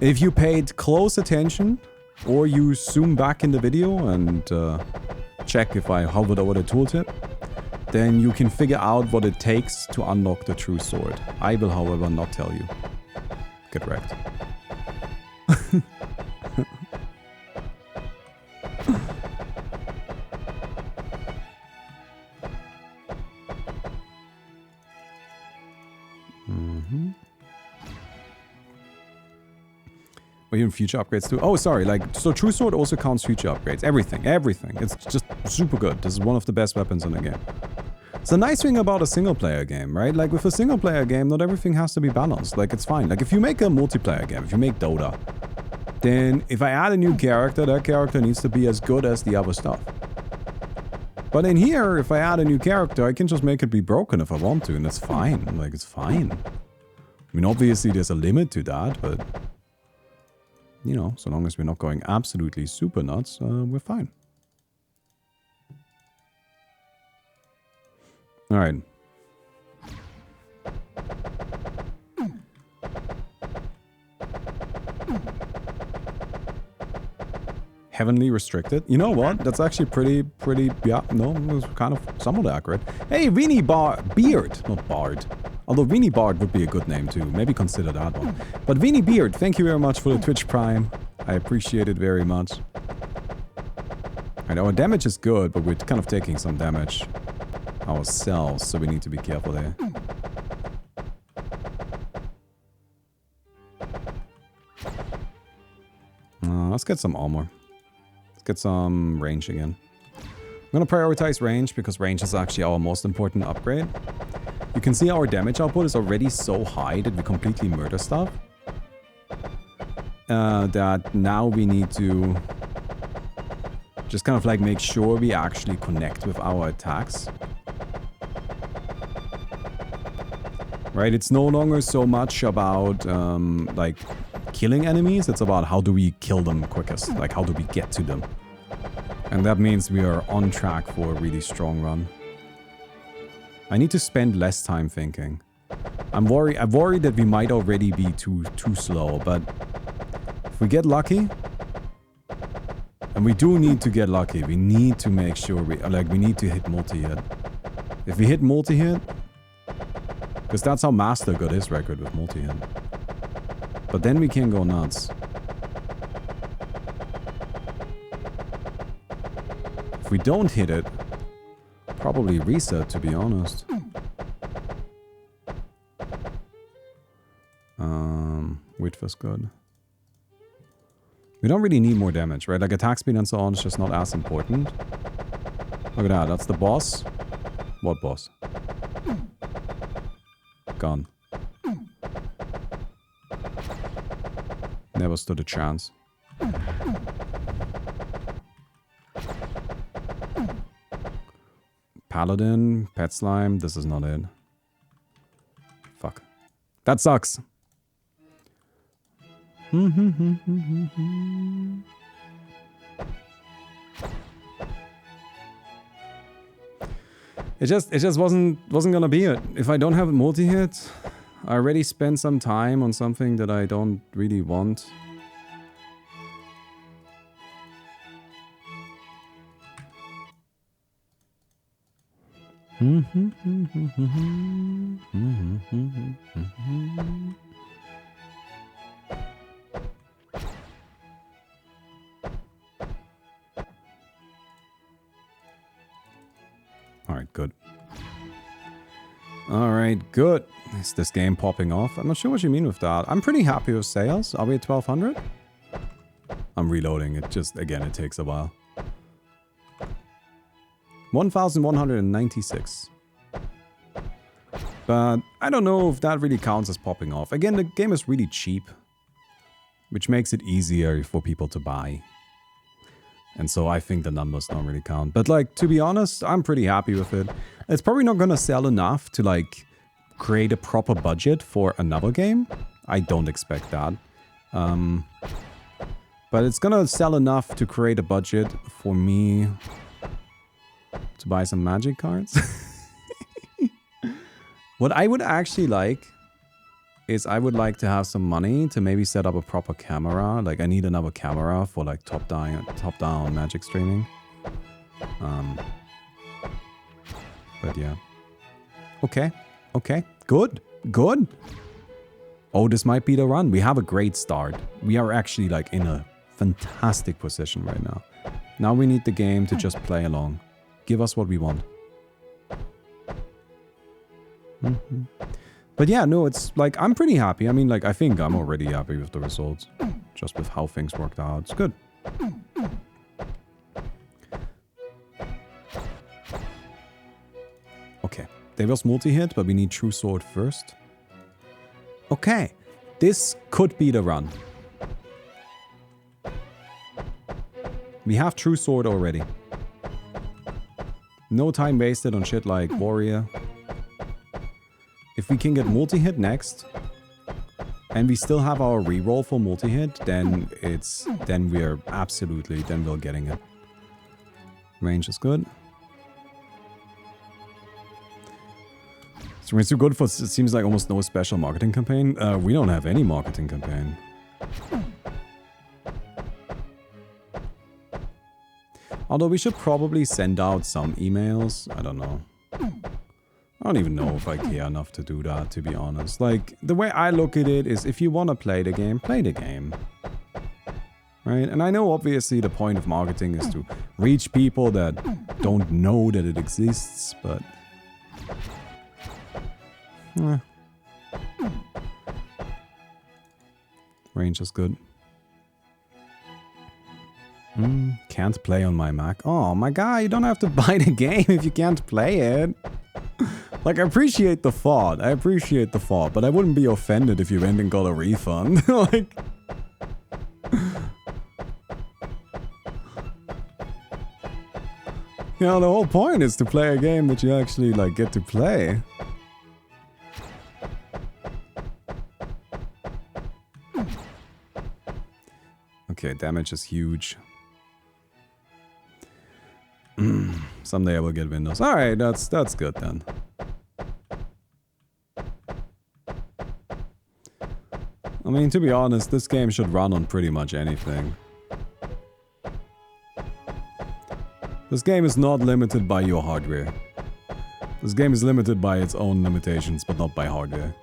[SPEAKER 1] If you paid close attention, or you zoom back in the video and check if I hovered over the tooltip, then you can figure out what it takes to unlock the True Sword. I will, however, not tell you. Get wrecked. Or even future upgrades too. Oh, sorry, like, so True Sword also counts future upgrades. Everything. It's just super good. This is one of the best weapons in the game. It's a nice thing about a single player game, right? Like, with a single player game, not everything has to be balanced. Like, it's fine. Like, if you make a multiplayer game, if you make Dota, then if I add a new character, that character needs to be as good as the other stuff. But in here, if I add a new character, I can just make it be broken if I want to, and that's fine. Like, it's fine. I mean, obviously there's a limit to that, but... You know, so long as we're not going absolutely super nuts, we're fine. Alright. Heavenly restricted. You know what? That's actually pretty, yeah, no, it was kind of somewhat accurate. Hey, Weenie Beard, not Bard. Although Weenie Bard would be a good name too. Maybe consider that one. But Weenie Beard, thank you very much for the Twitch Prime. I appreciate it very much. Alright, our damage is good, but we're kind of taking some damage ourselves, so we need to be careful there. Let's get some armor. Let's get some range again. I'm gonna prioritize range because range is actually our most important upgrade. You can see our damage output is already so high that we completely murder stuff. That now we need to just kind of like make sure we actually connect with our attacks. Right? It's no longer so much about like killing enemies. It's about how do we kill them quickest. Like how do we get to them. And that means we are on track for a really strong run. I need to spend less time thinking. I'm worried that we might already be too slow, but if we get lucky, and we do need to get lucky, we need to make sure we need to hit multi-hit. If we hit multi-hit, because that's how Master got his record with multi-hit. But then we can go nuts. If we don't hit it, probably reset, to be honest. Width was good. We don't really need more damage, right? Like attack speed and so on is just not as important. Look at that, that's the boss. What boss? Gone. Never stood a chance. Paladin, Pet Slime, this is not it. Fuck. That sucks. It just wasn't gonna be it. If I don't have a multi-hit, I already spent some time on something that I don't really want. Alright, good. Alright, good. Is this game popping off? I'm not sure what you mean with that. I'm pretty happy with sales. Are we at 1200? I'm reloading. It just, again, it takes a while. 1196. But I don't know if that really counts as popping off. Again, the game is really cheap, which makes it easier for people to buy. And so I think the numbers don't really count. But like, to be honest, I'm pretty happy with it. It's probably not gonna sell enough to like create a proper budget for another game. I don't expect that. But it's gonna sell enough to create a budget for me to buy some magic cards. What I would actually like is I would like to have some money to maybe set up a proper camera. Like I need another camera for like top-down magic streaming. But yeah. Okay. Okay. Good. Good. Oh, this might be the run. We have a great start. We are actually like in a fantastic position right now. Now we need the game to just play along. Give us what we want. But yeah, no, it's like, I'm pretty happy. I mean, like, I think I'm already happy with the results. Just with how things worked out. It's good. Okay. There was multi-hit, but we need True Sword first. Okay. This could be the run. We have True Sword already. No time wasted on shit like Warrior. If we can get multi-hit next, and we still have our reroll for multi-hit, then we're absolutely, then we're getting it. Range is good. So it's too good for, it seems like almost no special marketing campaign. We don't have any marketing campaign. Although we should probably send out some emails. I don't know. I don't even know if I care enough to do that, to be honest. Like, the way I look at it is if you want to play the game, play the game. Right? And I know obviously the point of marketing is to reach people that don't know that it exists, but... Range is good. Can't play on my Mac. Oh, my guy, you don't have to buy the game if you can't play it. Like, I appreciate the thought. But I wouldn't be offended if you went and got a refund. Like... You know, the whole point is to play a game that you actually, like, get to play. Okay, damage is huge. Someday I will get Windows. Alright, that's good then. I mean, to be honest, this game should run on pretty much anything. This game is not limited by your hardware. This game is limited by its own limitations, but not by hardware.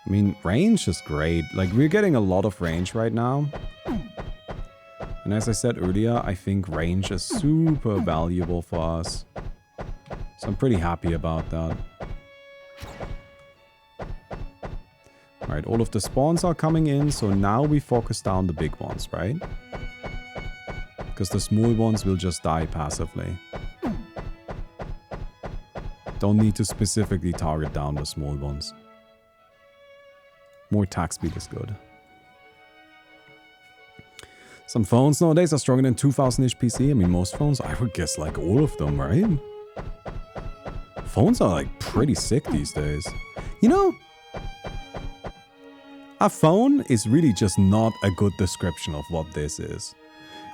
[SPEAKER 1] I mean, range is great. Like, we're getting a lot of range right now. And as I said earlier, I think range is super valuable for us. So I'm pretty happy about that. Alright, all of the spawns are coming in, so now we focus down the big ones, right? Because the small ones will just die passively. Don't need to specifically target down the small ones. More attack speed is good. Some phones nowadays are stronger than 2000-ish PC. I mean, most phones, I would guess like all of them, right? Phones are like pretty sick these days. You know, a phone is really just not a good description of what this is.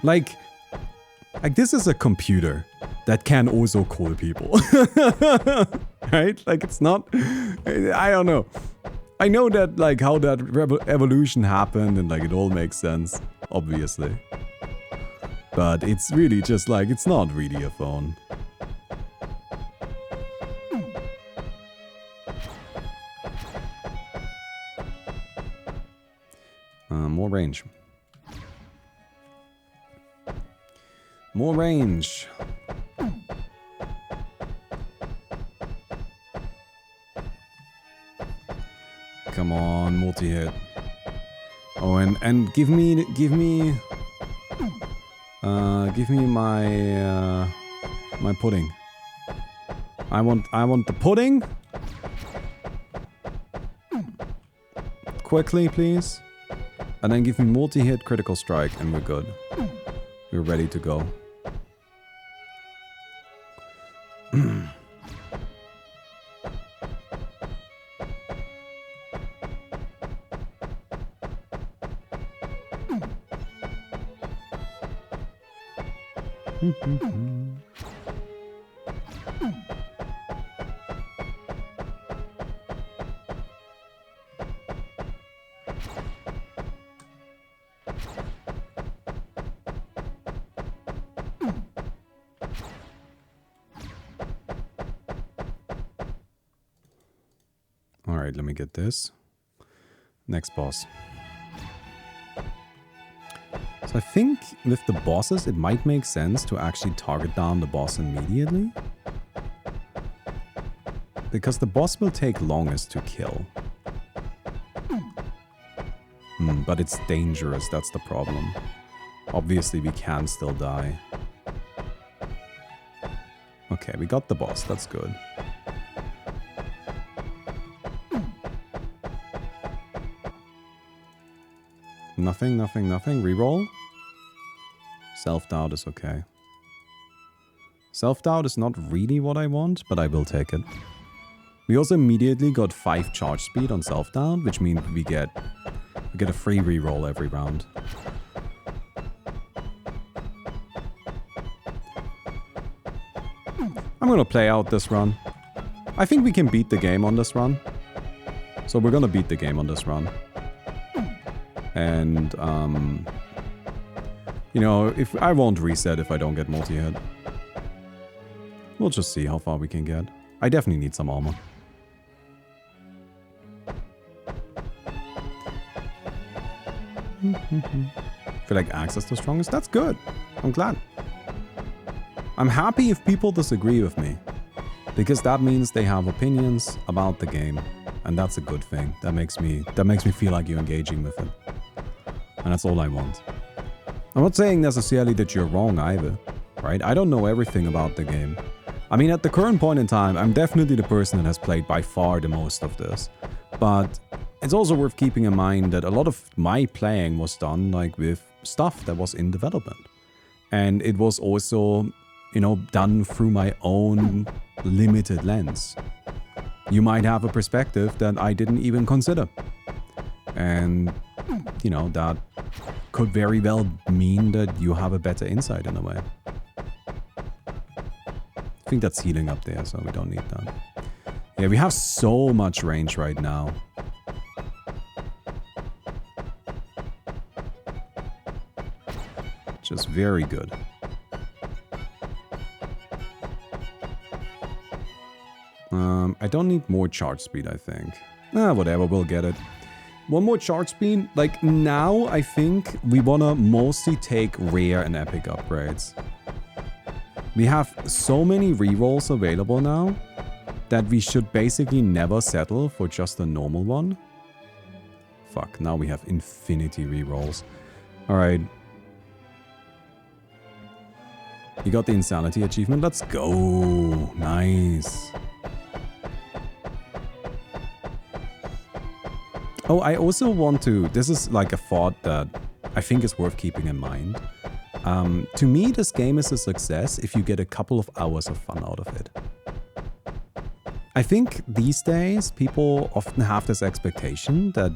[SPEAKER 1] Like this is a computer that can also call people. Right? Like, it's not, I don't know. I know that, like, how that evolution happened and, like, it all makes sense, obviously. But it's really just, like, it's not really a phone. More range. More range. Come on, multi-hit. Oh, and give me my pudding. I want the pudding. Quickly, please. And then give me multi-hit critical strike and we're good. We're ready to go. Alright, let me get this. Next boss. So I think with the bosses, it might make sense to actually target down the boss immediately. Because the boss will take longest to kill. But it's dangerous, that's the problem. Obviously, we can still die. Okay, we got the boss, that's good. Nothing, nothing, nothing. Reroll. Self-doubt is okay. Self-doubt is not really what I want, but I will take it. We also immediately got 5 charge speed on self-doubt, which means we get a free reroll every round. I'm gonna play out this run. I think we can beat the game on this run. So we're gonna beat the game on this run. And, you know, if I won't reset if I don't get multi-hit. We'll just see how far we can get. I definitely need some armor. I feel like Axe is the strongest. That's good. I'm glad. I'm happy if people disagree with me. Because that means they have opinions about the game. And that's a good thing. That makes me feel like you're engaging with it. And that's all I want. I'm not saying necessarily that you're wrong either, right? I don't know everything about the game. I mean, at the current point in time, I'm definitely the person that has played by far the most of this. But it's also worth keeping in mind that a lot of my playing was done like with stuff that was in development. And it was also, you know, done through my own limited lens. You might have a perspective that I didn't even consider. And, you know, that could very well mean that you have a better insight in a way. I think that's healing up there, so we don't need that. Yeah, we have so much range right now. Just very good. I don't need more charge speed, I think. Whatever, we'll get it. One more charge speed. Like, now, I think we wanna mostly take rare and epic upgrades. We have so many rerolls available now that we should basically never settle for just a normal one. Fuck, now we have infinity rerolls. Alright. You got the insanity achievement. Let's go. Nice. Oh, I also want to... This is like a thought that I think is worth keeping in mind. To me, this game is a success if you get a couple of hours of fun out of it. I think these days, people often have this expectation that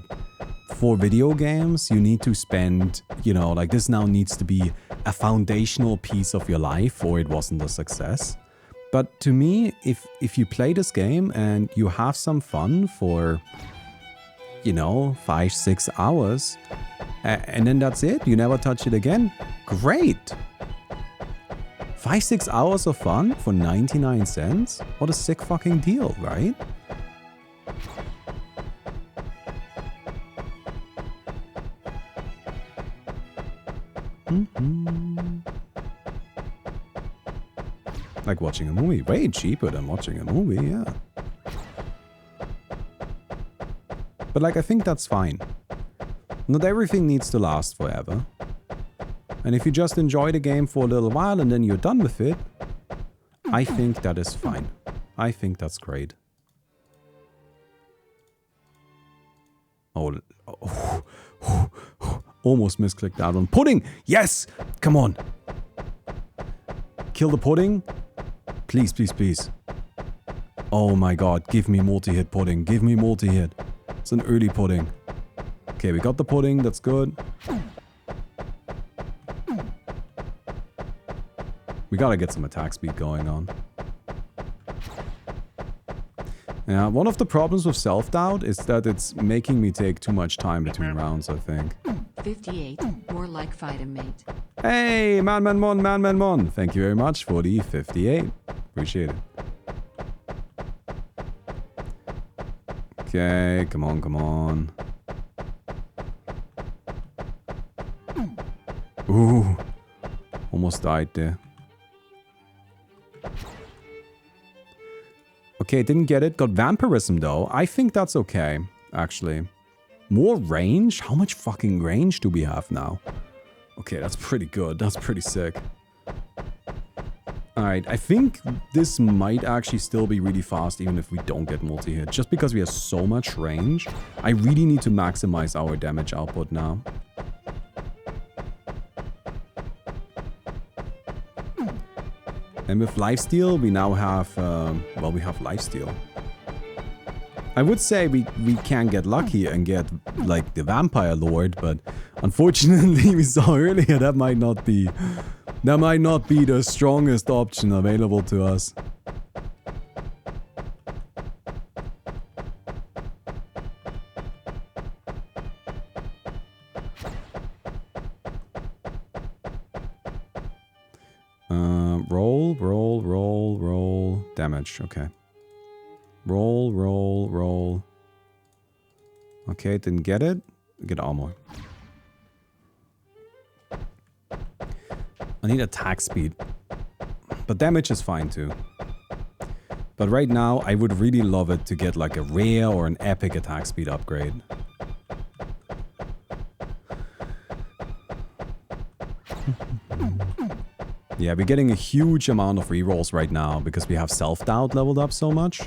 [SPEAKER 1] for video games, you need to spend, you know, like this now needs to be a foundational piece of your life or it wasn't a success. But to me, if you play this game and you have some fun for, you know, 5-6 hours, and then that's it, you never touch it again, great! 5-6 hours of fun for 99 cents? What a sick fucking deal, right? Like watching a movie. Way cheaper than watching a movie, yeah. But like, I think that's fine. Not everything needs to last forever. And if you just enjoy the game for a little while and then you're done with it, I think that is fine. I think that's great. Oh, almost misclicked that one. Pudding! Yes! Come on! Kill the pudding. Please, please, please. Oh my god, give me multi-hit pudding. Give me multi-hit. It's an early pudding. Okay, we got the pudding. That's good. We gotta get some attack speed going on. Yeah, one of the problems with self-doubt is that it's making me take too much time between rounds, I think.
[SPEAKER 2] 58, more like fight a mate.
[SPEAKER 1] Hey, man. Thank you very much for the 58. Appreciate it. Okay, come on. Ooh, almost died there. Okay, didn't get it. Got vampirism though. I think that's okay, actually. More range? How much fucking range do we have now? Okay, that's pretty good. That's pretty sick. Alright, I think this might actually still be really fast even if we don't get multi-hit. Just because we have so much range, I really need to maximize our damage output now. And with lifesteal, we now have, well, we have lifesteal. I would say we can get lucky and get, like, the Vampire Lord, but unfortunately, we saw earlier that might not be the strongest option available to us. Roll. Damage, okay. Roll. Okay, didn't get it. Get armor. I need attack speed. But damage is fine too. But right now, I would really love it to get like a rare or an epic attack speed upgrade. Yeah, we're getting a huge amount of rerolls right now because we have self-doubt leveled up so much.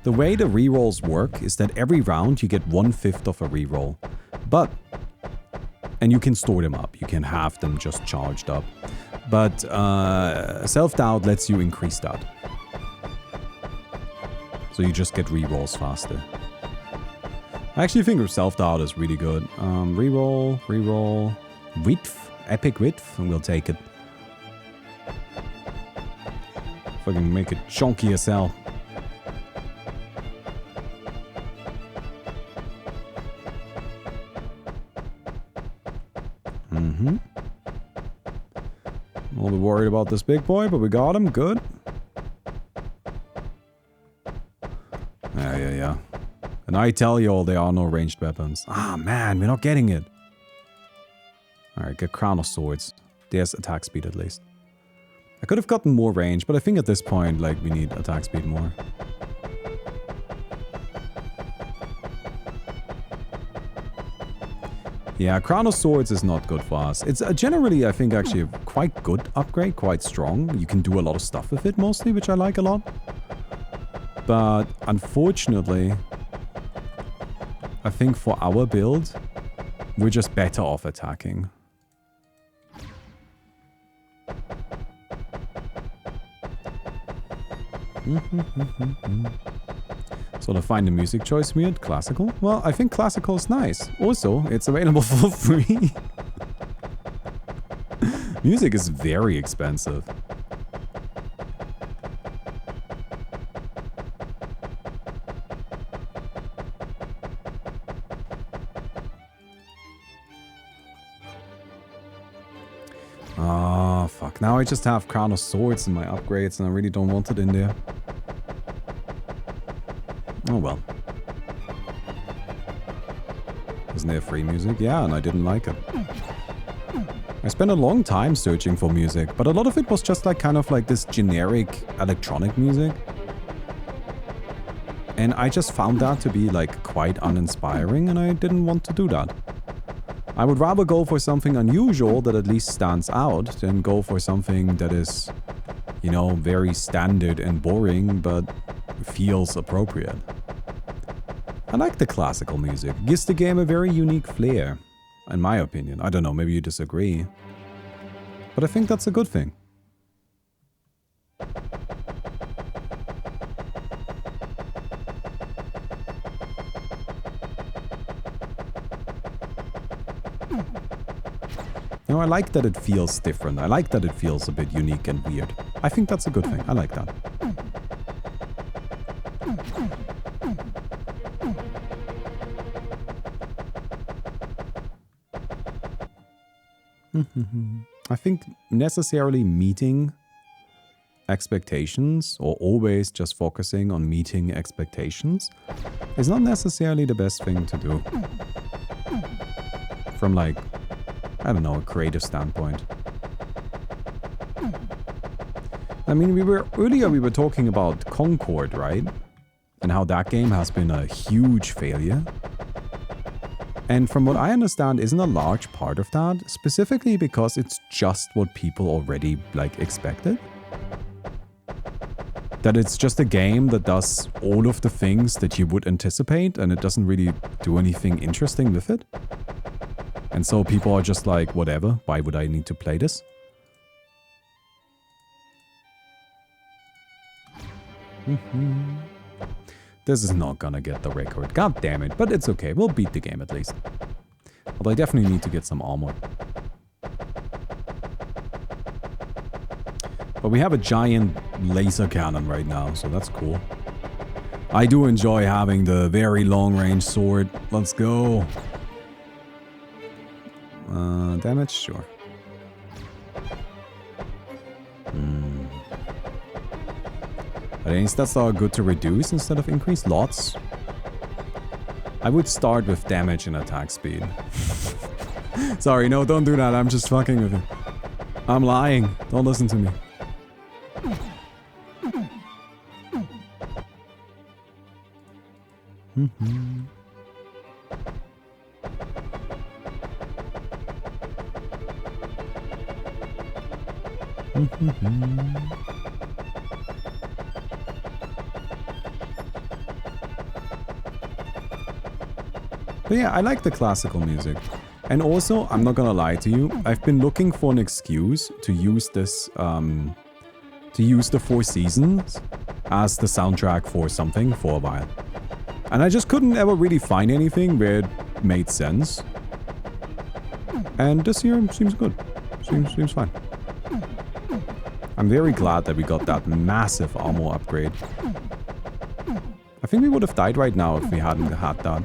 [SPEAKER 1] The way the rerolls work is that every round you get 1/5 of a reroll. But, and you can store them up. You can have them just charged up. But self-doubt lets you increase that. So you just get rerolls faster. I actually think self-doubt is really good. Reroll. Width. Epic width, and we'll take it. Fucking make it chunky as hell. A little bit worried about this big boy, but we got him. Good. Yeah. And I tell you all, there are no ranged weapons. Ah, man, we're not getting it. Alright, get Crown of Swords. There's attack speed at least. I could have gotten more range, but I think at this point, like, we need attack speed more. Yeah, Crown of Swords is not good for us. It's generally, I think, actually a quite good upgrade, quite strong. You can do a lot of stuff with it mostly, which I like a lot. But unfortunately, I think for our build, we're just better off attacking. So to find the music choice weird, classical? Well, I think classical is nice. Also, it's available for free. Music is very expensive. Ah, fuck. Now I just have Crown of Swords in my upgrades and I really don't want it in there. Oh well. Isn't there free music? Yeah, and I didn't like it. I spent a long time searching for music, but a lot of it was just like kind of like this generic electronic music. And I just found that to be like quite uninspiring and I didn't want to do that. I would rather go for something unusual that at least stands out than go for something that is, you know, very standard and boring but feels appropriate. I like the classical music. It gives the game a very unique flair, in my opinion. I don't know, maybe you disagree. But I think that's a good thing. You know, I like that it feels different. I like that it feels a bit unique and weird. I think that's a good thing. I like that. I think necessarily meeting expectations or always just focusing on meeting expectations is not necessarily the best thing to do. From like, I don't know, a creative standpoint. I mean, earlier we were talking about Concord, right? And how that game has been a huge failure. And from what I understand, isn't a large part of that, specifically because it's just what people already, like, expected. That it's just a game that does all of the things that you would anticipate, and it doesn't really do anything interesting with it. And so people are just like, whatever, why would I need to play this? This is not gonna get the record. God damn it. But it's okay. We'll beat the game at least. Although I definitely need to get some armor. But we have a giant laser cannon right now, so that's cool. I do enjoy having the very long-range sword. Let's go. Damage? Sure. But any stats that are good to reduce instead of increase? Lots. I would start with damage and attack speed. Sorry, no, don't do that. I'm just fucking with you. I'm lying. Don't listen to me. But yeah, I like the classical music. And also, I'm not gonna lie to you, I've been looking for an excuse to use this, to use the Four Seasons as the soundtrack for something for a while. And I just couldn't ever really find anything where it made sense. And this year seems good. Seems fine. I'm very glad that we got that massive armor upgrade. I think we would have died right now if we hadn't had that.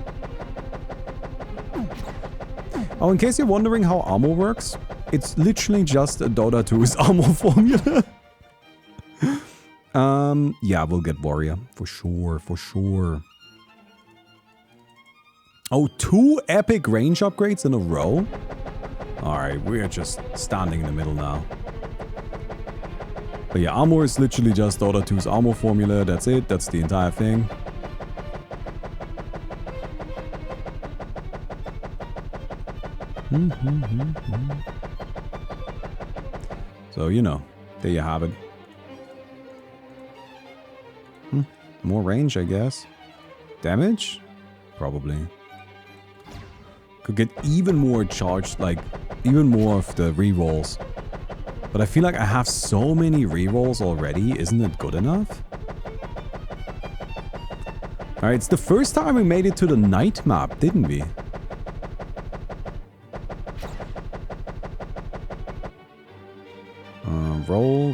[SPEAKER 1] Oh, in case you're wondering how armor works, it's literally just a Dota 2's armor formula. Yeah, we'll get Warrior. For sure. Oh, 2 epic range upgrades in a row? Alright, we're just standing in the middle now. But yeah, armor is literally just Dota 2's armor formula. That's it. That's the entire thing. So, you know, there you have it. More range, I guess. Damage? Probably. Could get even more charged, like, even more of the rerolls. But I feel like I have so many rerolls already. Isn't it good enough? Alright, it's the first time we made it to the night map, didn't we?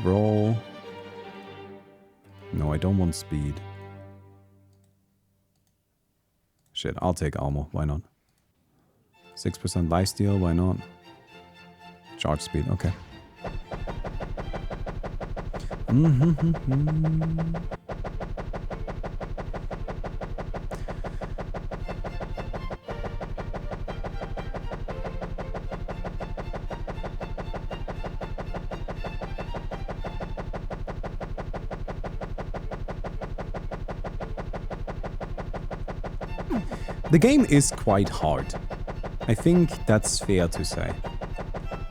[SPEAKER 1] Roll. No, I don't want speed. Shit, I'll take armor. Why not? 6% lifesteal, why not? Charge speed, okay. The game is quite hard. I think that's fair to say.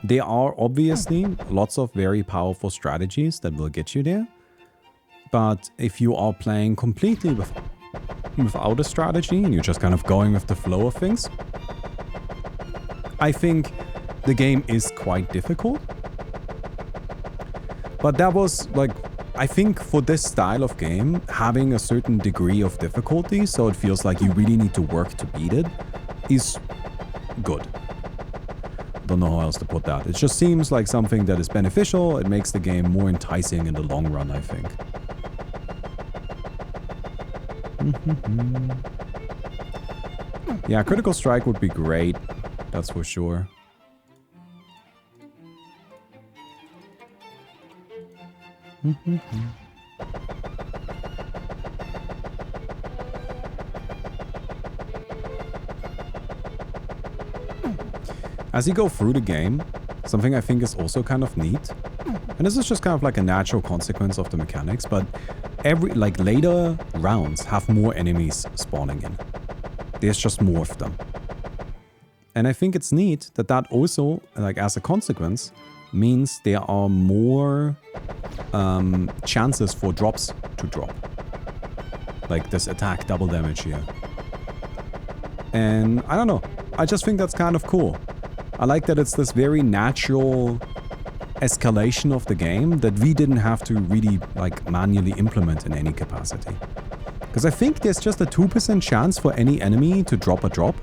[SPEAKER 1] There are obviously lots of very powerful strategies that will get you there. But if you are playing completely without a strategy and you're just kind of going with the flow of things, I think the game is quite difficult. But that was like, I think for this style of game, having a certain degree of difficulty, so it feels like you really need to work to beat it, is good. Don't know how else to put that. It just seems like something that is beneficial. It makes the game more enticing in the long run, I think. Yeah, Critical Strike would be great. That's for sure. As you go through the game, something I think is also kind of neat, and this is just kind of like a natural consequence of the mechanics, but later rounds have more enemies spawning in. There's just more of them. And I think it's neat that that also, like as a consequence, means there are more chances for drops to drop. Like this attack double damage here. And I don't know, I just think that's kind of cool. I like that it's this very natural escalation of the game that we didn't have to really like manually implement in any capacity. Because I think there's just a 2% chance for any enemy to drop a drop.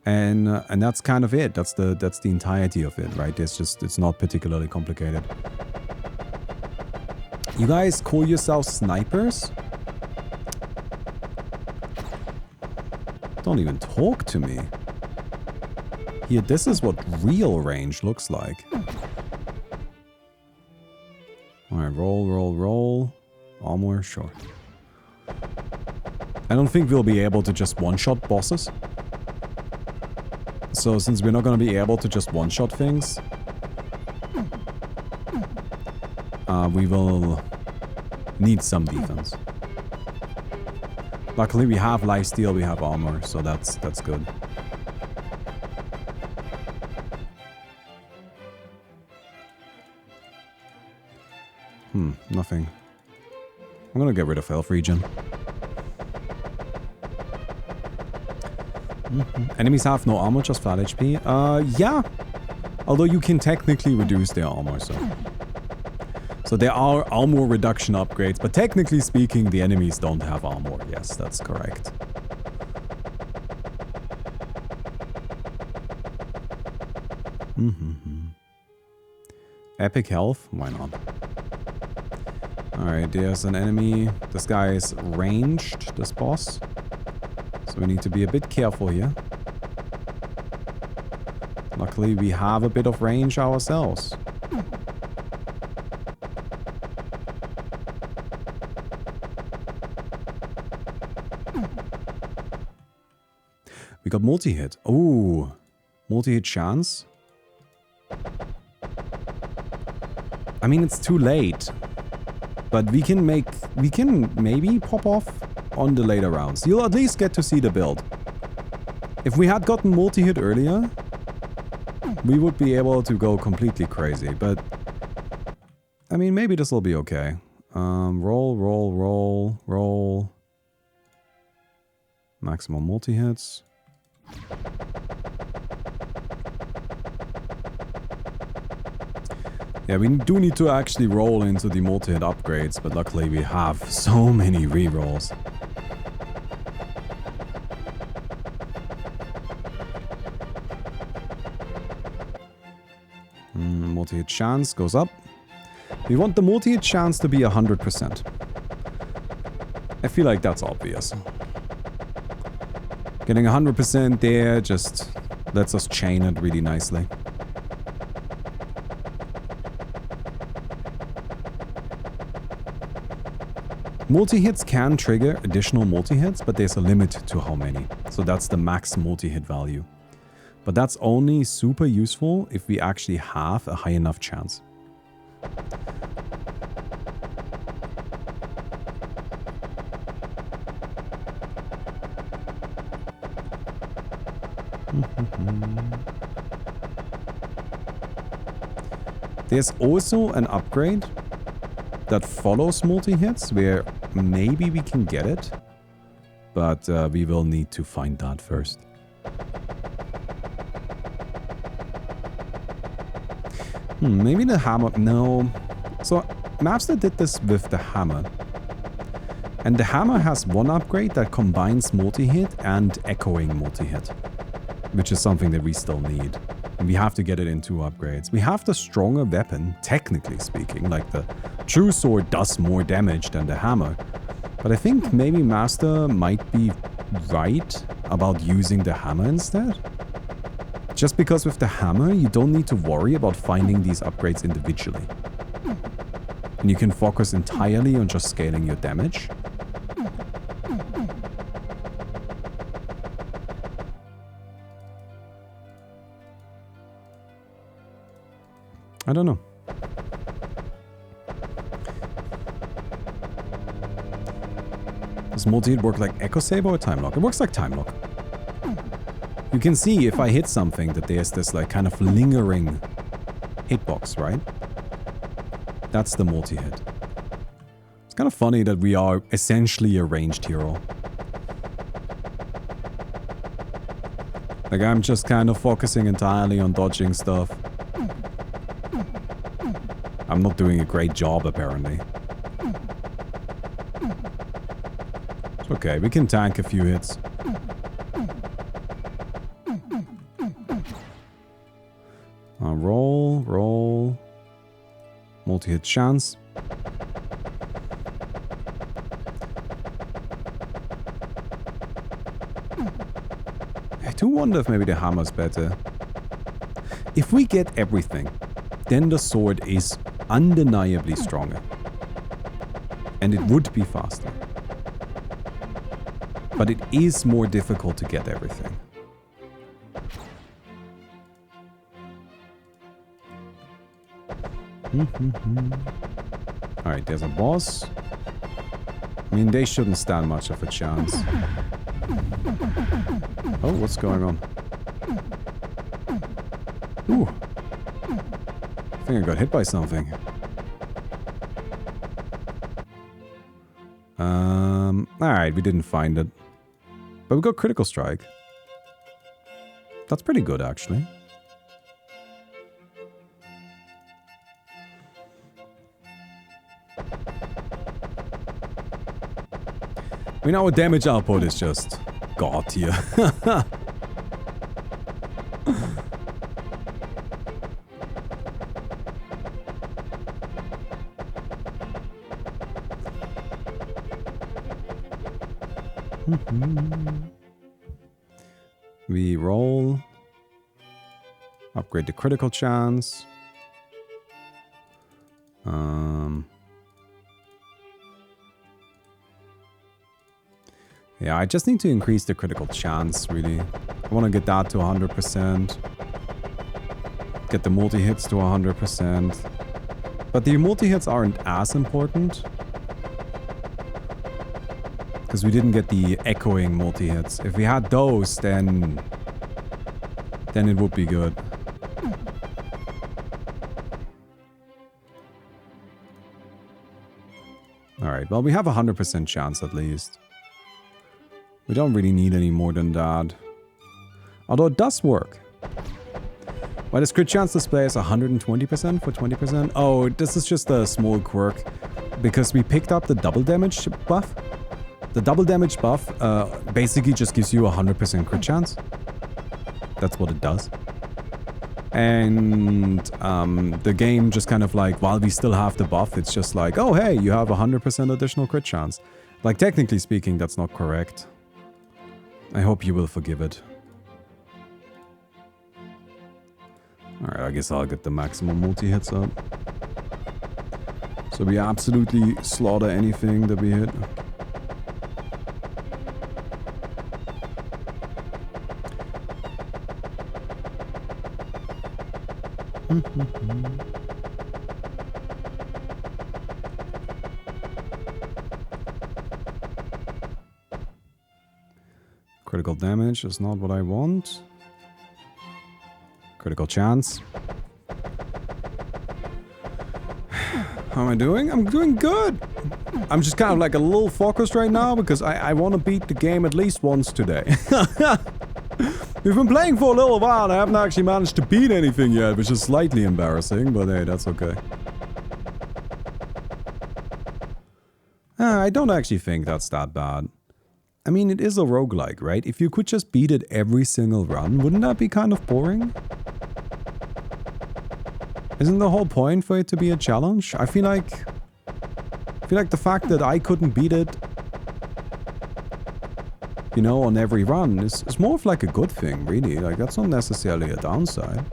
[SPEAKER 1] And that's kind of it. That's the entirety of it, right? It's not particularly complicated. You guys call yourselves snipers? Don't even talk to me. Here, this is what real range looks like. Alright, roll, roll, roll. Armor, sure. I don't think we'll be able to just one-shot bosses. So since we're not going to be able to just one-shot things, we will need some defense. Luckily we have lifesteal, we have armor, so that's good. Nothing. I'm gonna get rid of health regen. Enemies have no armor, just flat HP. Yeah. Although you can technically reduce their armor, so there are armor reduction upgrades, but technically speaking, the enemies don't have armor. Yes, that's correct. Epic health? Why not? Alright, there's an enemy. This guy is ranged, this boss. So we need to be a bit careful here. Luckily, we have a bit of range ourselves. We got multi-hit. Ooh, multi-hit chance. I mean, it's too late. But we can maybe pop off on the later rounds. You'll at least get to see the build. If we had gotten multi-hit earlier, we would be able to go completely crazy. But, I mean, maybe this will be okay. Roll, roll, roll, roll. Maximum multi-hits. Yeah, we do need to actually roll into the multi-hit upgrades, but luckily we have so many rerolls. Multi-hit chance goes up. We want the multi-hit chance to be 100%. I feel like that's obvious. Getting 100% there just lets us chain it really nicely. Multi-hits can trigger additional multi-hits, but there's a limit to how many. So that's the max multi-hit value. But that's only super useful if we actually have a high enough chance. There's also an upgrade that follows multi-hits where maybe we can get it, but we will need to find that first. Maybe the hammer... No. So, Mapster did this with the hammer. And the hammer has one upgrade that combines multi-hit and echoing multi-hit, which is something that we still need. And we have to get it in 2 upgrades. We have the stronger weapon, technically speaking, like the true sword does more damage than the hammer. But I think maybe Master might be right about using the hammer instead. Just because with the hammer, you don't need to worry about finding these upgrades individually. And you can focus entirely on just scaling your damage. I don't know. Does multi-hit work like Echo Saber or Time Lock? It works like Time Lock. You can see if I hit something that there's this like kind of lingering hitbox, right? That's the multi-hit. It's kind of funny that we are essentially a ranged hero. Like I'm just kind of focusing entirely on dodging stuff. I'm not doing a great job, apparently. It's okay, we can tank a few hits. Roll. Multi-hit chance. I do wonder if maybe the hammer's better. If we get everything, then the sword is undeniably stronger. And it would be faster. But it is more difficult to get everything. Alright, there's a boss. I mean, they shouldn't stand much of a chance. Oh, what's going on? Ooh. I think I got hit by something. Alright, we didn't find it. But we got critical strike. That's pretty good, actually. I mean, our damage output is just god tier. We roll. Upgrade the critical chance. Yeah, I just need to increase the critical chance, really. I want to get that to 100%. Get the multi-hits to 100%. But the multi-hits aren't as important. Because we didn't get the echoing multi-hits. If we had those, then it would be good. Alright, well, we have a 100% chance at least. We don't really need any more than that. Although it does work. Why does crit chance display as 120% for 20%? Oh, this is just a small quirk. Because we picked up the double damage buff. The double damage buff basically just gives you a 100% crit chance. That's what it does. And the game just kind of like, while we still have the buff, it's just like, oh hey, you have a 100% additional crit chance. Like, technically speaking, that's not correct. I hope you will forgive it. Alright, I guess I'll get the maximum multi-hits up. So we absolutely slaughter anything that we hit. Critical damage is not what I want. Critical chance. How am I doing? I'm doing good! I'm just kind of like a little focused right now because I want to beat the game at least once today. We've been playing for a little while and I haven't actually managed to beat anything yet, which is slightly embarrassing, but hey, that's okay. I don't actually think that's that bad. I mean, it is a roguelike, right? If you could just beat it every single run, wouldn't that be kind of boring? Isn't the whole point for it to be a challenge? I feel like the fact that I couldn't beat it, you know, on every run is more of like a good thing, really. Like, that's not necessarily a downside.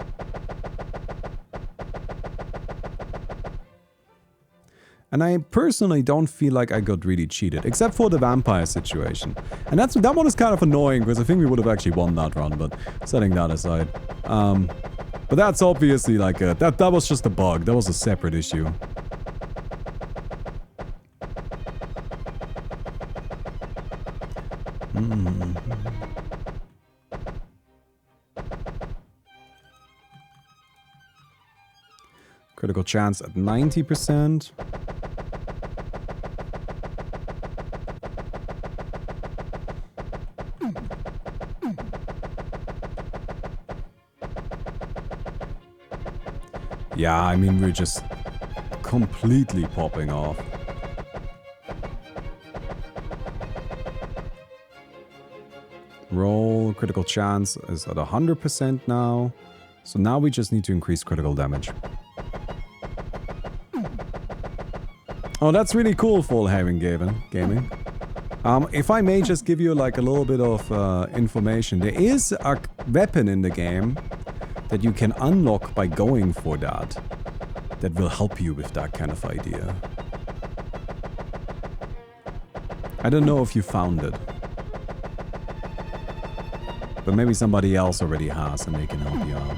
[SPEAKER 1] And I personally don't feel like I got really cheated, except for the vampire situation. And that one is kind of annoying, because I think we would have actually won that run, but setting that aside. But that's obviously like that was just a bug. That was a separate issue. Critical chance at 90%. Yeah, I mean, we're just completely popping off. Roll, critical chance is at 100% now. So now we just need to increase critical damage. Oh, that's really cool, Fullhaven Gaming. If I may just give you like a little bit of information. There is a weapon in the game that you can unlock by going for that. That will help you with that kind of idea. I don't know if you found it. But maybe somebody else already has and they can help you out.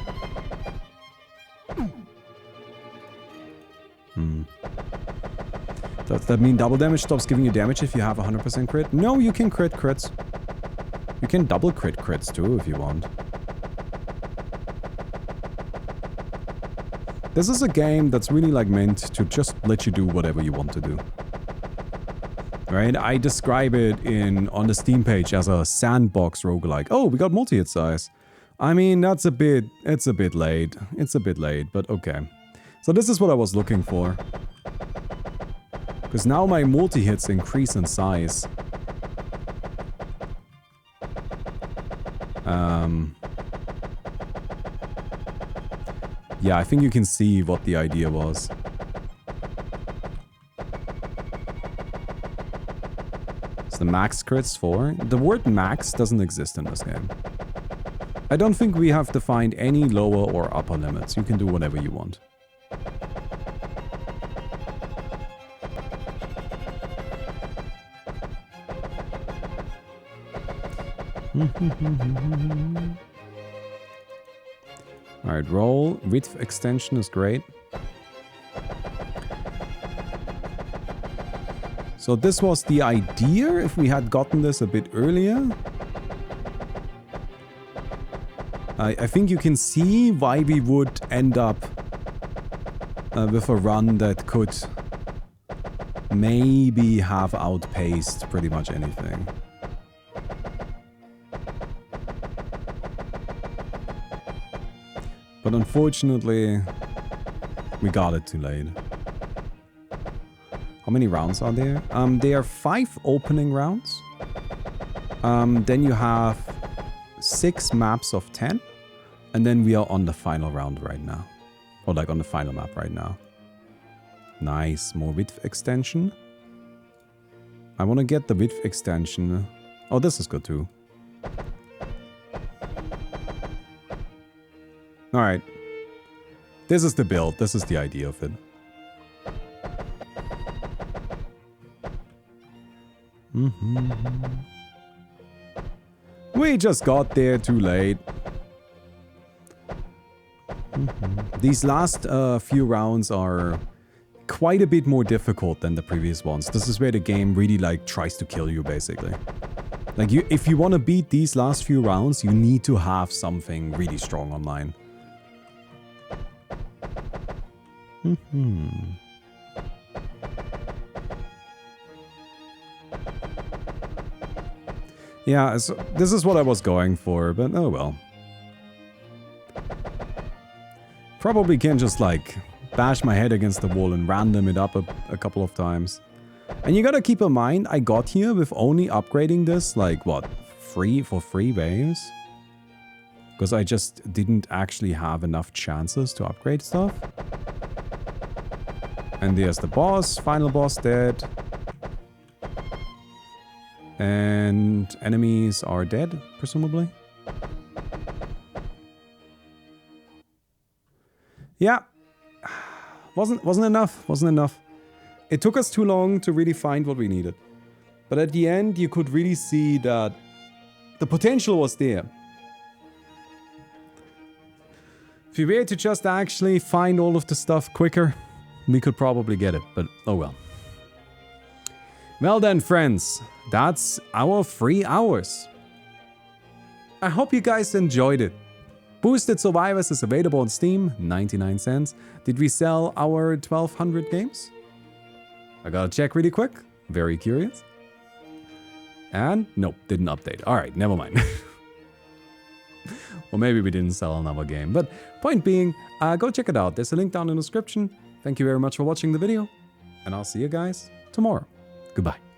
[SPEAKER 1] Does that mean double damage stops giving you damage if you have 100% crit? No, you can crit crits. You can double crit crits too if you want. This is a game that's really like meant to just let you do whatever you want to do. Right? I describe it on the Steam page as a sandbox roguelike. Oh, we got multi-hit size. I mean, it's a bit late. It's a bit late, but okay. So this is what I was looking for. Because now my multi-hits increase in size. Yeah, I think you can see what the idea was. It's the max crits 4. The word max doesn't exist in this game. I don't think we have defined any lower or upper limits. You can do whatever you want. Alright, roll. Width extension is great. So this was the idea if we had gotten this a bit earlier. I think you can see why we would end up with a run that could maybe have outpaced pretty much anything. But unfortunately, we got it too late. How many rounds are there? There are 5 opening rounds. Then you have 6 maps of 10. And then we are on the final round right now. Or like on the final map right now. Nice, more width extension. I want to get the width extension. Oh, this is good too. Alright. This is the build. This is the idea of it. We just got there too late. These last few rounds are quite a bit more difficult than the previous ones. This is where the game really like tries to kill you basically. Like if you want to beat these last few rounds, you need to have something really strong online. Yeah, so this is what I was going for, but oh well. Probably can just like bash my head against the wall and random it up a couple of times. And you gotta keep in mind, I got here with only upgrading this like what, for 3 waves? Because I just didn't actually have enough chances to upgrade stuff. And there's the boss, final boss dead. And enemies are dead, presumably. Yeah. Wasn't enough. It took us too long to really find what we needed. But at the end, you could really see that the potential was there. If we were to just actually find all of the stuff quicker, we could probably get it, but oh well. Well then, friends, that's our 3 hours. I hope you guys enjoyed it. Boosted Survivors is available on Steam, 99 cents. Did we sell our 1200 games? I gotta check really quick. Very curious. And nope, didn't update. Alright, never mind. Or maybe we didn't sell another game. But point being, go check it out. There's a link down in the description. Thank you very much for watching the video, and I'll see you guys tomorrow. Goodbye.